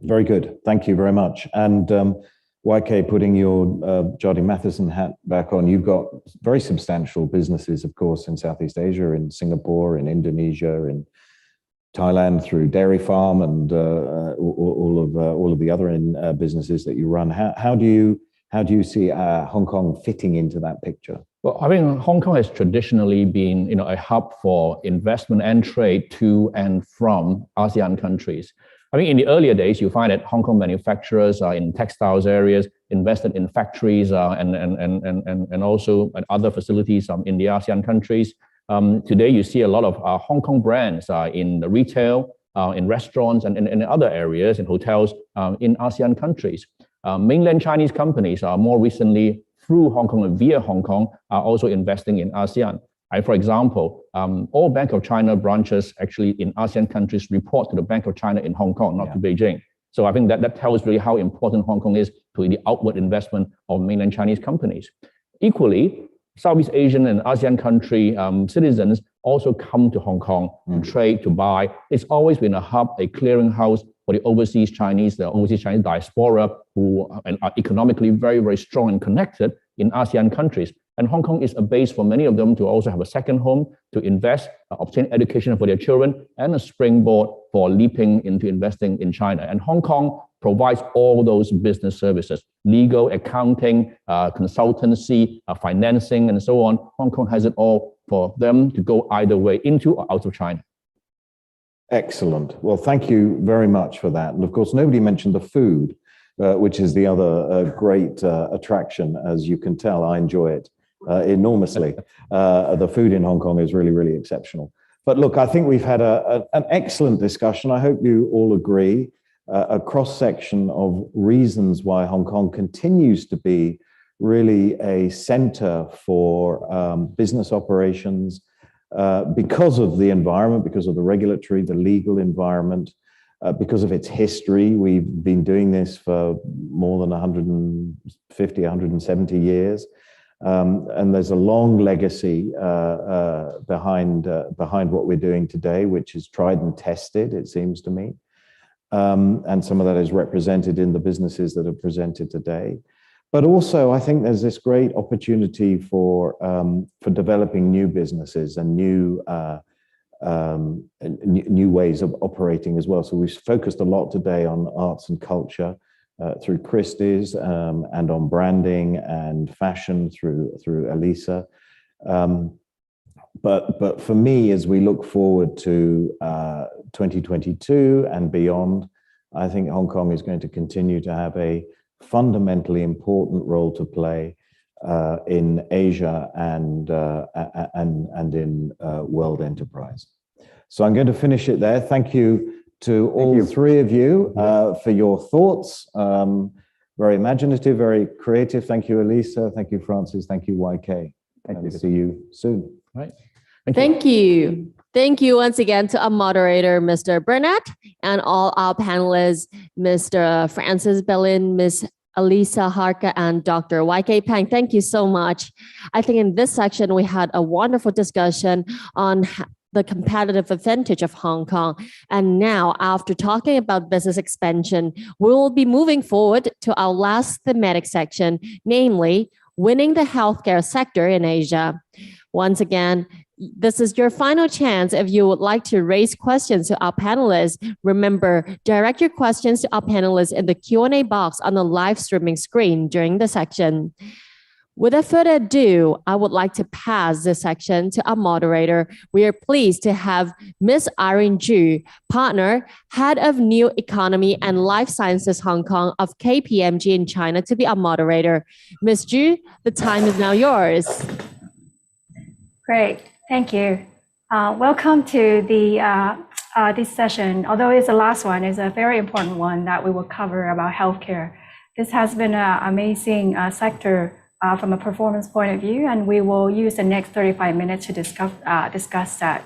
Very good. Thank you very much. And YK, putting your Jardine Matheson hat back on, you've got very substantial businesses, of course, in Southeast Asia, in Singapore, in Indonesia, in Thailand, through Dairy Farm, and all of the other businesses that you run. How do you see Hong Kong fitting into that picture? Well, I mean, Hong Kong has traditionally been, you know, a hub for investment and trade to and from ASEAN countries. I mean, in the earlier days, you find that Hong Kong manufacturers in textiles areas invested in factories and also at other facilities in the ASEAN countries. Today, you see a lot of Hong Kong brands in the retail, in restaurants, and in other areas, in hotels in ASEAN countries. Mainland Chinese companies are more recently, through Hong Kong and via Hong Kong, are also investing in ASEAN. For example, all Bank of China branches actually in ASEAN countries report to the Bank of China in Hong Kong, not to Beijing. So I think that tells really how important Hong Kong is to the outward investment of mainland Chinese companies. Equally, Southeast Asian and ASEAN country citizens also come to Hong Kong to trade, to buy. It's always been a hub, a clearinghouse for the overseas Chinese diaspora, who are economically very, very strong and connected in ASEAN countries. And Hong Kong is a base for many of them to also have a second home, to invest, obtain education for their children, and a springboard for leaping into investing in China. And Hong Kong provides all those business services: legal, accounting, consultancy, financing, and so on. Hong Kong has it all for them to go either way, into or out of China. Excellent. Well, thank you very much for that. And of course, nobody mentioned the food, which is the other great attraction. As you can tell, I enjoy it enormously. The food in Hong Kong is really, really exceptional. But look, I think we've had an excellent discussion. I hope you all agree. A cross-section of reasons why Hong Kong continues to be really a center for business operations, because of the environment, because of the regulatory, the legal environment, because of its history. We've been doing this for more than 150, 170 years. And there's a long legacy behind what we're doing today, which is tried and tested, it seems to me. And some of that is represented in the businesses that are presented today. But also, I think there's this great opportunity for developing new businesses and new ways of operating as well. So we've focused a lot today on arts and culture through Christie's, and on branding and fashion through Elisa. But for me, as we look forward to 2022 and beyond, I think Hong Kong is going to continue to have a fundamentally important role to play in Asia and in world enterprise. So I'm going to finish it there. Thank you to all three of you for your thoughts. Very imaginative, very creative. Thank you, Elisa. Thank you, Francis. Thank you, YK. Thank you. See you soon. Right. Thank you. Thank you once again to our moderator, Mr. Burnett, and all our panelists, Mr. Francis Bellin, Ms. Elisa Harka, and Dr. YK Peng. Thank you so much. I think in this section, we had a wonderful discussion on the competitive advantage of Hong Kong. And now, after talking about business expansion, we will be moving forward to our last thematic section, namely winning the healthcare sector in Asia. Once again, this is your final chance. If you would like to raise questions to our panelists, remember, direct your questions to our panelists in the Q&A box on the live streaming screen during the section. Without further ado, I would like to pass this section to our moderator. We are pleased to have Ms. Irene Zhu, partner, head of New Economy and Life Sciences Hong Kong of KPMG in China, to be our moderator. Ms. Zhu, the time is now yours. Great, thank you. Welcome to this session. Although it's the last one, it's a very important one that we will cover about healthcare. This has been an amazing sector from a performance point of view, and we will use the next 35 minutes to discuss that.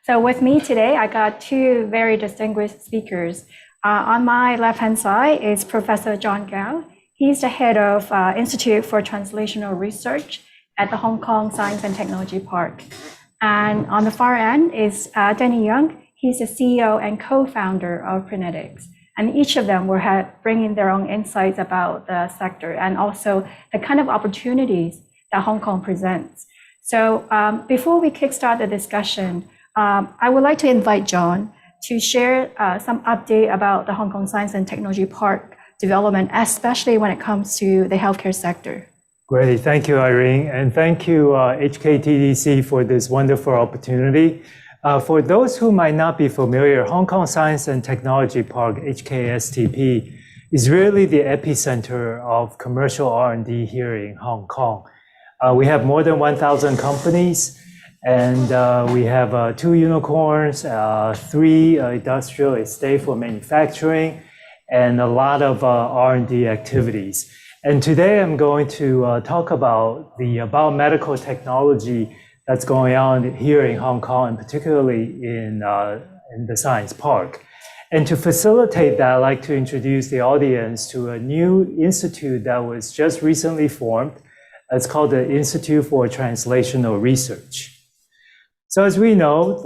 So with me today, I got two very distinguished speakers. On my left-hand side is Professor John Gao. He's the head of Institute for Translational Research at the Hong Kong Science and Technology Park. And on the far end is Danny Young. He's the CEO and co-founder of Prenetics. And each of them will bringing their own insights about the sector and also the kind of opportunities that Hong Kong presents. So before we kickstart the discussion, I would like to invite John to share some update about the Hong Kong Science and Technology Park development, especially when it comes to the healthcare sector. Great, thank you, Irene, and thank you, HKTDC, for this wonderful opportunity. For those who might not be familiar, Hong Kong Science and Technology Park, HKSTP, is really the epicenter of commercial R&D here in Hong Kong. We have more than 1,000 companies, and we have 2 unicorns, 3 industrial estate for manufacturing, and a lot of R&D activities. And today I'm going to talk about the biomedical technology that's going on here in Hong Kong, and particularly in the Science Park. And to facilitate that, I'd like to introduce the audience to a new institute that was just recently formed. It's called the Institute for Translational Research. So as we know,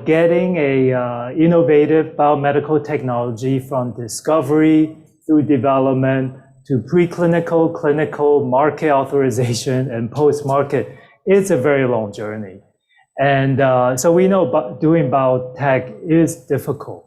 getting a innovative biomedical technology from discovery through development to preclinical, clinical, market authorization, and post-market, it's a very long journey. And so we know doing biotech is difficult.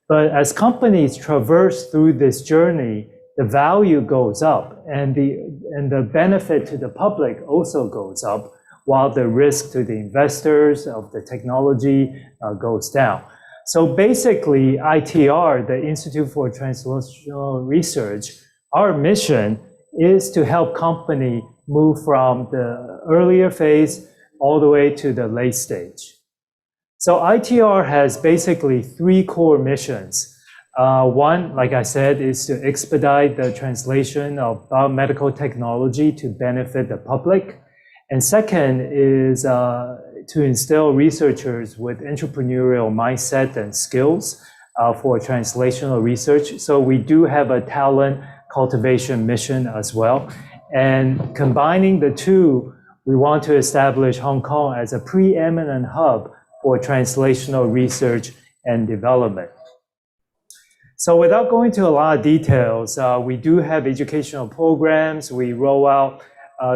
But as companies traverse through this journey, the value goes up and the benefit to the public also goes up, while the risk to the investors of the technology goes down. So basically, ITR, the Institute for Translational Research, our mission is to help company move from the earlier phase all the way to the late stage. So ITR has basically 3 core missions. One, like I said, is to expedite the translation of biomedical technology to benefit the public. And second is to instill researchers with entrepreneurial mindset and skills for translational research. So we do have a talent cultivation mission as well. And combining the two, we want to establish Hong Kong as a preeminent hub for translational research and development. So without going to a lot of details, we do have educational programs. We roll out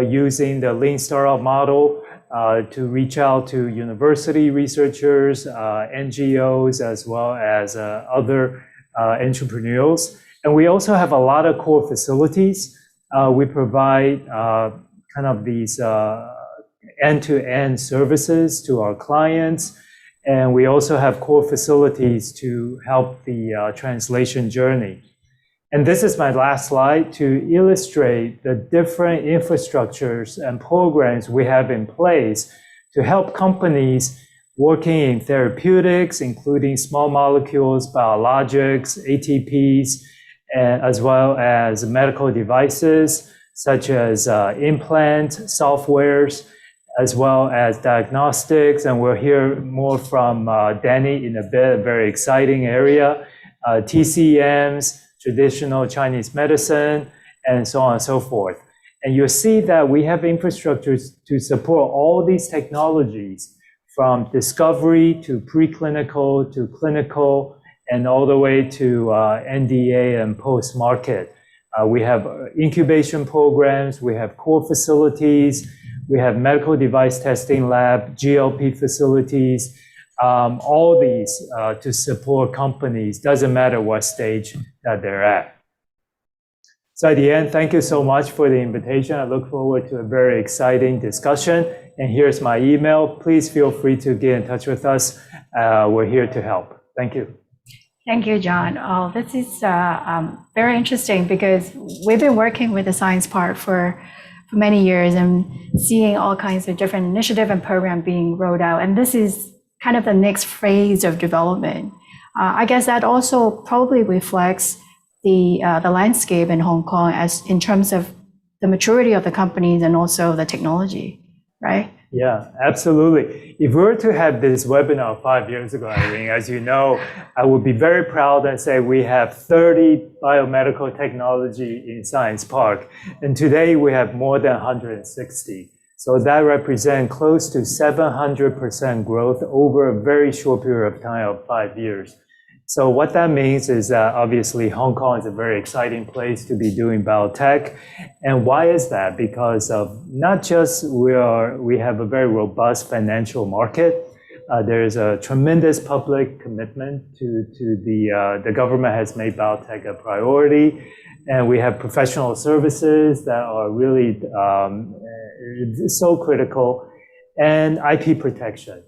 using the Lean Startup model to reach out to university researchers, NGOs, as well as other entrepreneurs. And we also have a lot of core facilities. We provide kind of these end-to-end services to our clients. And we also have core facilities to help the translation journey. And this is my last slide to illustrate the different infrastructures and programs we have in place to help companies working in therapeutics, including small molecules, biologics, ATPs, as well as medical devices, such as implant softwares, as well as diagnostics. And we'll hear more from Danny in a bit, a very exciting area, TCMs, traditional Chinese medicine, and so on and so forth. And you'll see that we have infrastructures to support all these technologies from discovery to preclinical to clinical and all the way to NDA and post-market. We have incubation programs, we have core facilities, we have medical device testing lab, GLP facilities, all these to support companies, doesn't matter what stage that they're at. So at the end, thank you so much for the invitation. I look forward to a very exciting discussion. And here's my email. Please feel free to get in touch with us. We're here to help. Thank you. Thank you, John. Oh, this is very interesting because we've been working with the Science Park for many years and seeing all kinds of different initiatives and programs being rolled out. And this is kind of the next phase of development. I guess that also probably reflects the landscape in Hong Kong as in terms of the maturity of the companies and also the technology, right? Yeah, absolutely. If we were to have this webinar 5 years ago, Irene, as you know, I would be very proud and say we have 30 biomedical technology in Science Park. And today we have more than 160. So that represents close to 700% growth over a very short period of time of 5 years. So what that means is that obviously Hong Kong is a very exciting place to be doing biotech. And why is that? Because of not just we have a very robust financial market. There is a tremendous public commitment to the government has made biotech a priority. And we have professional services that are really so critical, and IP protection.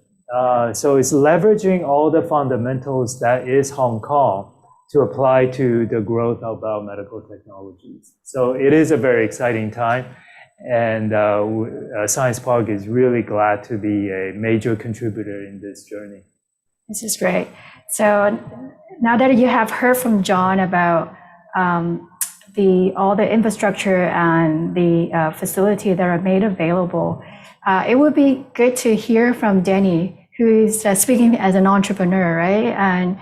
So it's leveraging all the fundamentals that is Hong Kong to apply to the growth of biomedical technologies. So it is a very exciting time, and Science Park is really glad to be a major contributor in this journey. This is great. So now that you have heard from John about all the infrastructure and the facility that are made available, it would be good to hear from Danny, who is speaking as an entrepreneur, right? And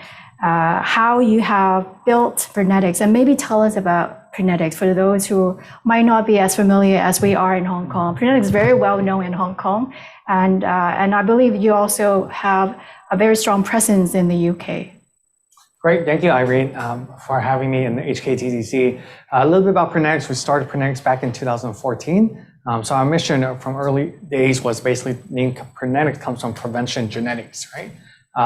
how you have built Prenetics, and maybe tell us about Prenetics for those who might not be as familiar as we are in Hong Kong. Prenetics is very well known in Hong Kong, and I believe you also have a very strong presence in the UK. Great, thank you, Irene, for having me in the HKTDC. A little bit about Prenetics. We started Prenetics back in 2014. So our mission from early days was basically named Prenetics comes from prevention genetics, right?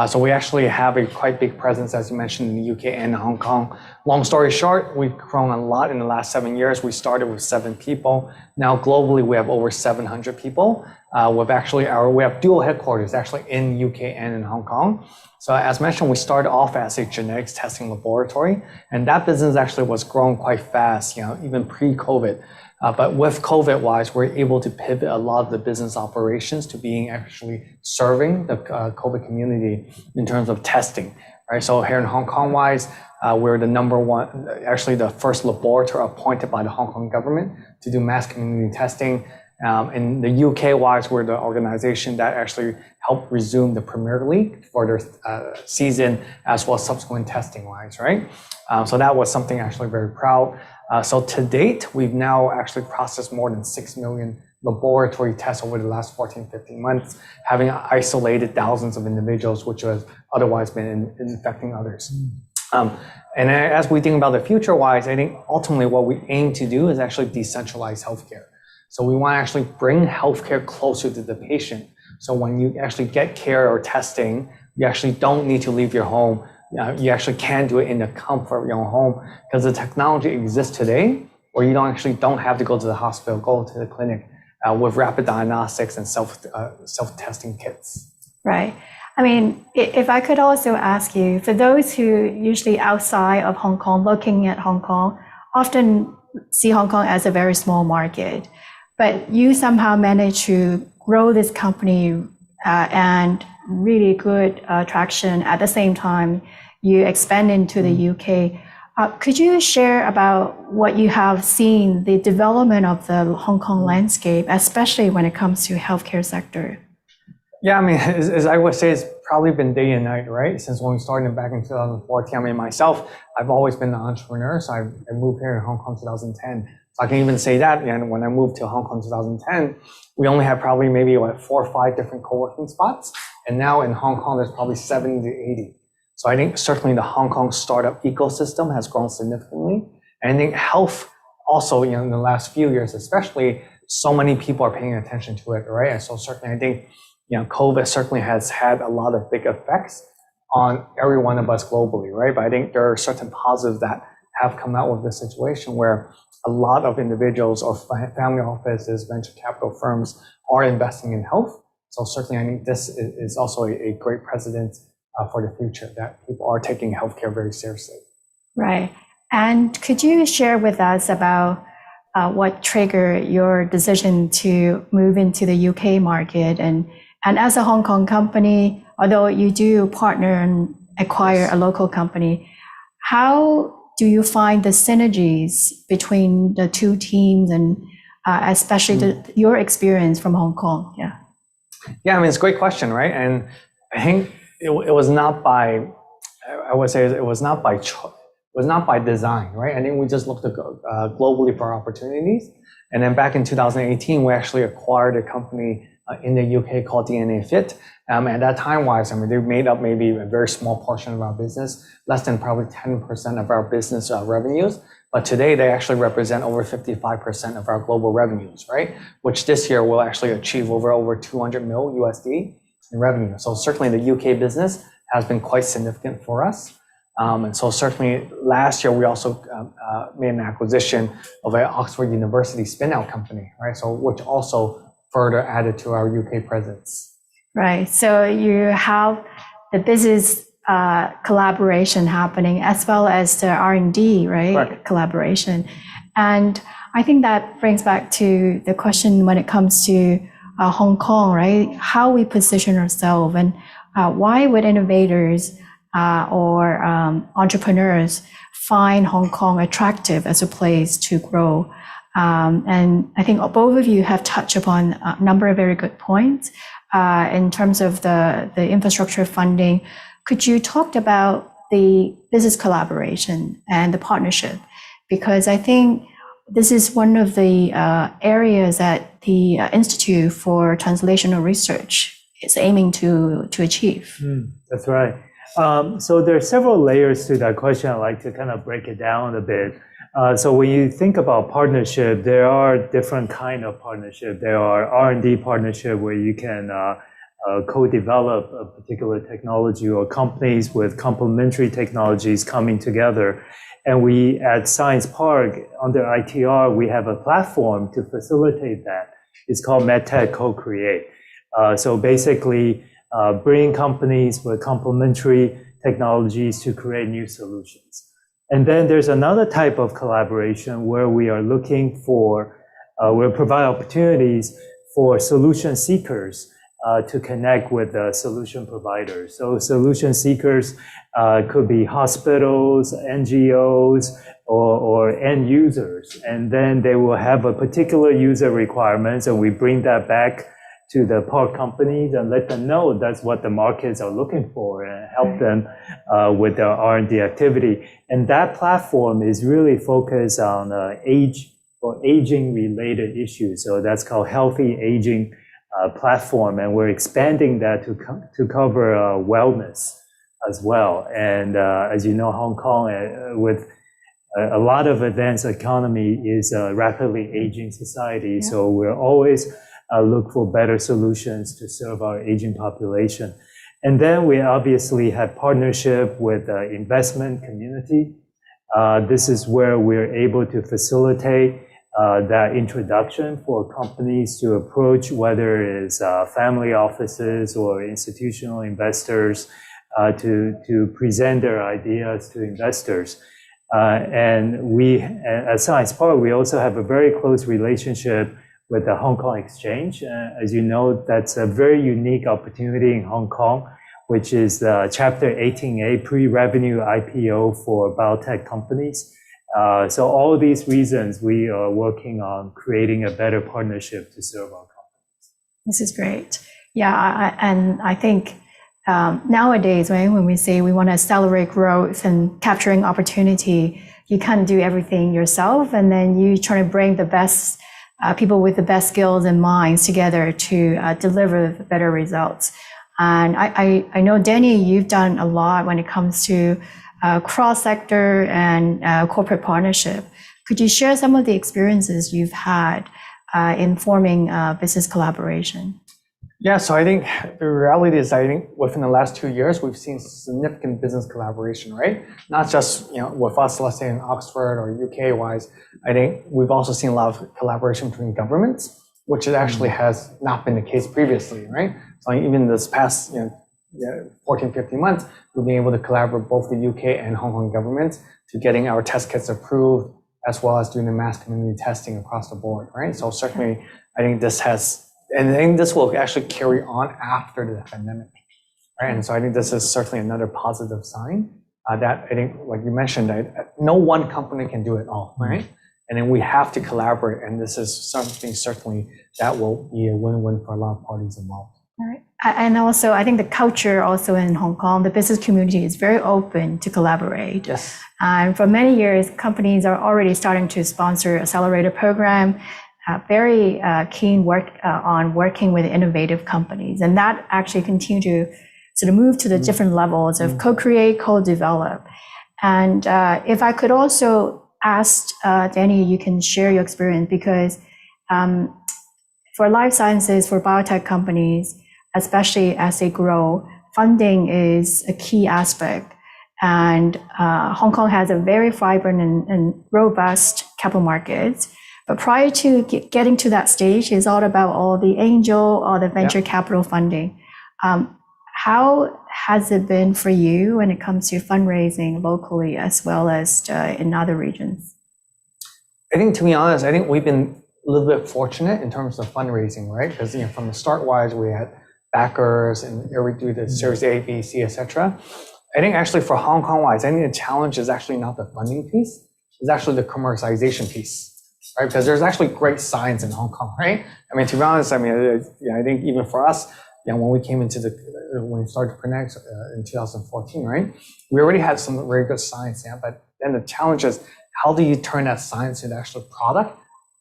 So we actually have a quite big presence, as you mentioned, in the UK and Hong Kong. Long story short, we've grown a lot in the last 7 years. We started with 7 people. Now globally, we have over 700 people. We have dual headquarters actually in UK and in Hong Kong. So as mentioned, we started off as a genetics testing laboratory, and that business actually was growing quite fast, even pre-COVID. But with COVID-wise, we're able to pivot a lot of the business operations to being actually serving the COVID community in terms of testing, right? So here in Hong Kong-wise, we're the #1, actually the first laboratory appointed by the Hong Kong government to do mass community testing. In the UK-wise, we're the organization that actually helped resume the Premier League for their season, as well as subsequent testing-wise, right? So that was something actually very proud. So to date, we've now actually processed more than 6 million laboratory tests over the last 14, 15 months, having isolated thousands of individuals, which has otherwise been infecting others. And as we think about the future-wise, I think ultimately what we aim to do is actually decentralize healthcare. So we want to actually bring healthcare closer to the patient. So when you actually get care or testing, you actually don't need to leave your home. You actually can do it in the comfort of your own home, because the technology exists today where you don't have to go to the hospital, go to the clinic with rapid diagnostics and self-testing kits. Right. I mean, if I could also ask you, for those who usually outside of Hong Kong, looking at Hong Kong, often see Hong Kong as a very small market, but you somehow managed to grow this company and really good traction. At the same time, you expand into the UK. Could you share about what you have seen, the development of the Hong Kong landscape, especially when it comes to healthcare sector? Yeah, I mean, as I would say, it's probably been day and night, right? Since when we started back in 2014. I mean, myself, I've always been an entrepreneur. So I moved here in Hong Kong 2010. So I can even say that. And when I moved to Hong Kong 2010, we only had probably maybe 4 or 5 different co-working spots. And now in Hong Kong, there's probably 70 to 80. So I think certainly the Hong Kong startup ecosystem has grown significantly. And I think health also, in the last few years, especially, so many people are paying attention to it, right? And so certainly I think, COVID certainly has had a lot of big effects on every one of us globally, right? But I think there are certain positives that have come out with this situation where a lot of individuals or family offices, venture capital firms are investing in health. So certainly I think this is also a great precedent for the future, that people are taking healthcare very seriously. Right. And could you share with us about what triggered your decision to move into the UK market? And as a Hong Kong company, although you do partner and acquire a local company, how do you find the synergies between the two teams, and especially your experience from Hong Kong? Yeah, I mean, it's a great question, right? And I think it was not by, I would say it was not by choice. It was not by design, right? I think we just looked globally for opportunities. And then back in 2018, we actually acquired a company in the UK called DNA Fit. At that time-wise, I mean, they made up maybe a very small portion of our business, less than probably 10% of our business revenues. But today, they actually represent over 55% of our global revenues, right? Which this year will actually achieve over 200 mil USD in revenue. So certainly the UK business has been quite significant for us. And so certainly last year, we also made an acquisition of an Oxford University spin-out company, right? So which also further added to our UK presence. Right. So you have the business collaboration happening as well as the R&D, right? Collaboration. And I think that brings back to the question when it comes to Hong Kong, right? How we position ourselves, and why would innovators or entrepreneurs find Hong Kong attractive as a place to grow? And I think both of you have touched upon a number of very good points in terms of the infrastructure funding. Could you talk about the business collaboration and the partnership? Because I think this is one of the areas that the Institute for Translational Research is aiming to achieve. That's right. So there are several layers to that question. I'd like to kind of break it down a bit. So when you think about partnership, there are different kind of partnership. There are R&D partnership where you can co-develop a particular technology, or companies with complementary technologies coming together. And we at Science Park, under ITR, we have a platform to facilitate that. It's called MedTech Co-Create. So basically, bring companies with complementary technologies to create new solutions. And then there's another type of collaboration where we are looking for, we'll provide opportunities for solution seekers to connect with the solution providers. So solution seekers could be hospitals, NGOs, or end users. And then they will have a particular user requirements, and we bring that back to the park companies and let them know that's what the markets are looking for, and help them with their R&D activity. And that platform is really focused on aging related issues. So that's called Healthy Aging platform. And we're expanding that to cover wellness as well. And as you know, Hong Kong, with a lot of advanced economy, is a rapidly aging society. Yeah. So we're always look for better solutions to serve our aging population. And then we obviously have partnership with the investment community. This is where we're able to facilitate that introduction for companies to approach, whether it's family offices or institutional investors, to present their ideas to investors. And we, at Science Park, we also have a very close relationship with the Hong Kong Exchange. As you know, that's a very unique opportunity in Hong Kong, which is the Chapter 18A pre-revenue IPO for biotech companies. So all these reasons, we are working on creating a better partnership to serve our companies. This is great. Yeah, and I think nowadays, right, when we say we want to accelerate growth and capturing opportunity, you can't do everything yourself, and then you try to bring the best people with the best skills and minds together to deliver better results. And I know, Danny, you've done a lot when it comes to cross-sector and corporate partnership. Could you share some of the experiences you've had in forming business collaboration? Yeah, so I think the reality is, I think within the last 2 years, we've seen significant business collaboration, right? Not just with us, let's say in Oxford or UK wise. I think we've also seen a lot of collaboration between governments, which it actually has not been the case previously, right? So even this past 14, 15 months, we've been able to collaborate both the UK and Hong Kong governments to getting our test kits approved, as well as doing the mass community testing across the board, right? So certainly, I think this has. And I think this will actually carry on after the pandemic, right? And so I think this is certainly another positive sign that I think, like you mentioned, no one company can do it all, right? And then we have to collaborate, and this is something certainly that will be a win-win for a lot of parties involved. All right. And also, I think the culture also in Hong Kong, the business community is very open to collaborate. Yes. And for many years, companies are already starting to sponsor accelerator program. Very keen work on working with innovative companies, and that actually continue to sort of move to the different levels of co-create, co-develop. And if I could also ask Danny, you can share your experience, because for life sciences, for biotech companies, especially as they grow, funding is a key aspect. And Hong Kong has a very vibrant and robust capital markets. But prior to getting to that stage, it's all about all the angel or the venture capital funding. How has it been for you when it comes to fundraising locally as well as in other regions? I think, to be honest, I think we've been a little bit fortunate in terms of fundraising, right? Because from the start wise, we had backers and we do the Series A, B, C, etc. I think actually for Hong Kong wise, I think the challenge is actually not the funding piece, it's actually the commercialization piece. Right, because there's actually great science in Hong Kong, right? I mean, to be honest, I mean, I think even for us, when we came into when we started Pronex in 2014, right? We already had some very good science, but then the challenge is, how do you turn that science into actual product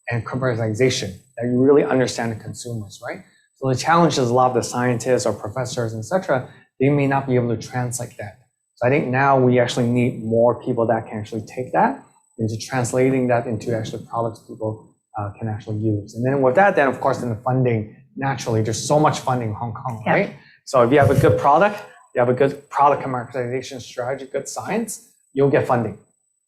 and commercialization that you really understand the consumers, right? So the challenge is a lot of the scientists or professors, etc., they may not be able to translate that. So I think now we actually need more people that can actually take that into translating that into actual products people can actually use. And then with that, then of course, in the funding, naturally, there's so much funding in Hong Kong, right? So if you have a good product, you have a good product commercialization strategy, good science, you'll get funding.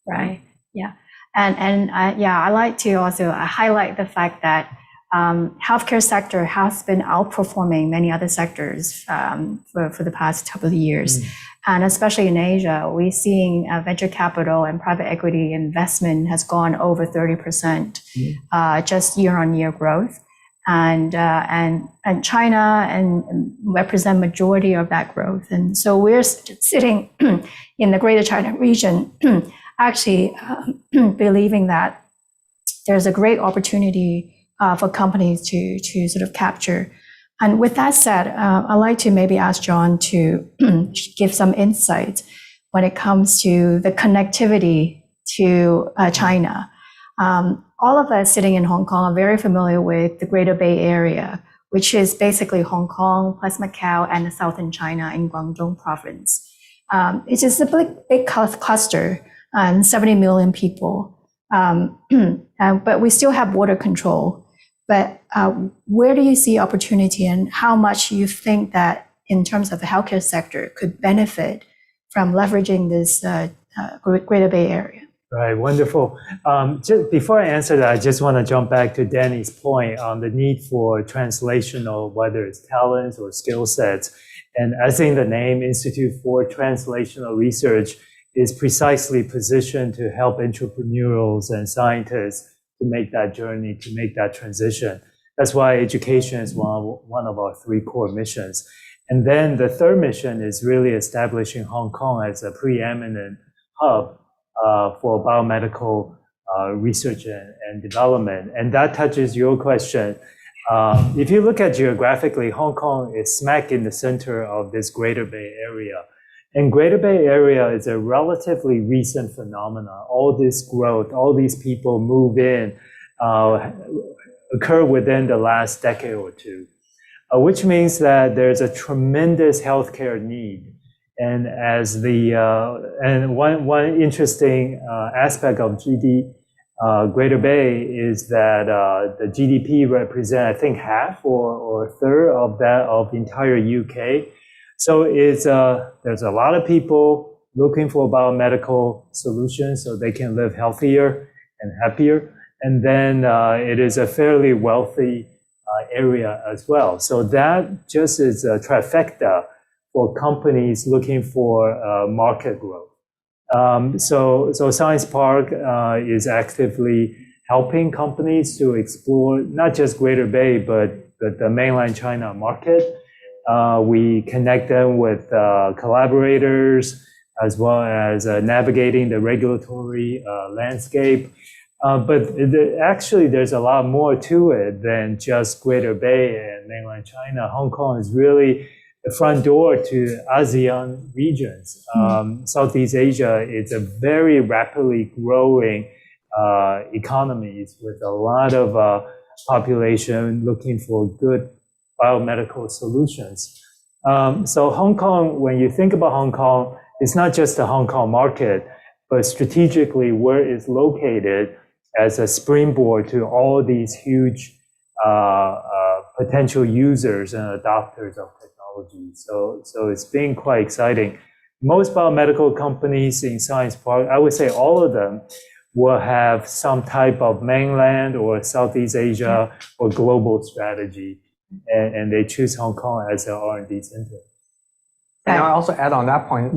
Right, yeah. And I like to also highlight the fact that healthcare sector has been outperforming many other sectors for the past couple of years. And especially in Asia, we're seeing venture capital and private equity investment has gone over 30% just year-on-year growth. And China and represent majority of that growth. And so we're sitting in the Greater China region, actually believing that there's a great opportunity for companies to sort of capture. And with that said, I'd like to maybe ask John to give some insight when it comes to the connectivity to China. All of us sitting in Hong Kong are very familiar with the Greater Bay Area, which is basically Hong Kong plus Macau and the southern China in Guangdong province. It is a big cluster, 70 million people, but we still have border control. But where do you see opportunity, and how much you think that in terms of the healthcare sector could benefit from leveraging this Greater Bay Area? Right, wonderful. Just before I answer that, I just want to jump back to Danny's point on the need for translational, whether it's talents or skill sets. And I think the name Institute for Translational Research is precisely positioned to help entrepreneurs and scientists to make that journey, to make that transition. That's why education is one of our 3 core missions. And then the third mission is really establishing Hong Kong as a preeminent hub for biomedical research and development. And that touches your question. If you look at geographically, Hong Kong is smack in the center of this Greater Bay Area. And Greater Bay Area is a relatively recent phenomenon. All this growth, all these people move in, occur within the last decade or two. which means that there's a tremendous healthcare need. And as one interesting aspect of Greater Bay is that the GDP represent, I think, half or a third of that of the entire UK. So there's a lot of people looking for biomedical solutions so they can live healthier and happier. And then it is a fairly wealthy area as well. So that just is a trifecta for companies looking for market growth. So Science Park is actively helping companies to explore not just Greater Bay, but the mainland China market. We connect them with collaborators as well as navigating the regulatory landscape. But actually, there's a lot more to it than just Greater Bay and mainland China. Hong Kong is really the front door to ASEAN regions. Southeast Asia is a very rapidly growing economies with a lot of population looking for good biomedical solutions. So Hong Kong, when you think about Hong Kong, it's not just the Hong Kong market, but strategically where it's located as a springboard to all these huge potential users and adopters of technology. So it's been quite exciting. Most biomedical companies in Science Park, I would say all of them, will have some type of mainland or Southeast Asia or global strategy, and they choose Hong Kong as their R&D center. And I'll also add on that point,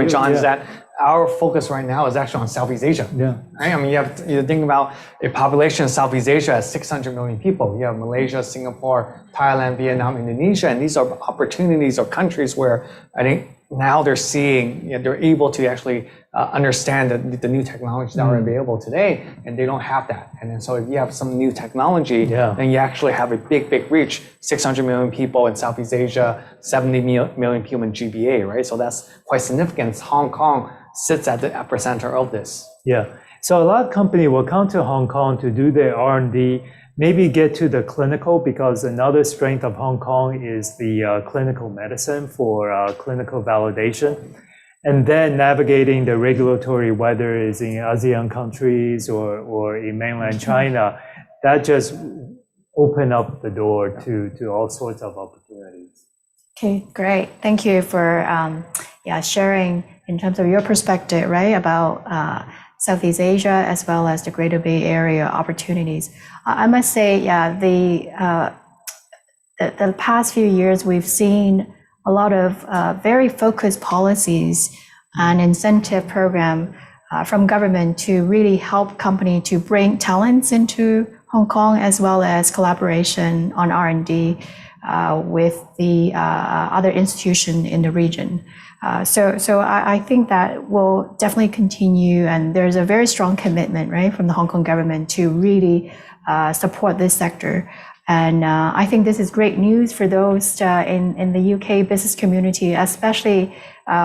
John, is that our focus right now is actually on Southeast Asia. Yeah. Right? I mean, you think about a population in Southeast Asia as 600 million people. You have Malaysia, Singapore, Thailand, Vietnam, Indonesia, and these are opportunities or countries where I think now they're seeing, they're able to actually understand the new technologies that are available today, and they don't have that. And then so if you have some new technology, then you actually have a big reach. 600 million people in Southeast Asia, 70 million people in GBA, right? So that's quite significant. Hong Kong sits at the epicenter of this. Yeah. So a lot of companies will come to Hong Kong to do their R&D, maybe get to the clinical, because another strength of Hong Kong is the clinical medicine for clinical validation. And then navigating the regulatory, whether it's in ASEAN countries or in mainland China, that just open up the door to all sorts of opportunities. Okay, great. Thank you for sharing in terms of your perspective, right, about Southeast Asia as well as the Greater Bay Area opportunities. I must say, the past few years we've seen a lot of very focused policies and incentive program from government to really help company to bring talents into Hong Kong, as well as collaboration on R&D with the other institution in the region. So I think that will definitely continue, and there's a very strong commitment, right, from the Hong Kong government to really support this sector. And I think this is great news for those in the UK business community, especially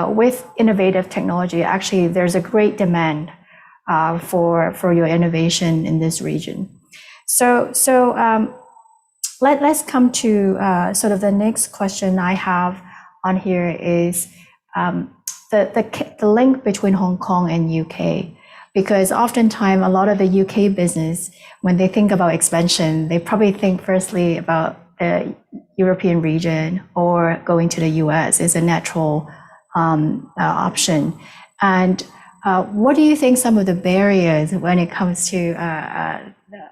with innovative technology. Actually, there's a great demand for your innovation in this region. So let's come to sort of the next question I have on here is the link between Hong Kong and UK. Because oftentimes a lot of the UK business, when they think about expansion, they probably think firstly about the European region or going to the US is a natural option. And what do you think some of the barriers when it comes to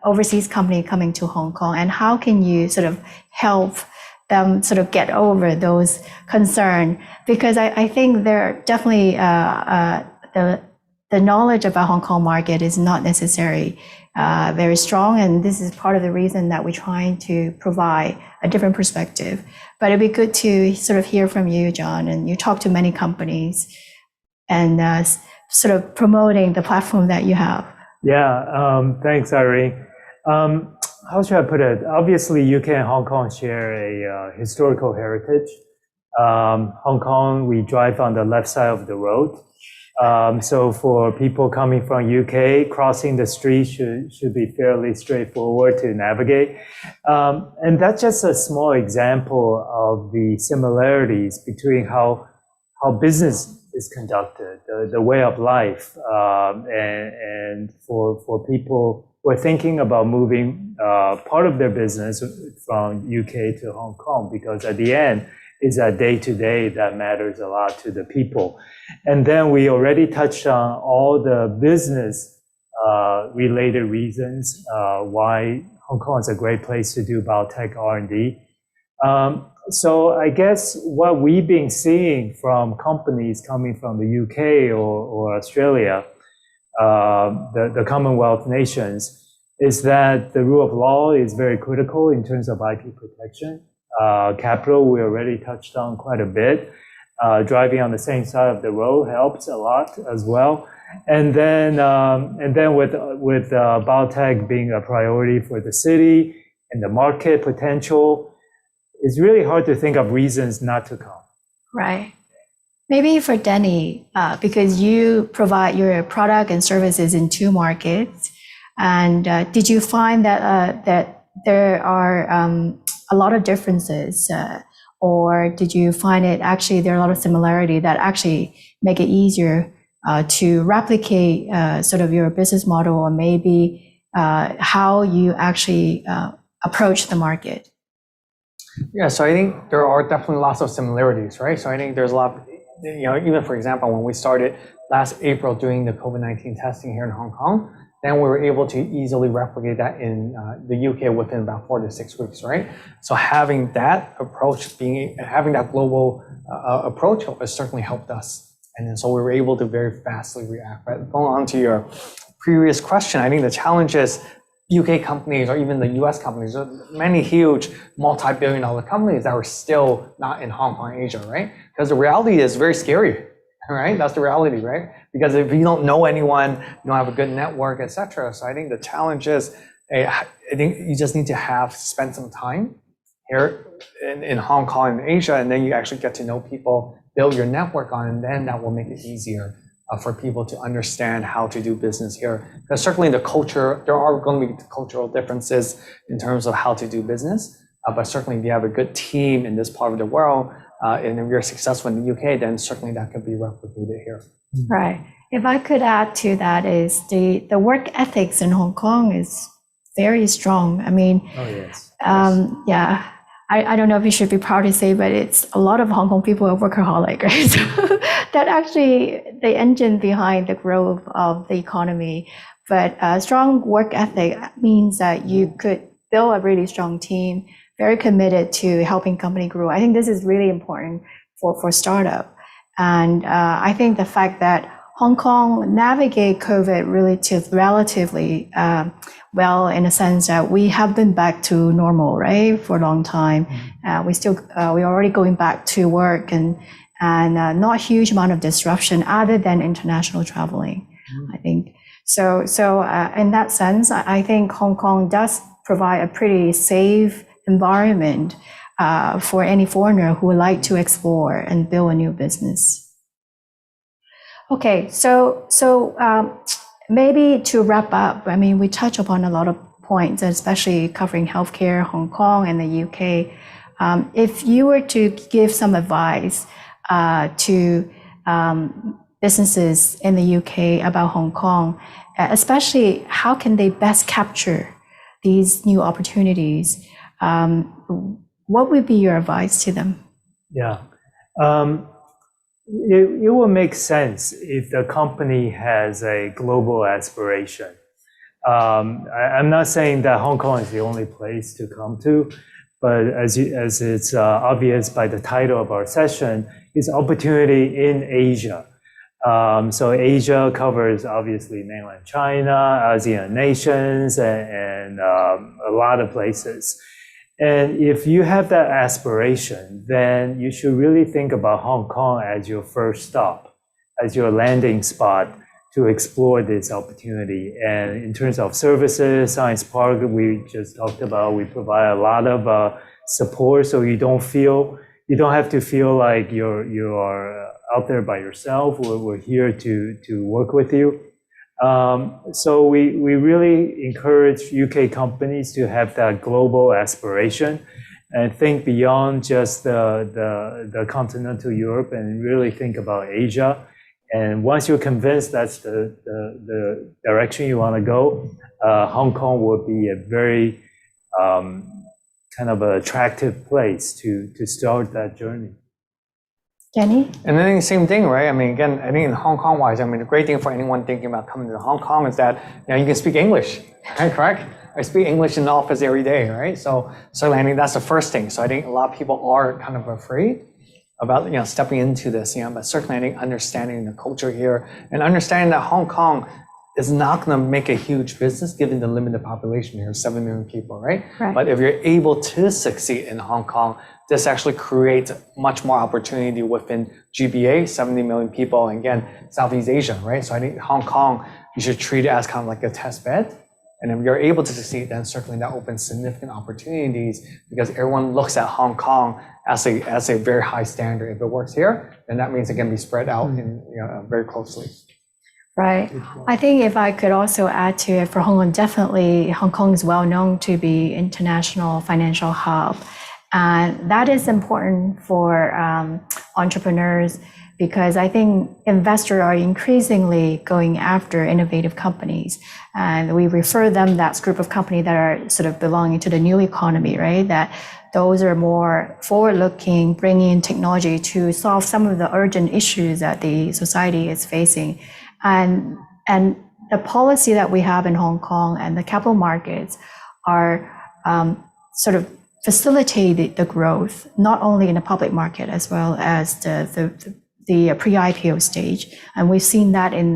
overseas company coming to Hong Kong, and how can you sort of help them sort of get over those concerns? Because I think they're definitely the knowledge about Hong Kong market is not necessarily very strong, and this is part of the reason that we're trying to provide a different perspective. But it'd be good to sort of hear from you, John, and you talk to many companies and sort of promoting the platform that you have. Yeah, thanks, Irene. How should I put it? Obviously, UK and Hong Kong share a historical heritage. Hong Kong, we drive on the left side of the road. So for people coming from UK, crossing the street should be fairly straightforward to navigate. And that's just a small example of the similarities between how business is conducted, the way of life, and for people who are thinking about moving part of their business from UK to Hong Kong, because at the end, it's that day-to-day that matters a lot to the people. And then we already touched on all the business related reasons why Hong Kong is a great place to do biotech R&D. So I guess what we've been seeing from companies coming from the UK or Australia, the Commonwealth nations, is that the rule of law is very critical in terms of IP protection. Capital, we already touched on quite a bit. Driving on the same side of the road helps a lot as well. And then with biotech being a priority for the city and the market potential, it's really hard to think of reasons not to come. Right. Maybe for Danny, because you provide your product and services in 2 markets, and did you find that there are a lot of differences, or did you find it actually there are a lot of similarity that actually make it easier to replicate sort of your business model, or maybe how you actually approach the market? Yeah, so I think there are definitely lots of similarities, right? So I think there's a lot, even for example, when we started last April doing the COVID-19 testing here in Hong Kong, then we were able to easily replicate that in the UK within about 4 to 6 weeks, right? So having that approach, having that global approach has certainly helped us. And then so we were able to very fastly react. But going on to your previous question, I think the challenge is UK companies or even the US companies, many huge multi-billion-dollar companies that are still not in Hong Kong, Asia, right? Because the reality is very scary, right? That's the reality, right? Because if you don't know anyone, you don't have a good network, etc. So I think the challenge is, I think you just need to spend some time here in Hong Kong and Asia, and then you actually get to know people, build your network on, and then that will make it easier for people to understand how to do business here. Because certainly the culture, there are going to be cultural differences in terms of how to do business, but certainly if you have a good team in this part of the world, and if you're successful in the UK, then certainly that could be replicated here. Right. If I could add to that is the work ethics in Hong Kong is very strong. I mean, Oh, yes. Yeah, I don't know if you should be proud to say, but it's a lot of Hong Kong people are workaholic, right? So that actually the engine behind the growth of the economy. But a strong work ethic means that you could build a really strong team, very committed to helping company grow. I think this is really important for startup. And I think the fact that Hong Kong navigate COVID relatively well, in a sense that we have been back to normal, right, for a long time. We're already going back to work and not huge amount of disruption other than international traveling. I think so. In that sense, I think Hong Kong does provide a pretty safe environment for any foreigner who would like to explore and build a new business. Okay, so maybe to wrap up, I mean, we touch upon a lot of points, especially covering healthcare, Hong Kong and the UK. If you were to give some advice to businesses in the UK about Hong Kong, especially how can they best capture these new opportunities, what would be your advice to them? Yeah. It will make sense if the company has a global aspiration. I'm not saying that Hong Kong is the only place to come to, but as it's obvious by the title of our session, it's opportunity in Asia. So Asia covers obviously mainland China, ASEAN nations, and a lot of places. And if you have that aspiration, then you should really think about Hong Kong as your first stop, as your landing spot to explore this opportunity. And in terms of services, Science Park, we just talked about, we provide a lot of support, so you don't have to feel like you are out there by yourself. We're here to work with you. So we really encourage UK companies to have that global aspiration and think beyond just the continental Europe and really think about Asia. And once you're convinced that's the direction you want to go, Hong Kong will be a very kind of attractive place to start that journey. Jenny? And then the same thing, right? I mean, again, I think in Hong Kong wise, I mean, the great thing for anyone thinking about coming to Hong Kong is that, you know, you can speak English, right? Correct? I speak English in the office every day, right? So I think that's the first thing. So I think a lot of people are kind of afraid about, you know, stepping into this, you know, but certainly I think understanding the culture here and understanding that Hong Kong is not going to make a huge business given the limited population here, 7 million people, right? But if you're able to succeed in Hong Kong, this actually creates much more opportunity within GBA, 70 million people, and again, Southeast Asia, right? So I think Hong Kong, you should treat it as kind of like a test bed. And if you're able to succeed, then certainly that opens significant opportunities because everyone looks at Hong Kong as a very high standard. If it works here, then that means it can be spread out in, you know, very closely. Right. I think if I could also add to it for Hong Kong, definitely Hong Kong is well known to be international financial hub. And that is important for entrepreneurs because I think investors are increasingly going after innovative companies. And we refer them, that group of companies that are sort of belonging to the new economy, right? That those are more forward-looking, bringing in technology to solve some of the urgent issues that the society is facing. And the policy that we have in Hong Kong and the capital markets are sort of facilitate the growth, not only in the public market as well as the pre-IPO stage. And we've seen that in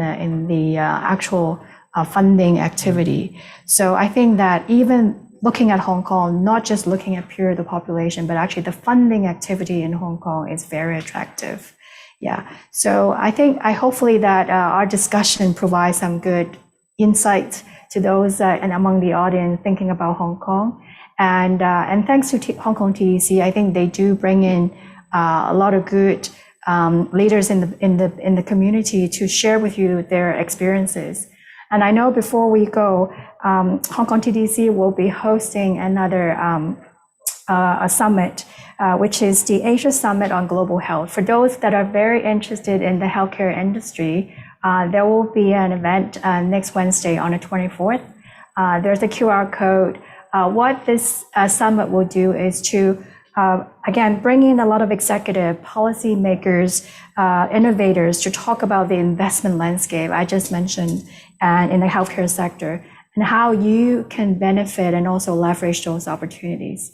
the actual funding activity. So I think that even looking at Hong Kong, not just looking at pure the population, but actually the funding activity in Hong Kong is very attractive. Yeah, so I hopefully that our discussion provides some good insight to those and among the audience thinking about Hong Kong. And thanks to Hong Kong TDC, I think they do bring in a lot of good leaders in the community to share with you their experiences. And I know before we go, Hong Kong TDC will be hosting another a summit, which is the Asia Summit on Global Health. For those that are very interested in the healthcare industry, there will be an event next Wednesday on the 24th. There's a QR code. What this summit will do is to, again, bring in a lot of executive, policymakers, innovators to talk about the investment landscape I just mentioned in the healthcare sector and how you can benefit and also leverage those opportunities.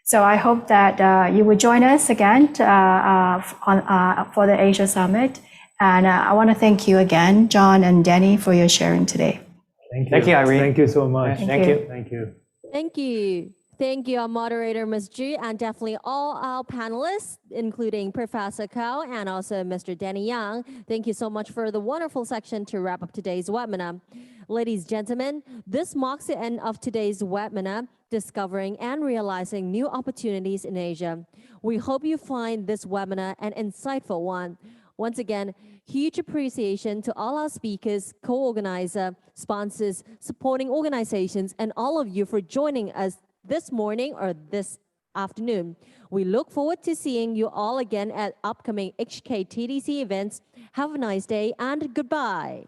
So I hope that you will join us again for the Asia Summit. And I want to thank you again, John and Danny, for your sharing today. Thank you, Irene. Thank you so much. Thank you. Thank you. Thank you. Thank you, our moderator, Ms. Ju, and definitely all our panelists, including Professor Kao and also Mr. Danny Yang. Thank you so much for the wonderful section to wrap up today's webinar. Ladies and gentlemen, this marks the end of today's webinar, Discovering and Realizing New Opportunities in Asia. We hope you find this webinar an insightful one. Once again, huge appreciation to all our speakers, co-organizer, sponsors, supporting organizations, and all of you for joining us this morning or this afternoon. We look forward to seeing you all again at upcoming HKTDC events. Have a nice day and goodbye.